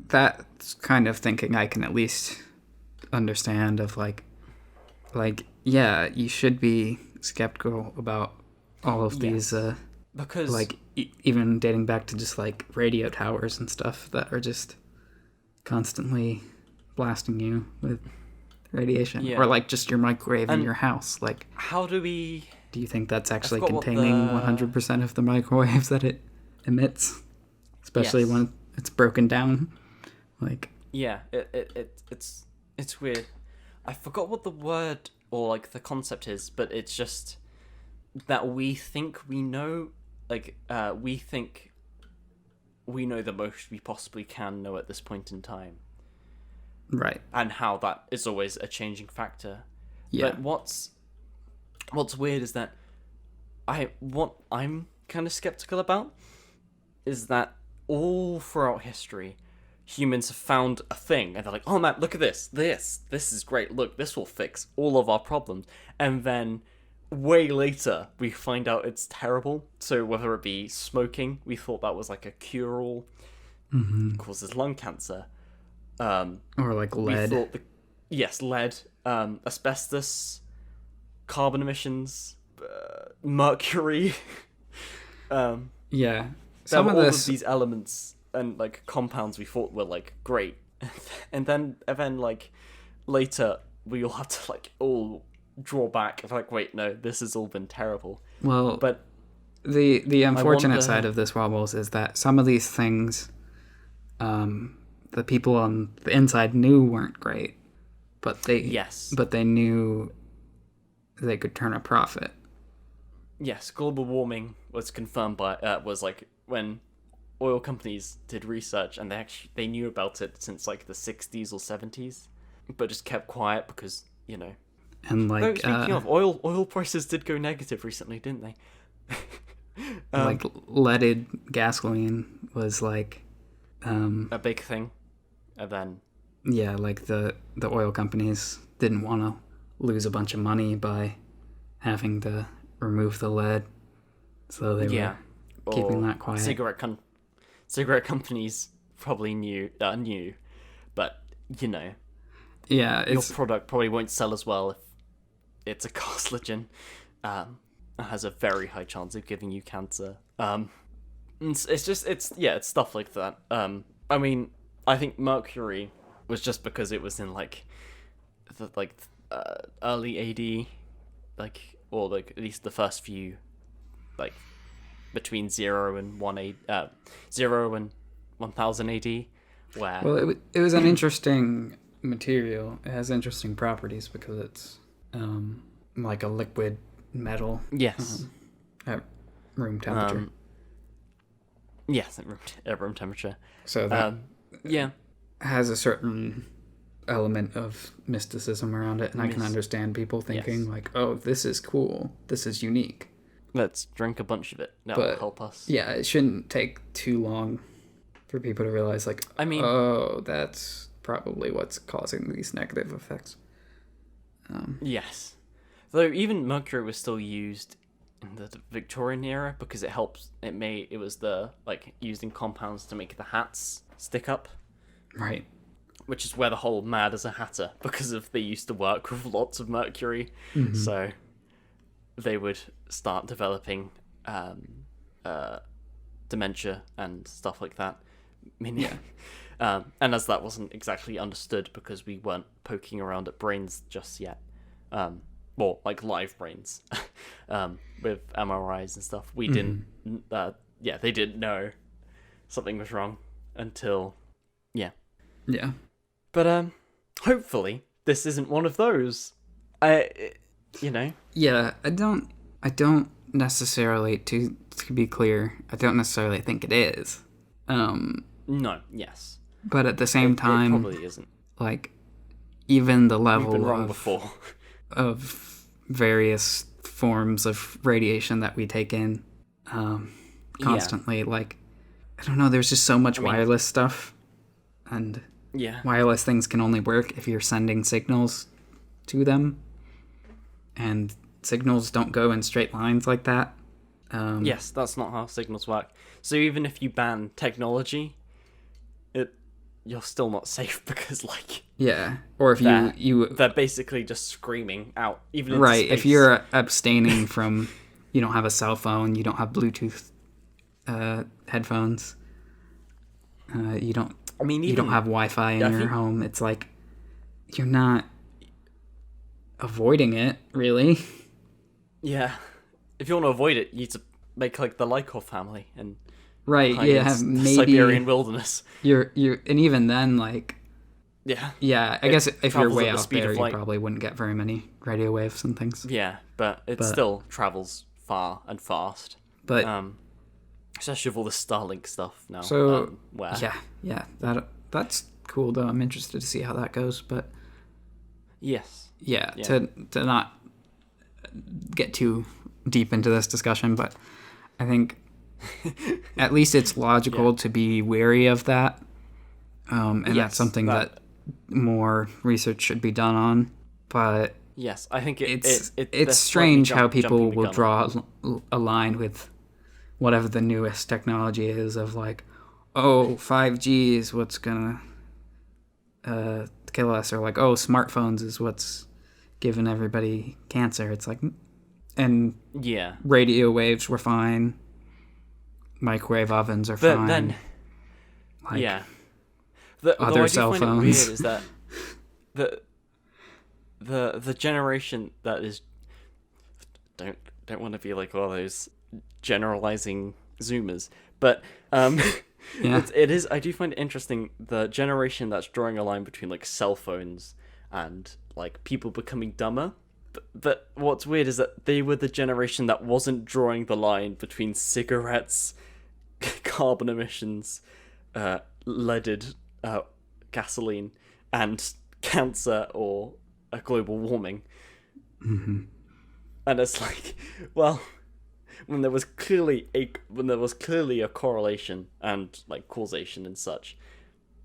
that's kind of thinking I can at least understand of like yeah, you should be skeptical about all of these because like even dating back to just like radio towers and stuff that are just constantly blasting you with radiation, Yeah. or like just your microwave in And- your house. Like, how do we? do you think that's actually forgot what containing the- 100% of the microwaves that it emits, especially Yes. when it's broken down? Like, Yeah, it's weird. I forgot what the word or like the concept is, but it's just that we think we know, we think we know the most we possibly can know at this point in time, right? and how that is always a changing factor. Yeah. But what's weird is that what I'm kind of skeptical about is that all throughout history, humans have found a thing, and they're like, "Oh man, look at this! This is great. Look, this will fix all of our problems." And then, way later, we find out it's terrible. So whether it be smoking, we thought that was like a cure-all, causes lung cancer. Or like We lead. thought lead, asbestos, carbon emissions, mercury. Yeah. Some Some of all this. of these elements and like compounds we thought were like great, and then like later we all have to like all draw back. It's like, wait, no, this has all been terrible. Well, But the unfortunate wonder- side of this, Wobbles, is that some of these things, the people on the inside knew weren't great, but they knew they could turn a profit. yes, global warming was confirmed by was like when oil companies did research, and they knew about it since like the 60s or 70s, but just kept quiet because And Though, like, speaking of oil prices did go negative recently, didn't they? like leaded gasoline was like, A big thing, and then yeah, like the oil companies didn't want to lose a bunch of money by having to remove the lead, so they were keeping that quiet. Cigarette companies probably knew, but yeah, your it's product probably won't sell as well if it's a carcinogen. It has a very high chance of giving you cancer. It's stuff like that. I mean, I think mercury was just because it was in like the early AD, or at least the first few, between 0 and 1000 AD, where well, it was an interesting material. It has interesting properties because it's like a liquid metal yes, at room temperature. yes, at room temperature. So that Yeah, has a certain element of mysticism around it, and I can understand people thinking Yes. like, "Oh, this is cool. This is unique." let's drink a bunch of it. That will But help us. yeah, it shouldn't take too long for people to realize, like, I mean- oh, that's probably what's causing these negative effects. Yes. Though even mercury was still used in the Victorian era because it was the like using compounds to make the hats stick up, Right. which is where the whole mad as a hatter, because of they used to work with lots of mercury, so they would start developing dementia and stuff like that. And as that wasn't exactly understood because we weren't poking around at brains just yet, well, like live brains, with MRIs and stuff, we didn't. They didn't know something was wrong until, Yeah. But hopefully this isn't one of those. Yeah, I don't necessarily, to be clear, I don't necessarily think it is. No. Yes. But at the same time, it probably isn't. like, even the We've level been wrong before. of various forms of radiation that we take in constantly, like, I don't know, there's just so much wireless stuff, and wireless things can only work if you're sending signals to them, and signals don't go in straight lines like that. Yes, that's not how signals work. So even if you ban technology, you're still not safe because, like... Yeah, or if they're basically just screaming out, even into right, space. if you're abstaining from... You don't have a cell phone, you don't have Bluetooth headphones, you don't have Wi-Fi in your home, it's like, you're not avoiding it, really. Yeah. If you want to avoid it, you need to make, like, the Lycor family and... Right, maybe Siberian wilderness. You're and even then, like, yeah. I guess if you're way at the out speed there, of you light. probably wouldn't get very many radio waves and things. Yeah, but it still travels far and fast. But especially with all the Starlink stuff now. So that's cool though. I'm interested to see how that goes. But to not get too deep into this discussion, but I think. At least it's logical to be wary of that, and that's something that more research should be done on. But yes, I think it's strange how people will draw a line with whatever the newest technology is of like, 5G is what's gonna kill us, or like, smartphones is what's giving everybody cancer. It's like, and radio waves were fine. Microwave ovens are fine. Then, other cell phones. Weird is that the generation that is don't want to be like all those generalizing Zoomers, but it is. I do find it interesting the generation that's drawing a line between like cell phones and like people becoming dumber. But what's weird is that they were the generation that wasn't drawing the line between cigarettes, carbon emissions, leaded gasoline, and cancer or global warming. Mm-hmm. And it's like, well, when there was clearly a correlation and like causation and such,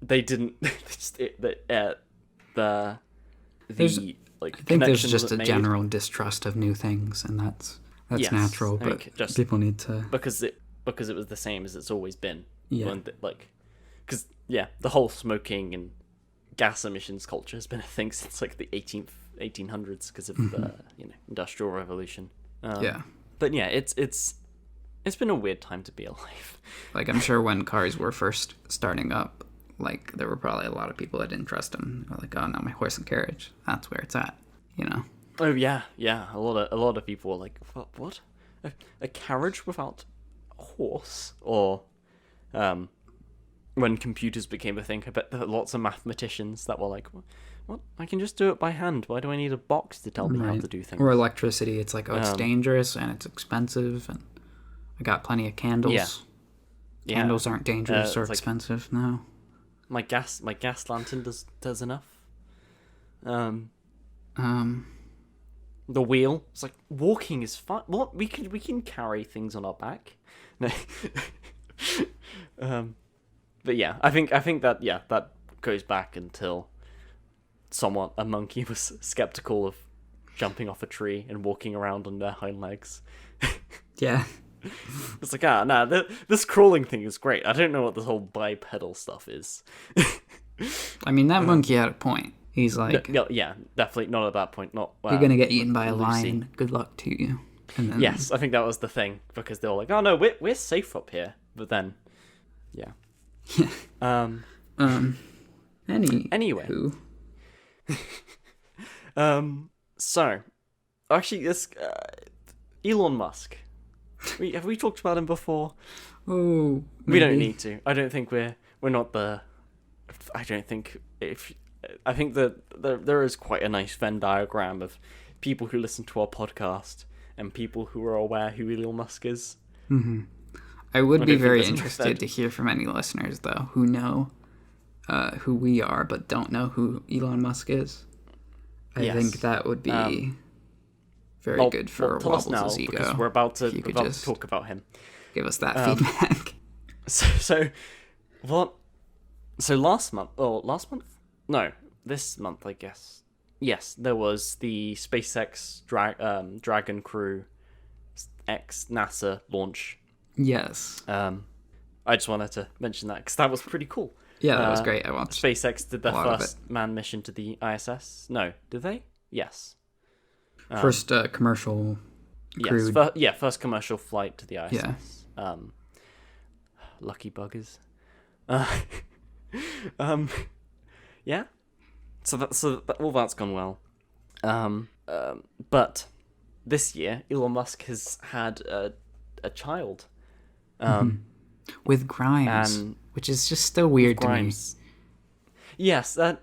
they didn't. I think there's just a general distrust of new things, and that's natural. But people need to because it was the same as it's always been. Yeah. Because the whole smoking and gas emissions culture has been a thing since like the 1800s because of the Industrial Revolution. But yeah, it's been a weird time to be alive. Like, I'm sure when cars were first starting up, like, there were probably a lot of people that didn't trust them. They were like, oh no, my horse and carriage, that's where it's at, Oh yeah. A lot of people were like, what? A carriage without a horse? Or when computers became a thing, I bet there were lots of mathematicians that were like, what? I can just do it by hand. Why do I need a box to tell me how to do things? Or electricity. It's like, it's dangerous and it's expensive, and I got plenty of candles. Yeah. Candles aren't dangerous or expensive, no. My gas lantern does enough. The wheel. It's like walking is fun. What we can carry things on our back. No. But yeah, I think that that goes back until a monkey was skeptical of jumping off a tree and walking around on their hind legs. Yeah. It's like, nah, this crawling thing is great. I don't know what this whole bipedal stuff is. I mean, that monkey had a point. He's like, No, yeah, definitely not at that point. Not you're gonna get eaten by a Lucy. lion. Good luck to you. And then, Yes, I think that was the thing, because they were like, oh no, we're safe up here. But then, yeah. Anyway. So, actually, this Elon Musk. Have we talked about him before? Oh, we don't need to. I don't think we're not the. I don't think if. I think that there is quite a nice Venn diagram of people who listen to our podcast and people who are aware who Elon Musk is. Mm-hmm. I would be very interested to hear from any listeners, though, who know who we are but don't know who Elon Musk is. I think that would be very good for Wobbles' ego. Because we're about to talk about him. Give us that feedback. So last month? No, this month, I guess. Yes, there was the SpaceX Dragon Crew X NASA launch. Yes. I just wanted to mention that because that was pretty cool. Yeah, that was great. I watched. SpaceX did their first manned mission to the ISS. No, did they? Yes. First commercial. Crewed. Yes. First commercial flight to the ISS. Yeah. Lucky buggers. Yeah. So all that's gone well. But this year, Elon Musk has had a child. With Grimes, which is just still weird to me. Yes, that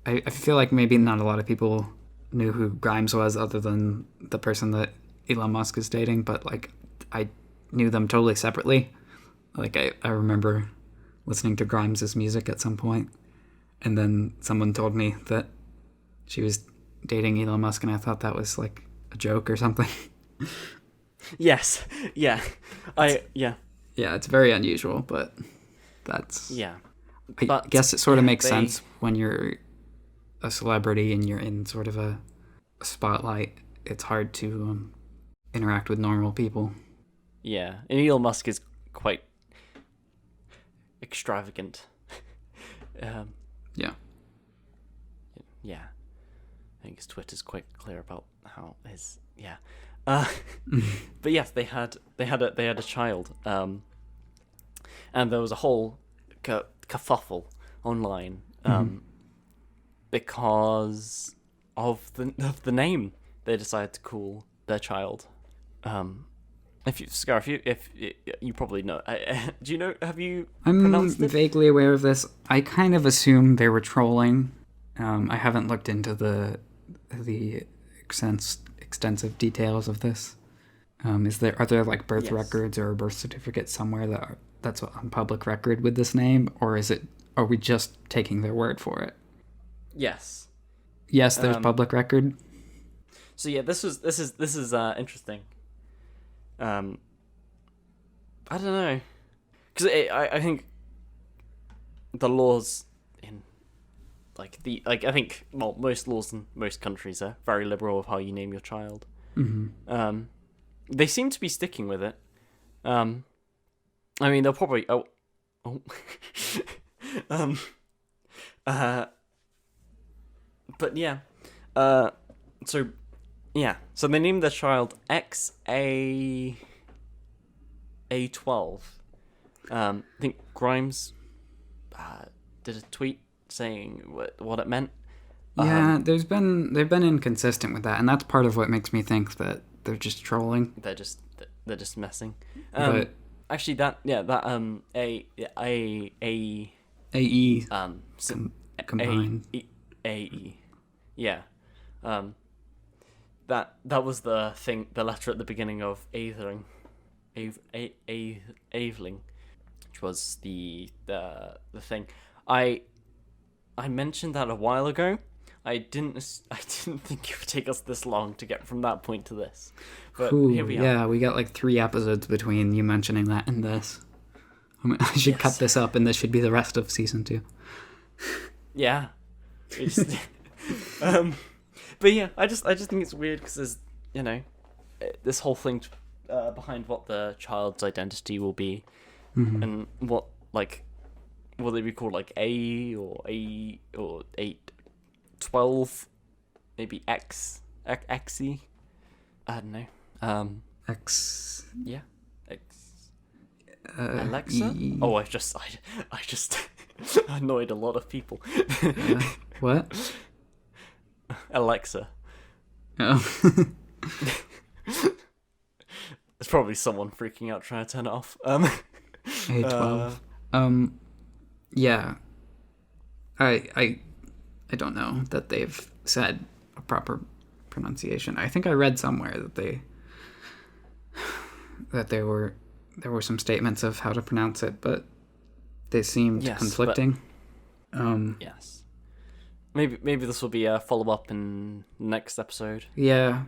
I feel like maybe not a lot of people knew who Grimes was other than the person that Elon Musk is dating, but like I knew them totally separately. Like I remember listening to Grimes' music at some point, and then someone told me that she was dating Elon Musk, and I thought that was like a joke or something. Yes. Yeah. Yeah, it's very unusual, but that's... Yeah. I guess it sort of makes sense when you're a celebrity and you're in sort of a spotlight. It's hard to interact with normal people. Yeah, and Elon Musk is quite extravagant. Yeah. Yeah. I think his Twitter's quite clear about how his... Yeah. But yes, they had a child, and there was a whole kerfuffle online because of the name they decided to call their child. If you probably know, do you know? Have you pronounced it? I'm vaguely aware of this. I kind of assume they were trolling. I haven't looked into the extensive details of this. Are there like birth records or a birth certificate somewhere that's on public record with this name, or are we just taking their word for it? Yes. Yes, there's public record. So yeah, this is interesting. I don't know, because I think the laws in most laws in most countries are very liberal with how you name your child. Mm-hmm. They seem to be sticking with it. I mean, they'll probably but yeah. So they named their child XA12. I think Grimes did a tweet saying what it meant. Yeah, they've been inconsistent with that, and that's part of what makes me think that they're just trolling. They're just messing. But actually, AE combined. AE, yeah. That was the thing. The letter at the beginning of Aveling, which was the thing. I mentioned that a while ago. I didn't think it would take us this long to get from that point to this. But here we are. Yeah, we got like 3 episodes between you mentioning that and this. I should cut this up, and this should be the rest of season 2. Yeah. But yeah, I just think it's weird because there's, this whole thing behind what the child's identity will be, and what like will they be called, like A or 8, 12, maybe XE. I don't know. X. Yeah. X. Alexa. Oh, I just annoyed a lot of people. What? Alexa. Oh. There's probably someone freaking out trying to turn it off. A12. Yeah. I don't know that they've said a proper pronunciation. I think I read somewhere that there were some statements of how to pronounce it, but they seemed conflicting. Yes. Maybe this will be a follow-up in next episode. Yeah.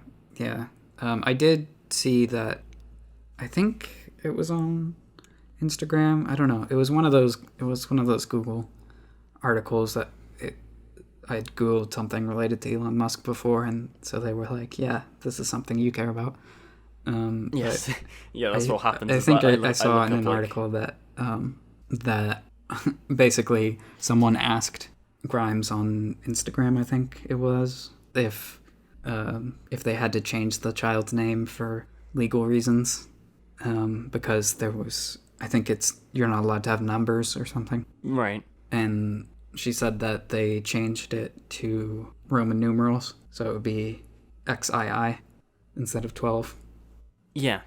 I did see that. I think it was on Instagram. I don't know. It was one of those Google articles that I'd Googled something related to Elon Musk before, and so they were like, "Yeah, this is something you care about." Yes, yeah, that's what happens. I think I saw in an article that that basically someone asked Grimes on Instagram, I think it was, if they had to change the child's name for legal reasons, because there was, I think you're not allowed to have numbers or something. Right. And she said that they changed it to Roman numerals, so it would be XII instead of 12. Yeah.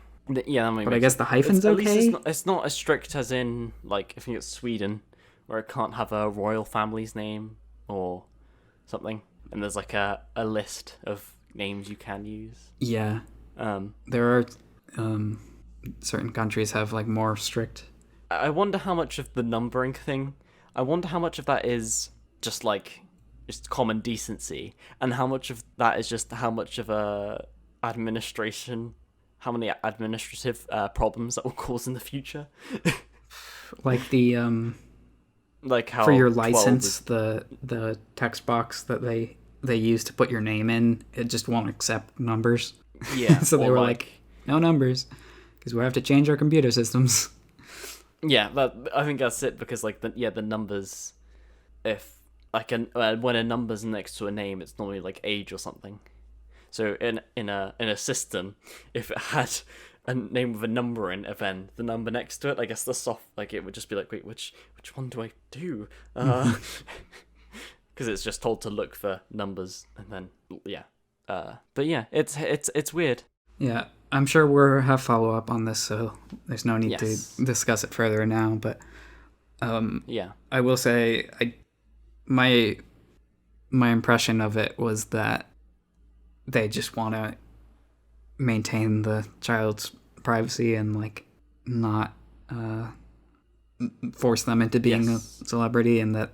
Yeah, that might but I guess the hyphen's at okay. Least it's not as strict as in, like, I think it's Sweden, where it can't have a royal family's name or something. And there's like a list of names you can use. Yeah. There are certain countries have like more strict. I wonder how much of the numbering thing, I wonder how much of that is just like just common decency, and how much of that is just how much of a administration, how many administrative problems that will cause in the future. Like the like how for your license, the text box that they use to put your name in, it just won't accept numbers. Yeah. So they were like, no numbers, because we have to change our computer systems. Yeah, I think that's it, because like the numbers, if like when a number's next to a name, it's normally like age or something. So in a system, if it had a name with a number in it, then the number next to it, I guess it would just be like, wait, which one do I do? Because it's just told to look for numbers, and then yeah. But yeah, it's weird. Yeah, I'm sure we'll have follow up on this, so there's no need to discuss it further now. But yeah, I will say my impression of it was that they just want to maintain the child's privacy and like not force them into being a celebrity, and that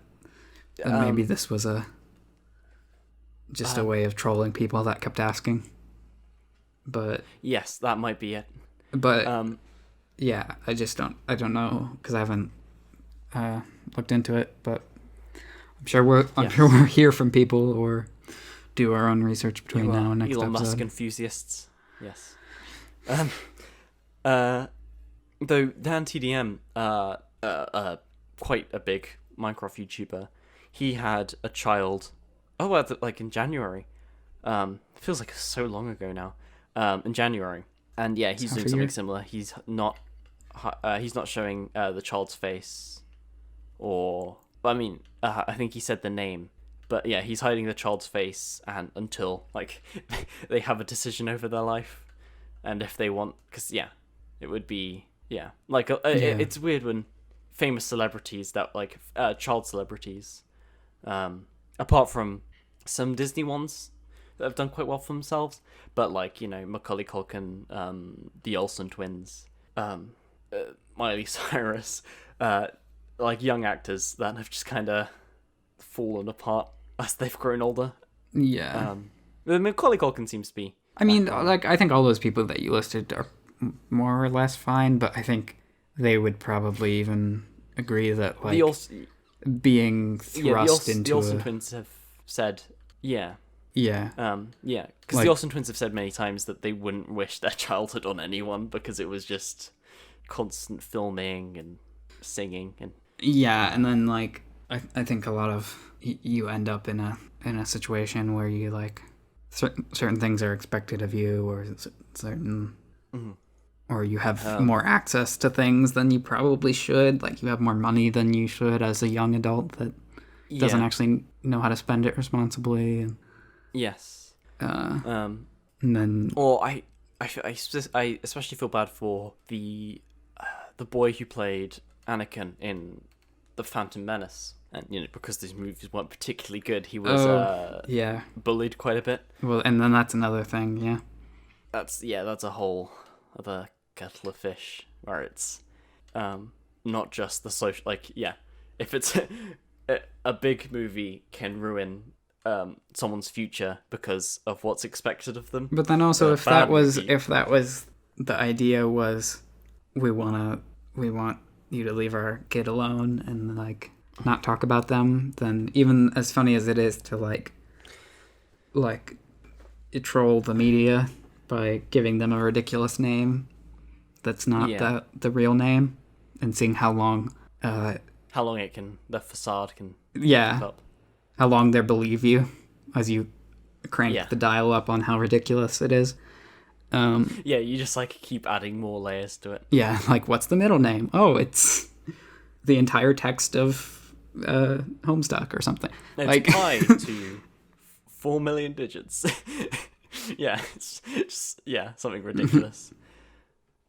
maybe this was just a way of trolling people that kept asking. But yes, that might be it. But yeah, I don't know, because I haven't looked into it. But I'm sure we'll hear from people or do our own research between now and next Elon episode. Musk enthusiasts. Yes. Though Dan TDM, quite a big Minecraft YouTuber, he had a child. Like in January. Feels like so long ago now. In January, and yeah, he's doing something similar. He's not showing the child's face, or I think he said the name, but yeah, he's hiding the child's face and until like they have a decision over their life, and if they want, because it would be like it's weird when famous celebrities that like child celebrities, apart from some Disney ones that have done quite well for themselves, but like, Macaulay Culkin, the Olsen twins, Miley Cyrus, like young actors that have just kind of fallen apart as they've grown older. Yeah. Macaulay Culkin seems to be. I mean, like, I think all those people that you listed are more or less fine, but I think they would probably even agree that like being thrust into the Olsen twins have said, yeah. Yeah. Yeah, because the Olsen twins have said many times that they wouldn't wish their childhood on anyone because it was just constant filming and singing and Yeah, and then like I think a lot of you end up in a situation where you like certain things are expected of you, or certain or you have more access to things than you probably should. Like you have more money than you should as a young adult that doesn't actually know how to spend it responsibly. And, yes. and then or I especially feel bad for the boy who played Anakin in The Phantom Menace, and because these movies weren't particularly good, he was bullied quite a bit. Well, and then that's another thing. Yeah. That's a whole other kettle of fish where it's not just the social, like, if it's a big movie can ruin someone's future because of what's expected of them. But then also if that was the idea was we want you to leave our kid alone and like not talk about them, then even as funny as it is to like troll the media by giving them a ridiculous name that's not the real name, and seeing how long the facade can keep up. How long they believe you as you crank the dial up on how ridiculous it is. You just like keep adding more layers to it. Yeah, like what's the middle name? Oh, it's the entire text of Homestuck or something. It's like pi to 4 million digits. It's just, something ridiculous.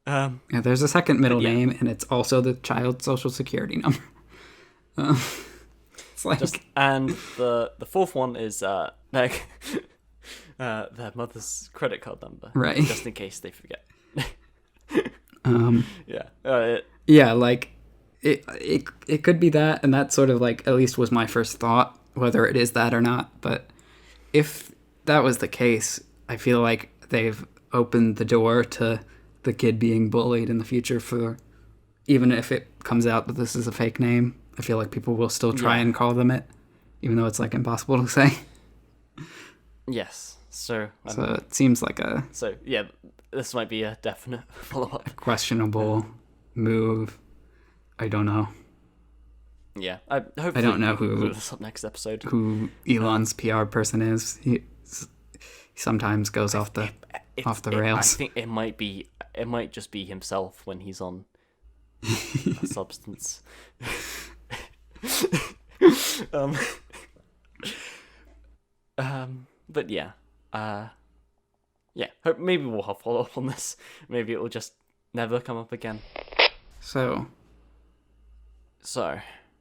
There's a second middle name, and it's also the child's social security number. It's like... and the fourth one is their mother's credit card number, right? Just in case they forget. Like it could be that, and that sort of like at least was my first thought, whether it is that or not. But if that was the case, I feel like they've opened the door to the kid being bullied in the future. For even if it comes out that this is a fake name, I feel like people will still try and call them it, even though it's like impossible to say. Yes. So it seems like this might be a definite follow-up. Questionable move. I don't know. Yeah, I don't know who this up next episode. Who Elon's PR person is. He sometimes goes off the rails. I think it might just be himself when he's on a substance. But hope maybe we'll have follow up on this. Maybe it will just never come up again. So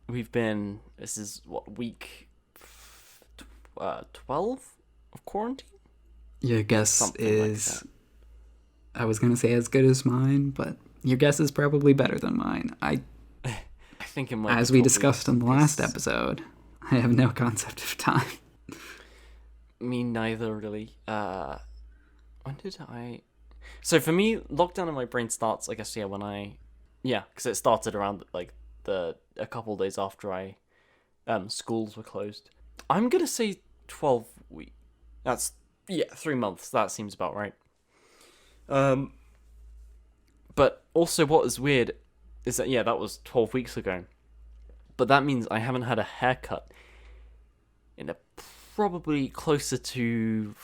we've been. This is week 12 of quarantine. Your guess Something is. Like I was gonna say as good as mine, but your guess is probably better than mine. I think it might. As we discussed in the last episode, I have no concept of time. Me neither, really. When did I... So for me, lockdown in my brain starts, I guess, when because it started around, like, a couple of days after schools were closed. I'm gonna say 12 weeks. That's, 3 months. That seems about right. But also what is weird is that, that was 12 weeks ago. But that means I haven't had a haircut in probably closer to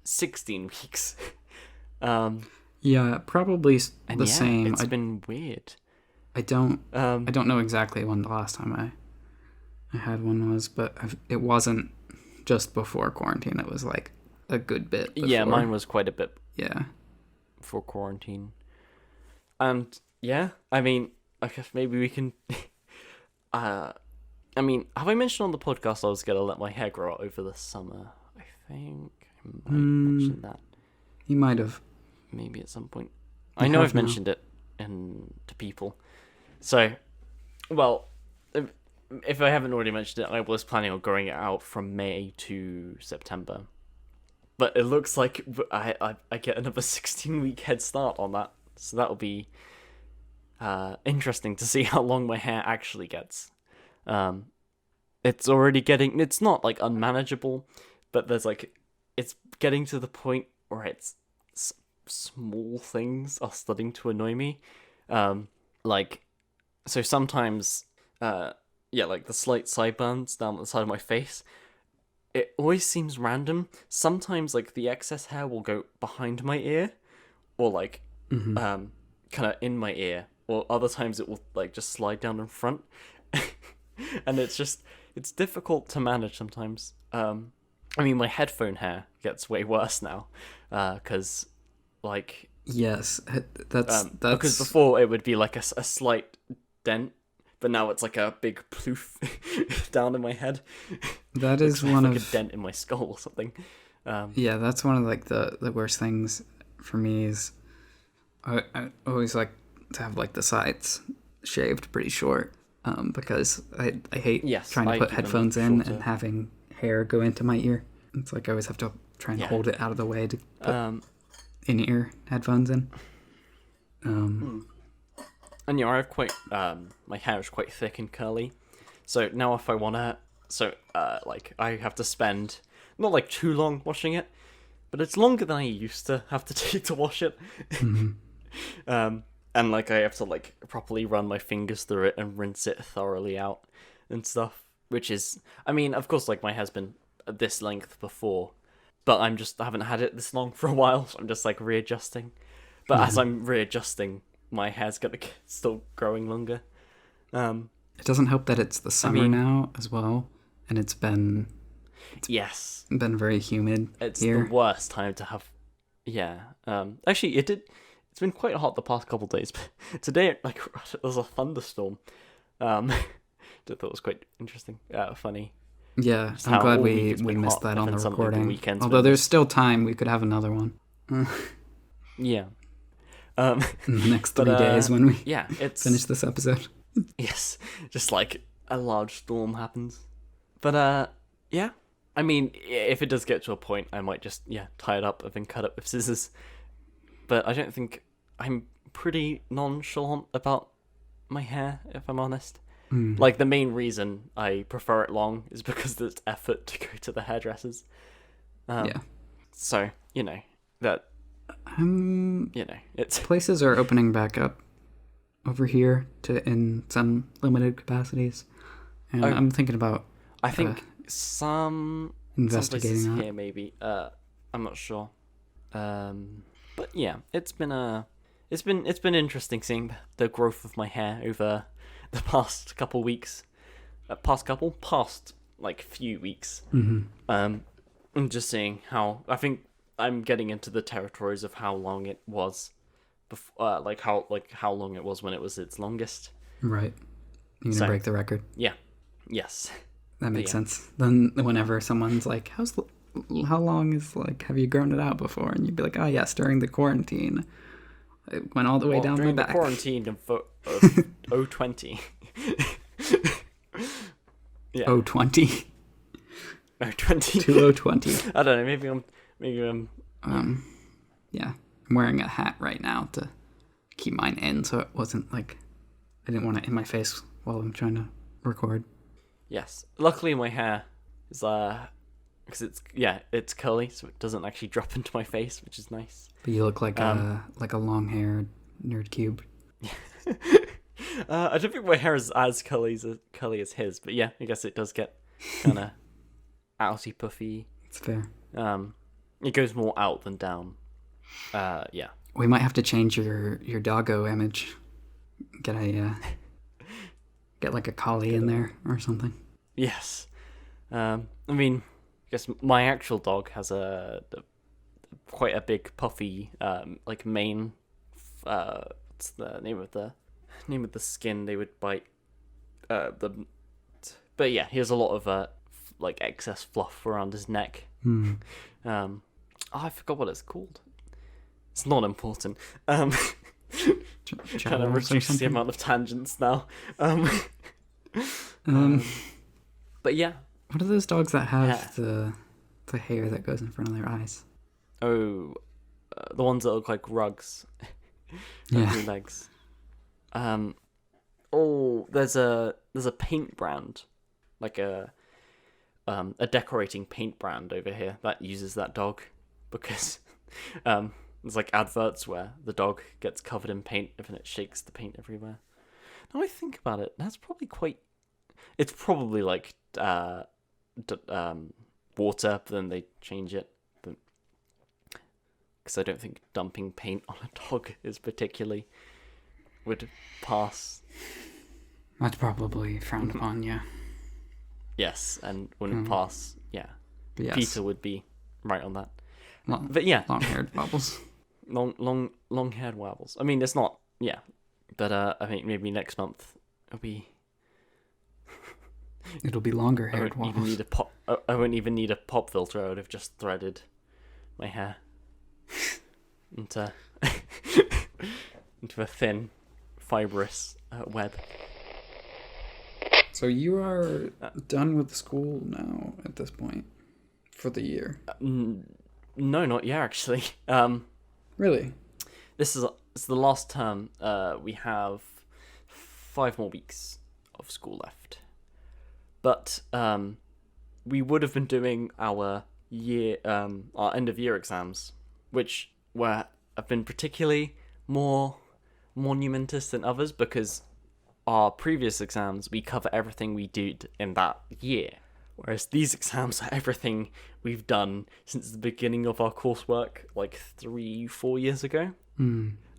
16 weeks. Probably the same. It's been weird. I don't know exactly when the last time I had one was, but it wasn't just before quarantine. It was like a good bit before. Yeah, mine was quite a bit. Yeah. Before quarantine. And I mean, I guess maybe we can. I mean, have I mentioned on the podcast I was gonna let my hair grow out over the summer? I think I might mention that. You might have. Maybe at some point. I know I've mentioned it to people. So, well, if I haven't already mentioned it, I was planning on growing it out from May to September. But it looks like I get another 16-week head start on that. So that'll be interesting to see how long my hair actually gets. it's already getting, it's not like unmanageable, but there's like, it's getting to the point where it's small things are starting to annoy me. Like, so sometimes, like the slight sideburns down the side of my face, it always seems random. Sometimes like the excess hair will go behind my ear, or like, kind of in my ear, or other times it will like just slide down in front. And it's difficult to manage sometimes. I mean, my headphone hair gets way worse now, because like, Yes, that's because before it would be like a slight dent, but now it's like a big ploof down in my head. that is Looks one like of a dent in my skull or something. Yeah, that's one of like the worst things for me is I always like to have like the sides shaved pretty short, because I hate trying to put headphones in and having hair go into my ear. It's like I always have to try and hold it out of the way to put in-ear headphones in. And I have quite my hair is quite thick and curly, so now if I wanna, like I have to spend not like too long washing it, but it's longer than I used to have to take to wash it. And like I have to like properly run my fingers through it and rinse it thoroughly out and stuff, which is, I mean, of course, like my hair's been this length before, but I haven't had it this long for a while, so I'm just like readjusting. But as I'm readjusting, my hair's gonna still growing longer. It doesn't help that it's the summer now as well, and it's been very humid. It's here. the worst time to have. Yeah. Actually, it's been quite hot the past couple of days, but today like there's a thunderstorm. I thought it was quite interesting, funny. Yeah, Just I'm how glad all we week it's been missed hot, that and on then the suddenly recording. weekend's Although been- there's still time, we could have another one Yeah. in the next 3 days when we it's finish this episode. Yes, just like a large storm happens. But yeah. I mean, if it does get to a point, I might just tie it up and then cut it with scissors. But I don't think I'm pretty nonchalant about my hair, if I'm honest. Like the main reason I prefer it long is because there's effort to go to the hairdressers. So that. It's Places are opening back up over here in some limited capacities, and I'm thinking about. I think some investigating places that. here maybe. I'm not sure. But yeah, it's been interesting seeing the growth of my hair over the past couple weeks. Past like few weeks. And just seeing how I think I'm getting into the territories of how long it was before, like how long it was when it was its longest. Right. You're gonna break the record. Yeah. Yes. That makes sense. Then whenever someone's like, how long is have you grown it out before? And you'd be like, oh yes, during the quarantine. It went all the way down my back. During the quarantine of 020. Yeah. 020. 020. 2020. I don't know. Maybe I'm. Yeah. I'm wearing a hat right now to keep mine in, so it wasn't like I didn't want it in my face while I'm trying to record. Yes. Luckily, my hair is because it's curly, so it doesn't actually drop into my face, which is nice. But you look like a long-haired nerd cube. I don't think my hair is as curly as his, but yeah, I guess it does get kind of outy puffy. It's fair. It goes more out than down. Yeah. We might have to change your doggo image. Get like a collie in there or something. Yes. I mean, I guess my actual dog has quite a big puffy like mane. What's the name of the skin they would bite? But yeah, he has a lot of like excess fluff around his neck. I forgot what it's called. It's not important. Trying to reduce the amount of tangents now. But yeah. What are those dogs that have the hair that goes in front of their eyes? Oh, the ones that look like rugs. Yeah. Legs. There's a paint brand like a decorating paint brand over here that uses that dog because there's like adverts where the dog gets covered in paint and it shakes the paint everywhere. Now I think about it, that's probably quite. It's probably like water, but then they change it. But because I don't think dumping paint on a dog is particularly would pass. That's probably frowned upon, yeah. Yes, and wouldn't pass. Yeah, Yes. Peter would be right on that. Long, But yeah, long-haired bubbles. long-haired wobbles. I mean, it's not. Yeah, but I think maybe next month it'll be. It'll be longer-haired I won't even wobbles. need a pop. I won't even need a pop filter. I would have just threaded my hair into into a thin, fibrous web. So you are done with school now at this point for the year? No, not yet actually. Really? It's the last term. We have 5 more weeks of school left, but we would have been doing our end of year exams, which have been particularly more monumentous than others because our previous exams we cover everything we did in that year, whereas these exams are everything we've done since the beginning of our coursework, like 3-4 years ago.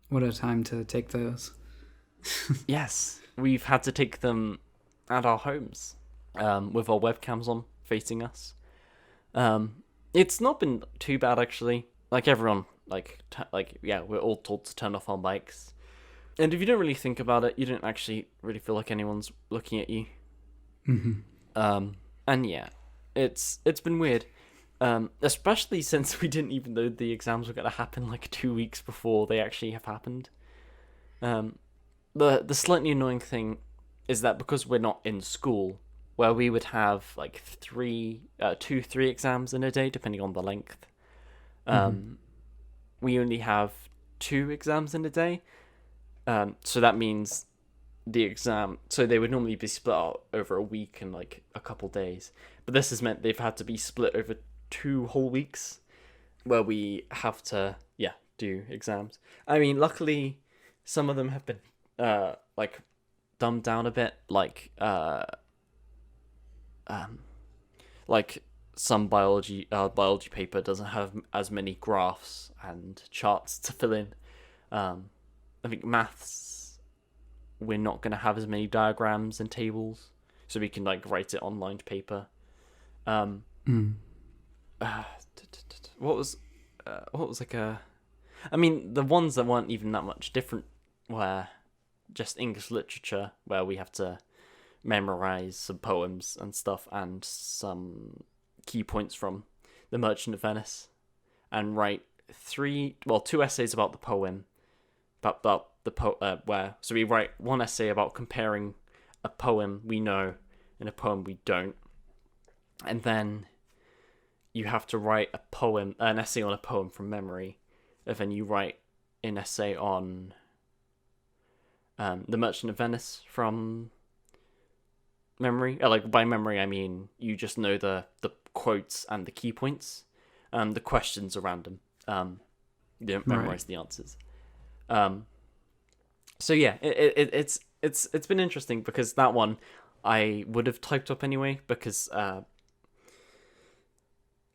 What a time to take those. Yes, we've had to take them at our homes, with our webcams on facing us. It's not been too bad actually. Like everyone, we're all told to turn off our mics, and if you don't really think about it, you don't actually really feel like anyone's looking at you. And yeah, it's been weird, especially since we didn't even know the exams were going to happen like 2 weeks before they actually have happened. The slightly annoying thing is that because we're not in school, where we would have like 3 exams in a day, depending on the length, we only have 2 exams in a day. So that means the exam, so they would normally be split out over a week and like a couple days, but this has meant they've had to be split over 2 whole weeks where we have to do exams. I mean, luckily some of them have been like dumbed down a bit, like some biology paper doesn't have as many graphs and charts to fill in. I think maths, we're not going to have as many diagrams and tables, so we can like write it on lined paper. What was like I mean, the ones that weren't even that much different were just English literature, where we have to memorize some poems and stuff and some key points from The Merchant of Venice, and write 2 essays about the poem. So we write 1 essay about comparing a poem we know and a poem we don't, and then you have to write an essay on a poem from memory, and then you write an essay on The Merchant of Venice from memory. Like by memory, I mean you just know the quotes and the key points. The questions are random. You don't memorize the answers. So yeah, it's been interesting because that one I would have typed up anyway because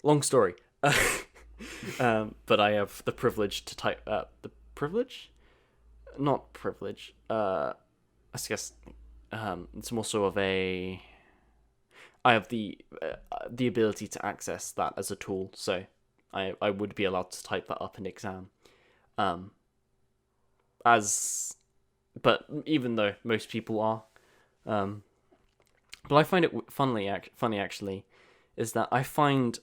long story. But I have the privilege to type the privilege? Not privilege. I guess it's more so of a I have the ability to access that as a tool, so I would be allowed to type that up in exam. But even though most people are, but I find it funny actually, is that I find,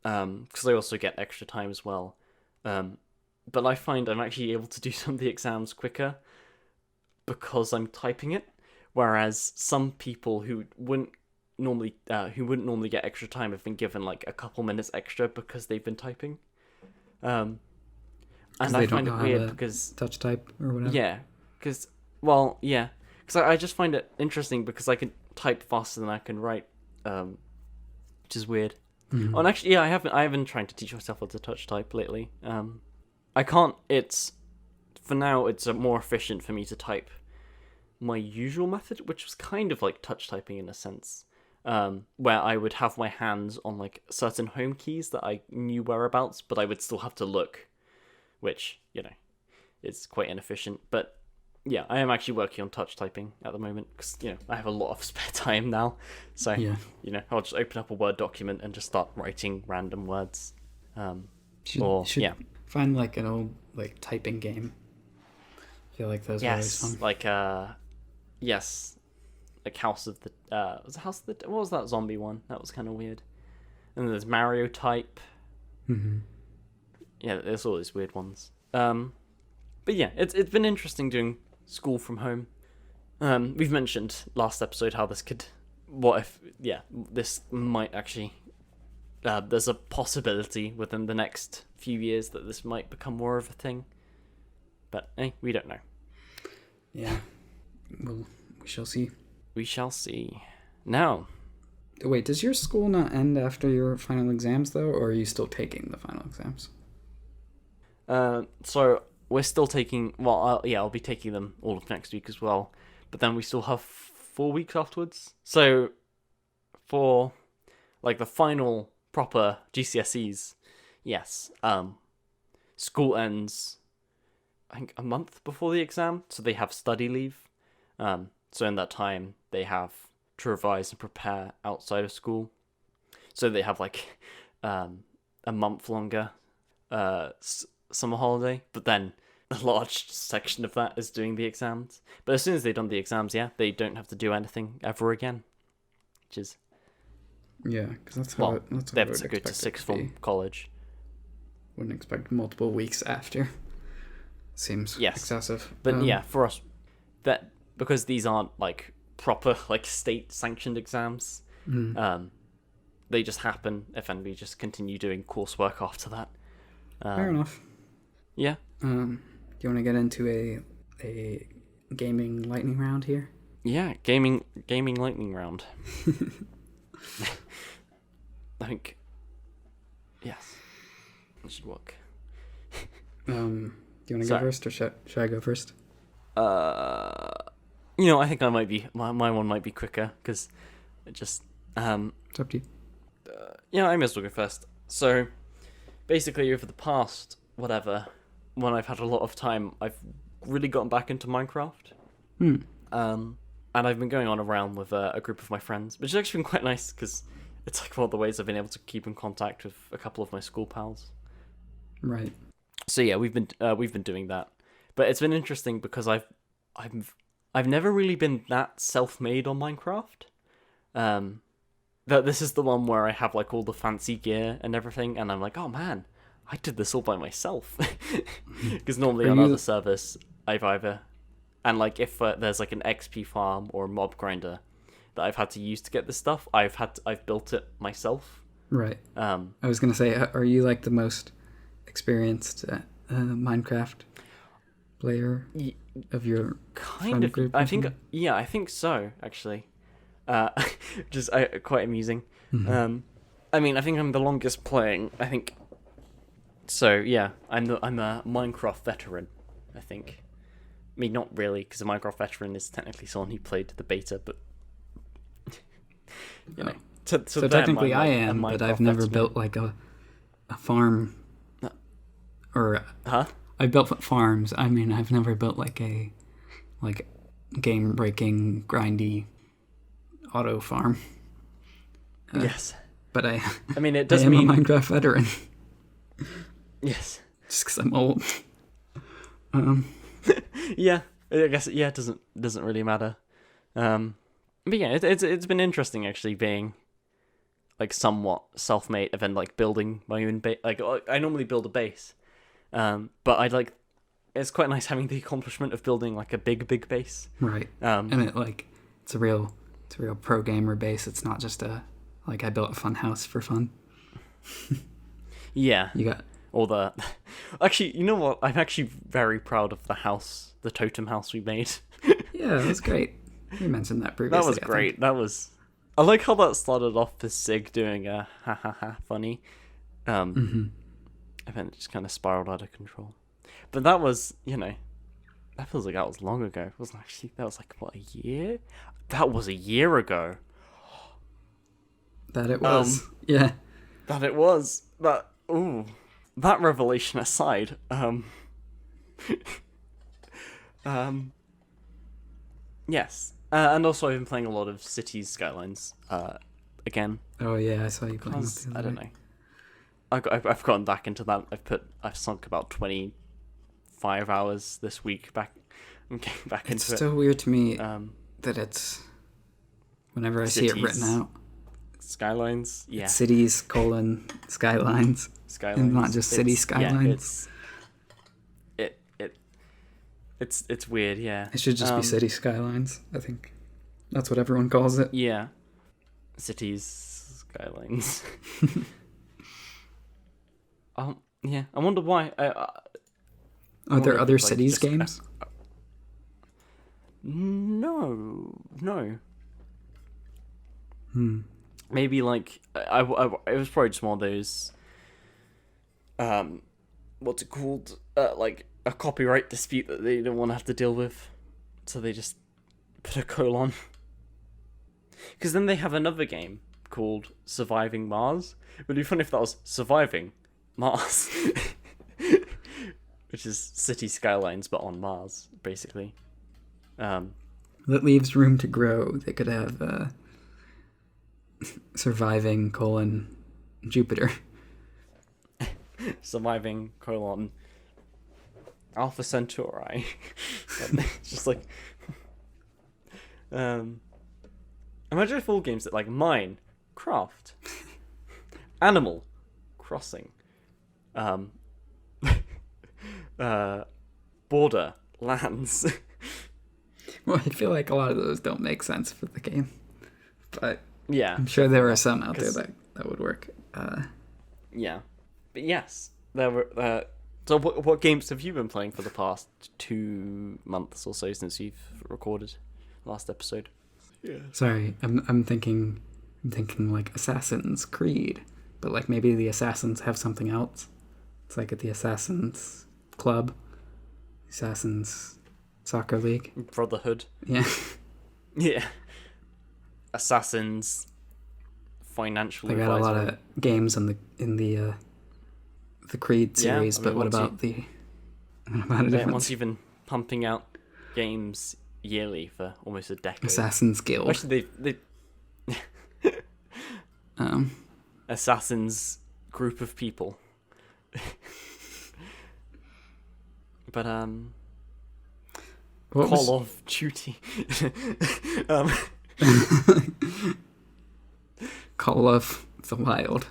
because I also get extra time as well, but I find I'm actually able to do some of the exams quicker because I'm typing it, whereas some people who wouldn't normally get extra time have been given like a couple minutes extra because they've been typing. And I find it weird because touch type or whatever. Yeah, because I just find it interesting because I can type faster than I can write, which is weird. Mhm. Oh, and actually, yeah, I have been trying to teach myself how to touch type lately. I can't. For now, it's more efficient for me to type my usual method, which was kind of like touch typing in a sense, where I would have my hands on like certain home keys that I knew whereabouts, but I would still have to look, which, is quite inefficient. But yeah, I am actually working on touch typing at the moment because, I have a lot of spare time now. So, Yeah. I'll just open up a Word document and just start writing random words. Should find like an old like typing game. I feel like those are always fun. Yes, like House of the was it House of the, what was that zombie one? That was kind of weird. And then there's Mario Type. Mm-hmm. Yeah, there's all these weird ones. But yeah, it's been interesting doing school from home. We've mentioned last episode how this this might actually. There's a possibility within the next few years that this might become more of a thing. But we don't know. Yeah. Well, we shall see. We shall see. Now. Wait, does your school not end after your final exams, though, or are you still taking the final exams? So we're still taking... Well, I'll be taking them all of next week as well. But then we still have 4 weeks afterwards. So for, like, the final proper GCSEs, yes, school ends, I think, a month before the exam. So they have study leave. So in that time, they have to revise and prepare outside of school. So they have like a month longer summer holiday, but then a large section of that is doing the exams. But as soon as they've done the exams, they don't have to do anything ever again, which is because that's they how have to go to sixth form college. Wouldn't expect multiple weeks after. Seems excessive. But for us, that because these aren't like proper like state sanctioned exams, they just happen, and we just continue doing coursework after that. Fair enough. Yeah. Do you want to get into a gaming lightning round here? Yeah, gaming lightning round. I think. Yes. It should work. Do you want to go first, or should I go first? I think I might be my one might be quicker because it just It's up to you. I may as well go first. So basically, over the past when I've had a lot of time, I've really gotten back into Minecraft. And I've been going on around with a group of my friends, which has actually been quite nice because it's like one of the ways I've been able to keep in contact with a couple of my school pals. Right. So yeah, we've been doing that, but it's been interesting because I've never really been that self-made on Minecraft. That this is the one where I have like all the fancy gear and everything, and I'm like, oh man, I did this all by myself. Because normally on other servers, I've either, and like if there's like an XP farm or a mob grinder that I've had to use to get this stuff, I've built it myself. Right. I was gonna say, are you like the most experienced Minecraft player of your kind of group? I think so actually. Which is quite amusing. Mm-hmm. I mean, I think I'm the longest playing. I think so. Yeah, I'm a Minecraft veteran. I think. I mean, not really, because a Minecraft veteran is technically someone who played the beta, but so technically I am, but I've never built like a farm. Or I built farms. I mean, I've never built like a game breaking grindy auto farm. Yes, but I mean, it does I am mean a Minecraft veteran. Yes, just because I'm old. Yeah, I guess it doesn't really matter. But yeah, it's been interesting actually being like somewhat self-made and then like building my own base. Like I normally build a base. But it's quite nice having the accomplishment of building like a big base. Right. And it's a real pro gamer base. It's not just I built a fun house for fun. Yeah. You got all the... Actually, you know what? I'm actually very proud of the totem house we made. Yeah, it was great. We mentioned that previously. That was great. I like how that started off as Sig doing a ha ha ha funny. And then it just kind of spiraled out of control. But that was, that feels like that was long ago. It wasn't actually, that was like, what, a year? That was a year ago. That it was. Yeah. That it was. That revelation aside, yes. And also I've been playing a lot of Cities Skylines, again. Oh yeah, I saw you playing that the I other don't day. know. I've gotten back into that. I've sunk about 25 hours this week back. I'm getting back into it. It's still weird to me that it's, whenever I see it written out, Skylines, yeah. It's Cities, Skylines. And not just City Skylines. It's weird, yeah. It should just be City Skylines, I think. That's what everyone calls it. Yeah. Cities Skylines. Yeah. I wonder why. Are there other Cities games? No. Maybe like I it was probably just one of those. What's it called? Like a copyright dispute that they didn't want to have to deal with, so they just put a colon. Because then they have another game called Surviving Mars. It would be funny if that was Surviving Mars, which is City Skylines but on Mars, basically. That leaves room to grow. They could have Surviving Jupiter. Surviving Alpha Centauri. It's just like imagine if all games that like Minecraft, Animal Crossing, Borderlands. Well, I feel like a lot of those don't make sense for the game, but yeah, I'm sure there are some out there that would work. Yeah, but yes, there were. So what games have you been playing for the past 2 months or so since you've recorded last episode? Yeah. Sorry, I'm thinking like Assassin's Creed, but like maybe the Assassins have something else. It's like at the Assassins Club, Assassins Soccer League, Brotherhood. Yeah. Yeah. Assassins. Financial. They got a lot of games in the Creed series, but what about the? Once you've been pumping out games yearly for almost a decade. Assassin's Guild. Actually, they Assassins group of people. But Call of Duty. Call of the Wild.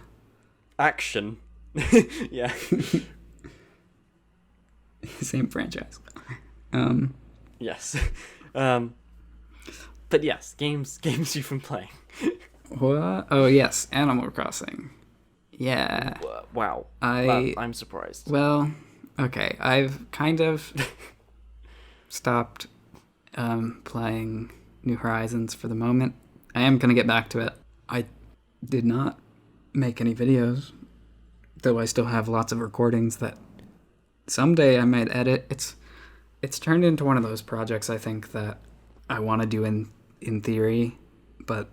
Action. Yeah. Same franchise. Yes. But yes, games you've been playing. What? Oh yes, Animal Crossing. Yeah. Wow. I'm surprised. Well, okay. I've kind of stopped playing New Horizons for the moment. I am gonna get back to it. I did not make any videos, though I still have lots of recordings that someday I might edit. It's turned into one of those projects I think that I want to do in theory, but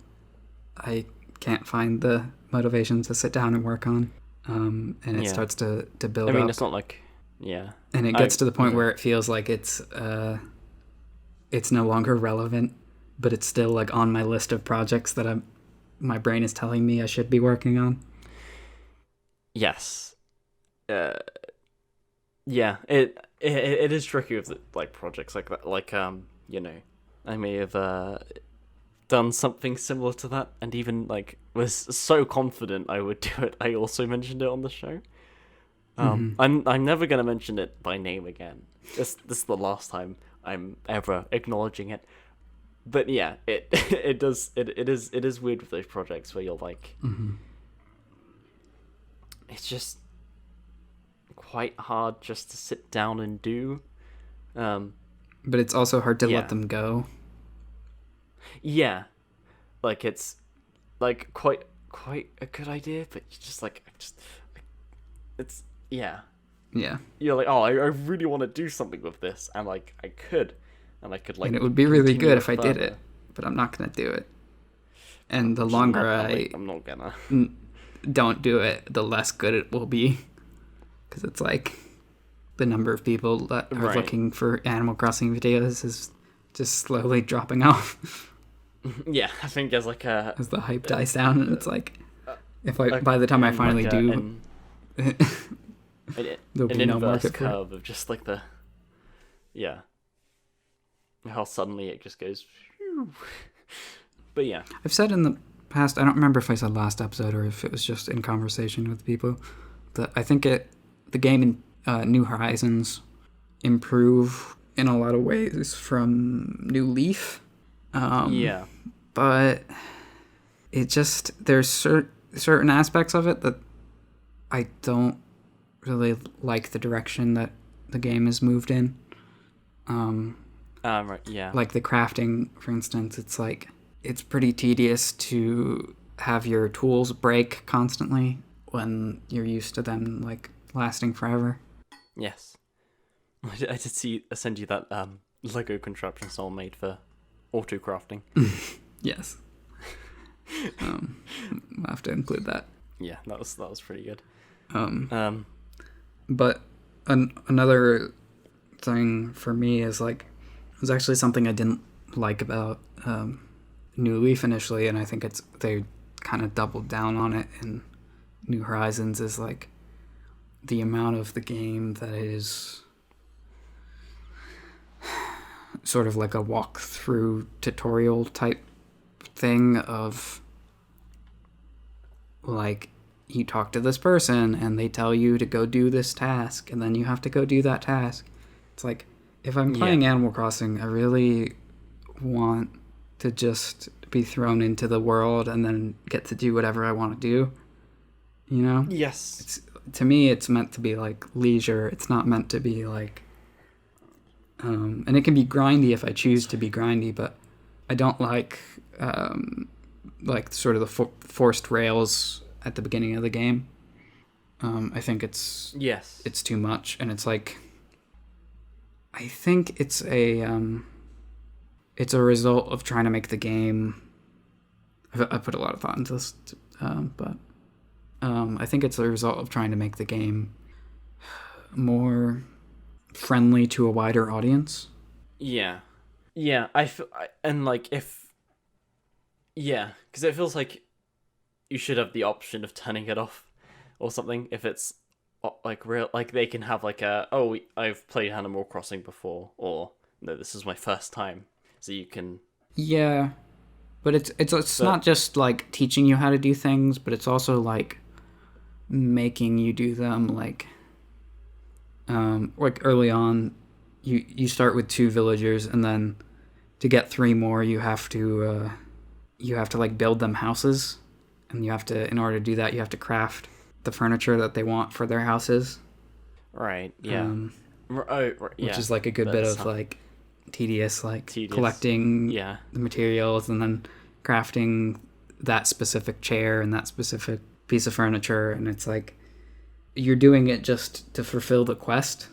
I can't find the motivation to sit down and work on. And it starts to build up. I mean, it's not like, yeah. And it gets to the point where it feels like it's no longer relevant, but it's still like on my list of projects that my brain is telling me I should be working on. Yes. Yeah. It is tricky with like projects like that. Like I may have done something similar to that, and even like was so confident I would do it. I also mentioned it on the show. I'm never gonna mention it by name again. This is the last time I'm ever acknowledging it. But yeah, it is weird with those projects where you're like, it's just quite hard just to sit down and do. But it's also hard to let them go. Yeah, like it's like quite a good idea, but you just it's yeah. Yeah. You're like, oh, I really want to do something with this, and like I could like And it would be really continue good it if I did further. it, but I'm not gonna do it. And the Just longer I'm not gonna. don't do it, the less good it will be. Because it's like the number of people that are Right. looking for Animal Crossing videos is just slowly dropping off Yeah, I think as like a as the hype dies down. And it's like, if I by the time I finally like do, an there'll be no inverse market for it. curve of just like the how suddenly it just goes. Phew. But yeah, I've said in the past, I don't remember if I said last episode or if it was just in conversation with people, that I think the game in New Horizons improve in a lot of ways from New Leaf. yeah, But it just, there's certain aspects of it that I don't really like the direction that the game has moved in. right, yeah, Like the crafting, for instance, it's like, it's pretty tedious to have your tools break constantly when you're used to them like lasting forever. yes. I did send you that Lego contraption someone made for auto crafting. Yes. I'll have to include that. Yeah, that was pretty good. But another thing for me is like, it was actually something I didn't like about New Leaf initially, and I think they kind of doubled down on it in New Horizons, is like the amount of the game that is sort of like a walkthrough tutorial type thing of like, you talk to this person and they tell you to go do this task and then you have to go do that task. It's like, if I'm playing Animal Crossing, I really want to just be thrown into the world and then get to do whatever I want to do. You know? Yes. To me, it's meant to be like leisure. It's not meant to be like... and it can be grindy if I choose to be grindy, but I don't like sort of the forced rails at the beginning of the game. I think it's too much, and it's like, I think it's a result of trying to make the game. I put a lot of thought into this, but I think it's a result of trying to make the game more friendly to a wider audience. Yeah, and like because it feels like you should have the option of turning it off or something if it's like real, like they can have like I've played Animal Crossing before, or no, this is my first time, so you can. Yeah, but it's not just like teaching you how to do things, but it's also like making you do them. Like early on, you start with 2 villagers, and then to get 3 more, you have to like build them houses, and you have to, in order to do that, you have to craft the furniture that they want for their houses. Right. Yeah. Right, yeah. Which is like a good bit of like tedious, collecting the materials and then crafting that specific chair and that specific piece of furniture. And it's like, you're doing it just to fulfill the quest.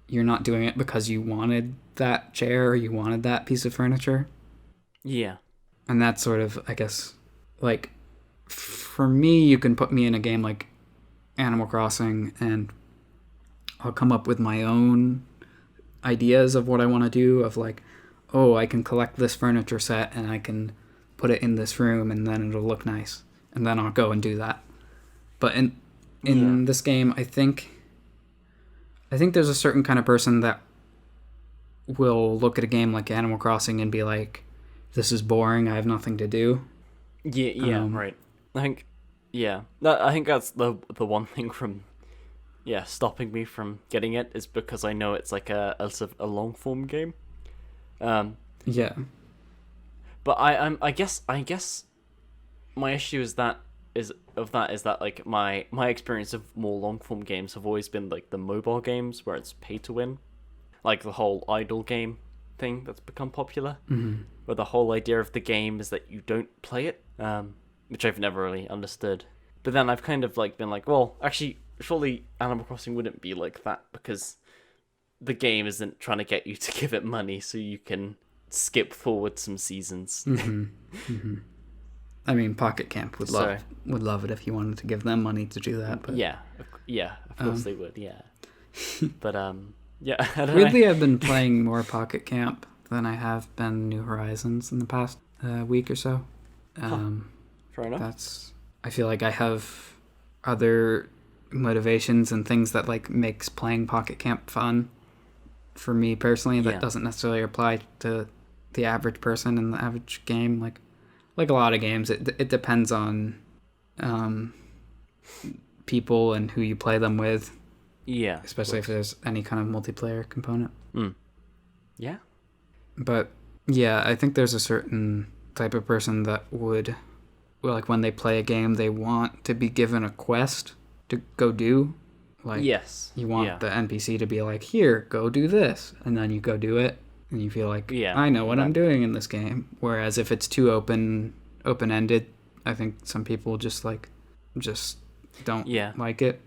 You're not doing it because you wanted that chair or you wanted that piece of furniture. Yeah. And that's sort of, I guess, like, for me, you can put me in a game like Animal Crossing and I'll come up with my own ideas of what I want to do, of like, oh, I can collect this furniture set and I can put it in this room and then it'll look nice. And then I'll go and do that. But in this game, I think there's a certain kind of person that will look at a game like Animal Crossing and be like, this is boring, I have nothing to do. Yeah, right. I think that's the one thing from stopping me from getting it is because I know it's like a long form game. Yeah. But I guess my issue is that like my experience of more long form games have always been like the mobile games where it's pay to win, like the whole idle game thing that's become popular. Mm-hmm. where the whole idea of the game is that you don't play it, which I've never really understood. But then I've kind of like been like, well, actually, surely Animal Crossing wouldn't be like that because the game isn't trying to get you to give it money so you can skip forward some seasons. I mean, Pocket Camp would love it if you wanted to give them money to do that. But yeah, of course they would. Yeah, but yeah. I don't weirdly, know. I've been playing more Pocket Camp than I have been New Horizons in the past week or so. Fair enough. I feel like I have other motivations and things that like makes playing Pocket Camp fun for me personally that doesn't necessarily apply to the average person in the average game. Like a lot of games, it depends on people and who you play them with. Yeah. Especially if there's any kind of multiplayer component. Yeah. But yeah, I think there's a certain type of person that would, like when they play a game, they want to be given a quest to go do. Like, yes. You want the NPC to be like, here, go do this. And then you go do it. And you feel like, I know what I'm doing in this game. Whereas if it's too open-ended, I think some people just don't like it.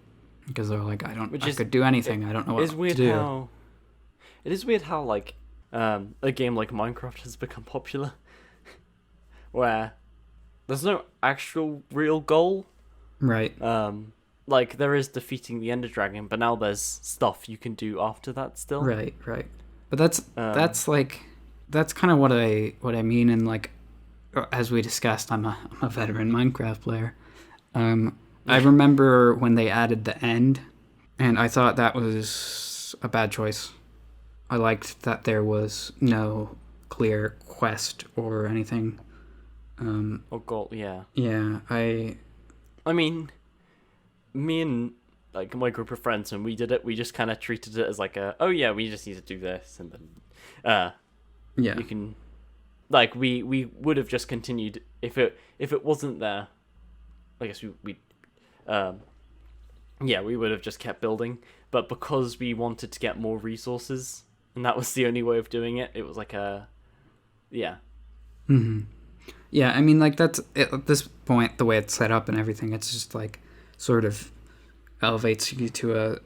Because they're like, I could do anything. I don't know what to do. It is weird how, like, a game like Minecraft has become popular. Where there's no actual real goal. Right. Like, there is defeating the Ender Dragon, but now there's stuff you can do after that still. Right. But that's kind of what I mean. And like, as we discussed, I'm a veteran Minecraft player. I remember when they added the end, and I thought that was a bad choice. I liked that there was no clear quest or anything. Or goal, yeah. Yeah, I mean, me and like my group of friends, when we did it, we just kind of treated it as like we just need to do this, and then you can, like, we would have just continued if it wasn't there. I guess we would have just kept building, but because we wanted to get more resources, and that was the only way of doing it, it was like Yeah, I mean, like, that's at this point, the way it's set up and everything, it's just like sort of elevates you to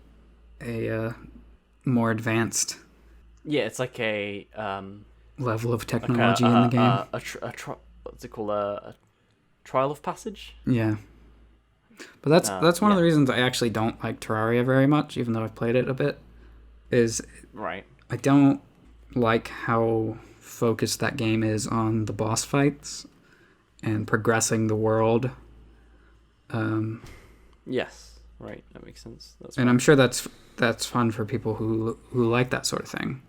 a more advanced it's like a level of technology in the game. What's it called? A trial of passage? Yeah. But that's one of the reasons I actually don't like Terraria very much, even though I've played it a bit, is right. I don't like how focused that game is on the boss fights and progressing the world. Yes, right, that makes sense. And I'm sure that's fun for people who like that sort of thing.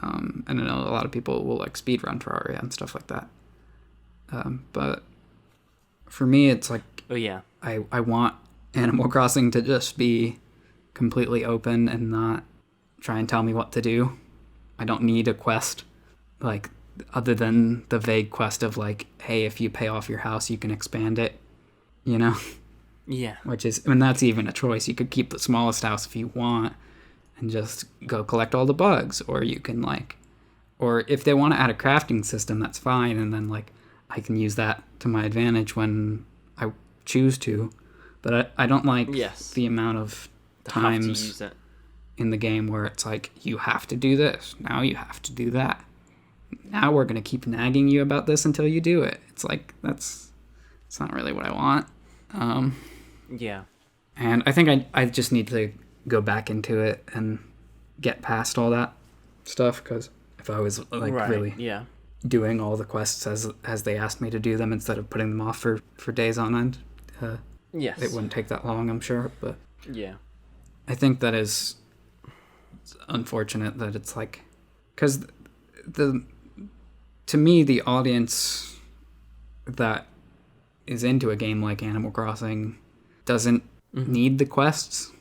And I know a lot of people will like speedrun Terraria and stuff like that. But for me, it's like, I want Animal Crossing to just be completely open and not try and tell me what to do. I don't need a quest, like, other than the vague quest of like, hey, if you pay off your house, you can expand it, you know? Yeah. Which is, and that's even a choice. You could keep the smallest house if you want and just go collect all the bugs, or you can like, or if they want to add a crafting system, that's fine, and then like I can use that to my advantage when I choose to. But I don't like the amount of times in the game where it's like, you have to do this, now you have to do that, now we're going to keep nagging you about this until you do it. It's like, it's not really what I want. And I think I just need to go back into it and get past all that stuff, because if I was like doing all the quests as they asked me to do them instead of putting them off for days on end, it wouldn't take that long, I'm sure. But I think that is unfortunate that it's like, because to me, the audience that is into a game like Animal Crossing doesn't need the quests.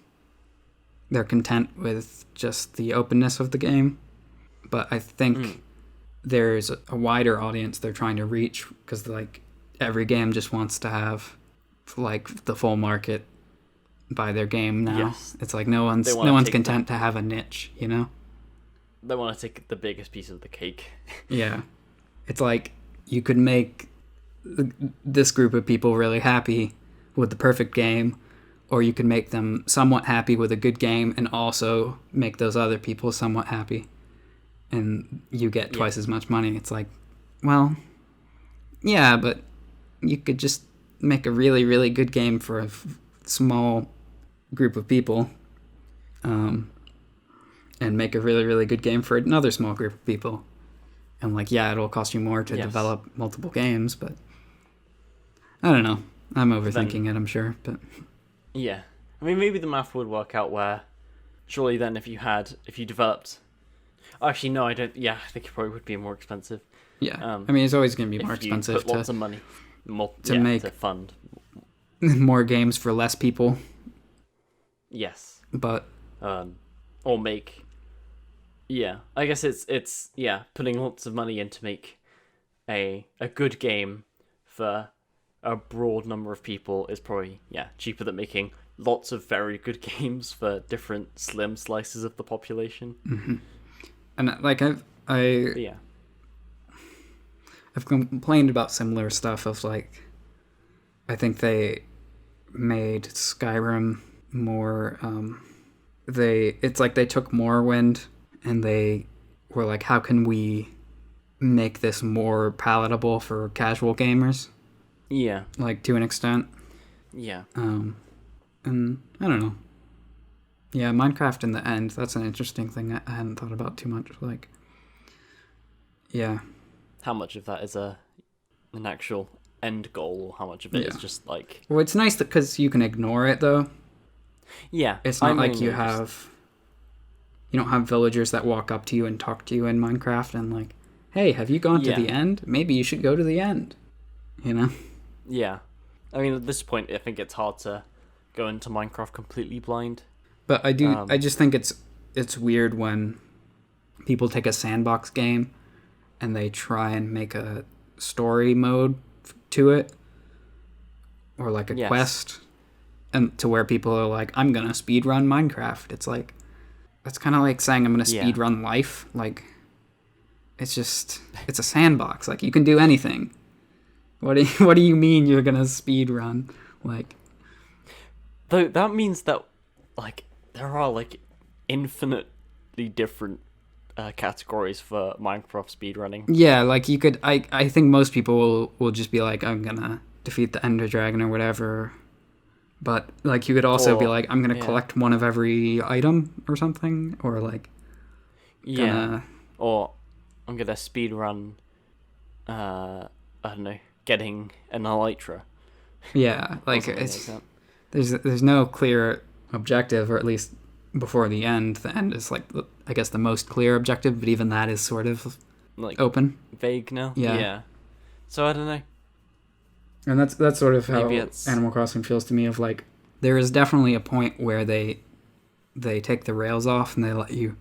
They're content with just the openness of the game. But I think there's a wider audience they're trying to reach, because like every game just wants to have like the full market buy their game now. It's like no one's content to have a niche, you know? They want to take the biggest piece of the cake. Yeah. It's like you could make this group of people really happy with the perfect game, or you could make them somewhat happy with a good game and also make those other people somewhat happy, and you get twice as much money. It's like, well, yeah, but you could just make a really, really good game for a small group of people, and make a really, really good game for another small group of people. And like, yeah, it'll cost you more to develop multiple games, but I don't know. I'm overthinking it, I'm sure, but yeah. I mean, maybe the math would work out where, surely then if you developed... Actually, no, I don't... Yeah, I think it probably would be more expensive. Yeah, I mean, it's always going to be more expensive put lots of money to fund more games for less people. Yes, but or make... Yeah, I guess it's putting lots of money in to make a good game for a broad number of people is probably cheaper than making lots of very good games for different slim slices of the population. Mm-hmm. And like I've complained about similar stuff of like, I think they made Skyrim more it's like they took Morrowind and they were like, how can we make this more palatable for casual gamers? Yeah. Like, to an extent. Yeah. And I don't know. Yeah, Minecraft in the end, that's an interesting thing I hadn't thought about too much. Like, yeah. How much of that is an actual end goal, or how much of it is just like... Well, it's nice because you can ignore it, though. Yeah. It's not like you don't have villagers that walk up to you and talk to you in Minecraft and like, hey, have you gone to the end? Maybe you should go to the end. You know? Yeah. I mean, at this point, I think it's hard to go into Minecraft completely blind. But I just think it's weird when people take a sandbox game and they try and make a story mode to it, or like a quest, and to where people are like, I'm gonna speedrun Minecraft. It's like, that's kind of like saying I'm gonna speedrun life. Like, it's a sandbox. Like, you can do anything. What do you mean you're gonna speedrun? Like, though that means that like there are like infinitely different categories for Minecraft speedrunning. Yeah, like you could. I think most people will just be like, I'm gonna defeat the Ender Dragon or whatever. But like, you could also be like, I'm gonna collect one of every item or something, or like, or I'm gonna speedrun. I don't know, getting an elytra. Yeah, like there's no clear objective, or at least before the end. The end is like, I guess, the most clear objective, but even that is sort of like open, vague now. Yeah. So I don't know. And that's sort of how Animal Crossing feels to me. Of like, there is definitely a point where they take the rails off and they let you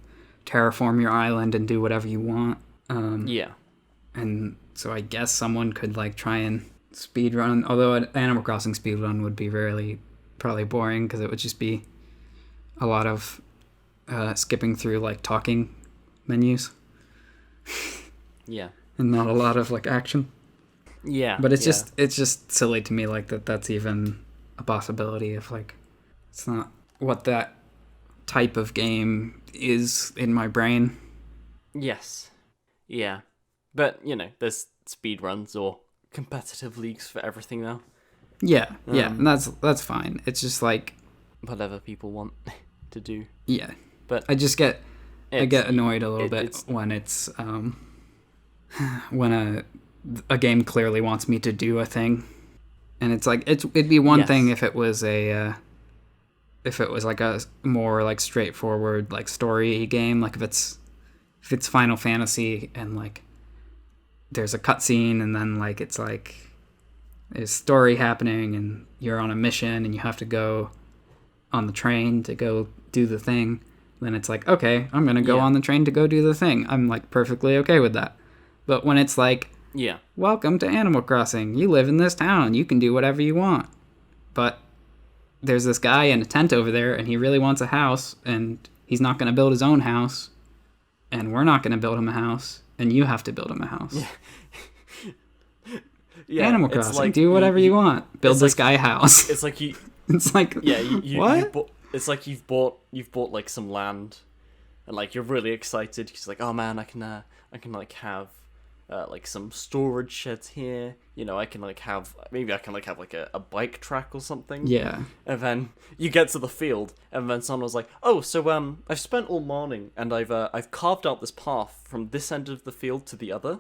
terraform your island and do whatever you want. And so I guess someone could like try and speedrun, although an Animal Crossing speedrun would be probably boring, because it would just be a lot of skipping through like talking menus. And not a lot of like action. But it's just silly to me, like that's even a possibility. If like, it's not what that type of game is in my brain. Yes. Yeah. But, there's speedruns or competitive leagues for everything now. Yeah, and that's fine. It's just like, whatever people want to do. Yeah. But I get annoyed a little bit when it's when a game clearly wants me to do a thing, and it's like, it'd be one thing if it was like a more like straightforward like story game, like if it's Final Fantasy and like there's a cutscene and then like it's like there's story happening and you're on a mission and you have to go on the train to go do the thing. Then it's like, okay, I'm gonna go on the train to go do the thing. I'm like perfectly okay with that. But when it's like, welcome to Animal Crossing, you live in this town, you can do whatever you want, but there's this guy in a tent over there and he really wants a house and he's not going to build his own house, and we're not going to build him a house, and you have to build him a house. Yeah, Animal it's Crossing, like do whatever you want. Build this guy a house. It's like you. It's like, Yeah, you what? It's like you've bought like some land, and like you're really excited because like, oh man, I can like have like some storage sheds here. You know, I can like have a bike track or something. Yeah. And then you get to the field, and then someone was like, "Oh, so I've spent all morning, and I've carved out this path from this end of the field to the other,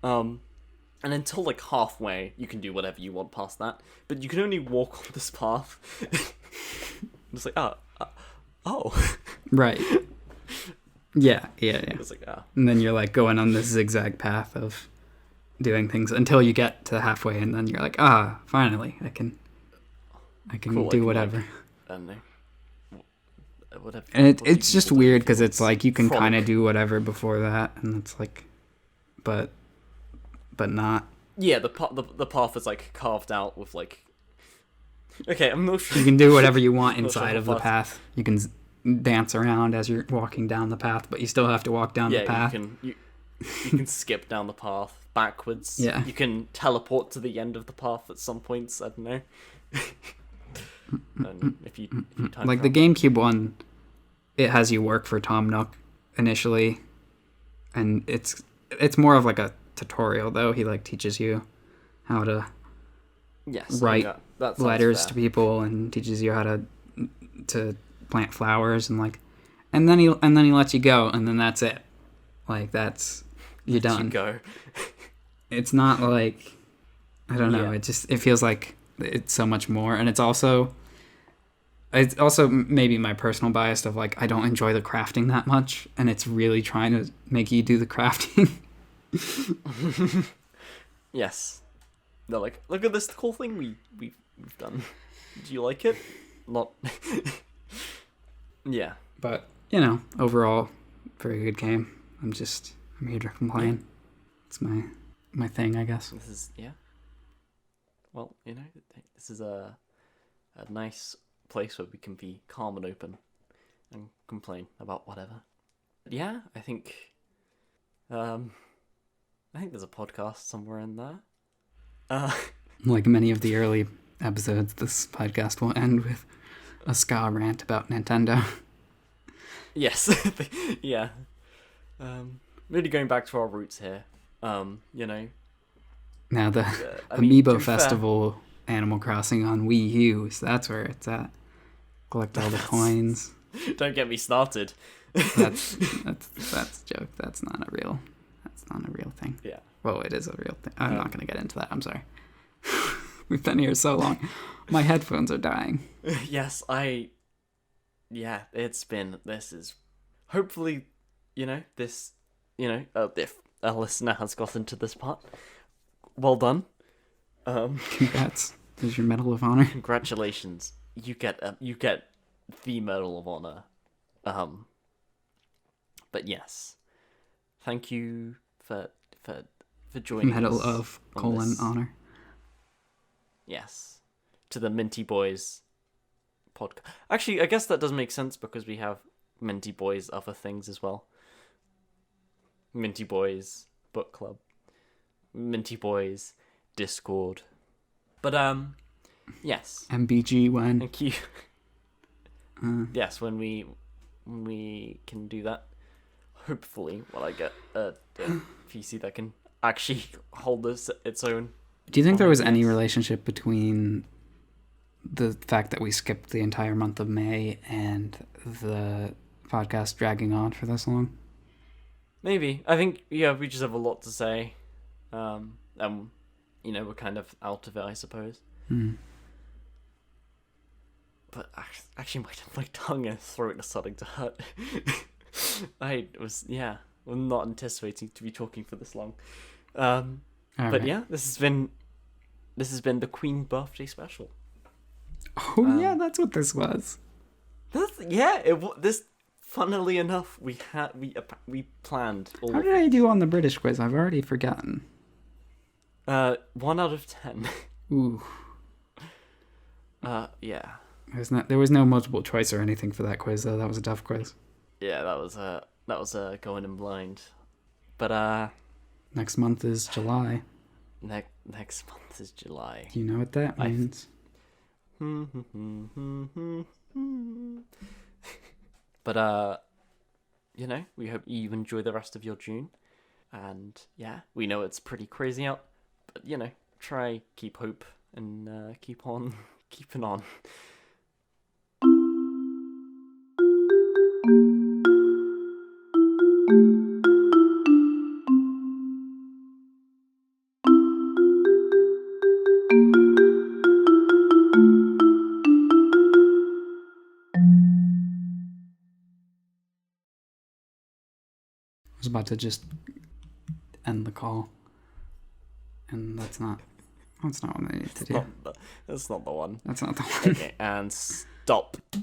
and until like halfway, you can do whatever you want past that, but you can only walk on this path." It's like, oh, Right. Yeah. It's like, And then you're like going on this zigzag path of doing things until you get to halfway, and then you're like, finally, I can cool, do whatever. I don't know. Whatever. And what do it's you just do weird with because it's like you can frolic? kind of do whatever before that, and it's like, but not. Yeah, the path is like carved out with like. Okay, I'm not sure. You can do whatever you want Not sure inside how of the fast- path. You can dance around as you're walking down the path, but you still have to walk down the path. you can skip down the path backwards. Yeah. You can teleport to the end of the path at some points. I don't know. And if you time Like the travel. GameCube one, it has you work for Tom Nook initially, and it's more of like a tutorial though. He like teaches you how to Yes, write that sounds letters fair. to people and teaches you how to plant flowers and like, and then he lets you go, and then that's it. Like that's you're Let you done. go. It's not like, I don't know. Yeah. It feels like it's so much more, and it's also maybe my personal bias of like I don't enjoy the crafting that much, and it's really trying to make you do the crafting. Yes. They're like, look at this cool thing we've done. Do you like it? Not. Yeah. But overall, very good game. I'm here to complain. It's my thing, I guess. This is Well, this is a nice place where we can be calm and open and complain about whatever. Yeah, I think there's a podcast somewhere in there. Like many of the early episodes, this podcast will end with a ska rant about Nintendo. Yes. Yeah. Really going back to our roots here. Now the I mean, to Amiibo be fair- Festival Animal Crossing on Wii U, so that's where it's at. Collect all the coins. Don't get me started. That's a joke. That's not a real thing. Yeah. Well, it is a real thing. I'm not going to get into that. I'm sorry. We've been here so long. My headphones are dying. Yes, this is hopefully, if a listener has gotten to this part, well done. Congrats. There's your Medal of Honor. Congratulations. You get the Medal of Honor. But yes, thank you for joining Medal us of on this. Honor. Yes, to the Minty Boys podcast. Actually, I guess that does make sense because we have Minty Boys other things as well. Minty Boys Book Club, Minty Boys Discord. But yes. MBG when. Thank you. Yes, when we can do that. Hopefully, when I get a PC that can actually hold its own. Do you think there was any yes. relationship between the fact that we skipped the entire month of May and the podcast dragging on for this long? Maybe. I think, we just have a lot to say. And, we're kind of out of it, I suppose. But actually, my tongue and throat are starting to hurt. I'm not anticipating to be talking for this long. But right. yeah, this has been the Queen birthday special. Oh yeah, that's what this was. This funnily enough, we planned all. How did I do on the British quiz? I've already forgotten. 1 out of 10. Ooh. Yeah. There was no multiple choice or anything for that quiz, though. That was a tough quiz. Yeah, that was That was going in blind. But Next month is July. next month is July. Do you know what that means? But we hope you enjoy the rest of your June. And yeah, we know it's pretty crazy out, but try keep hope and keep on keeping on. I was about to just end the call, and that's not what I need to do. That's not the one. That's not the one. Okay, and stop.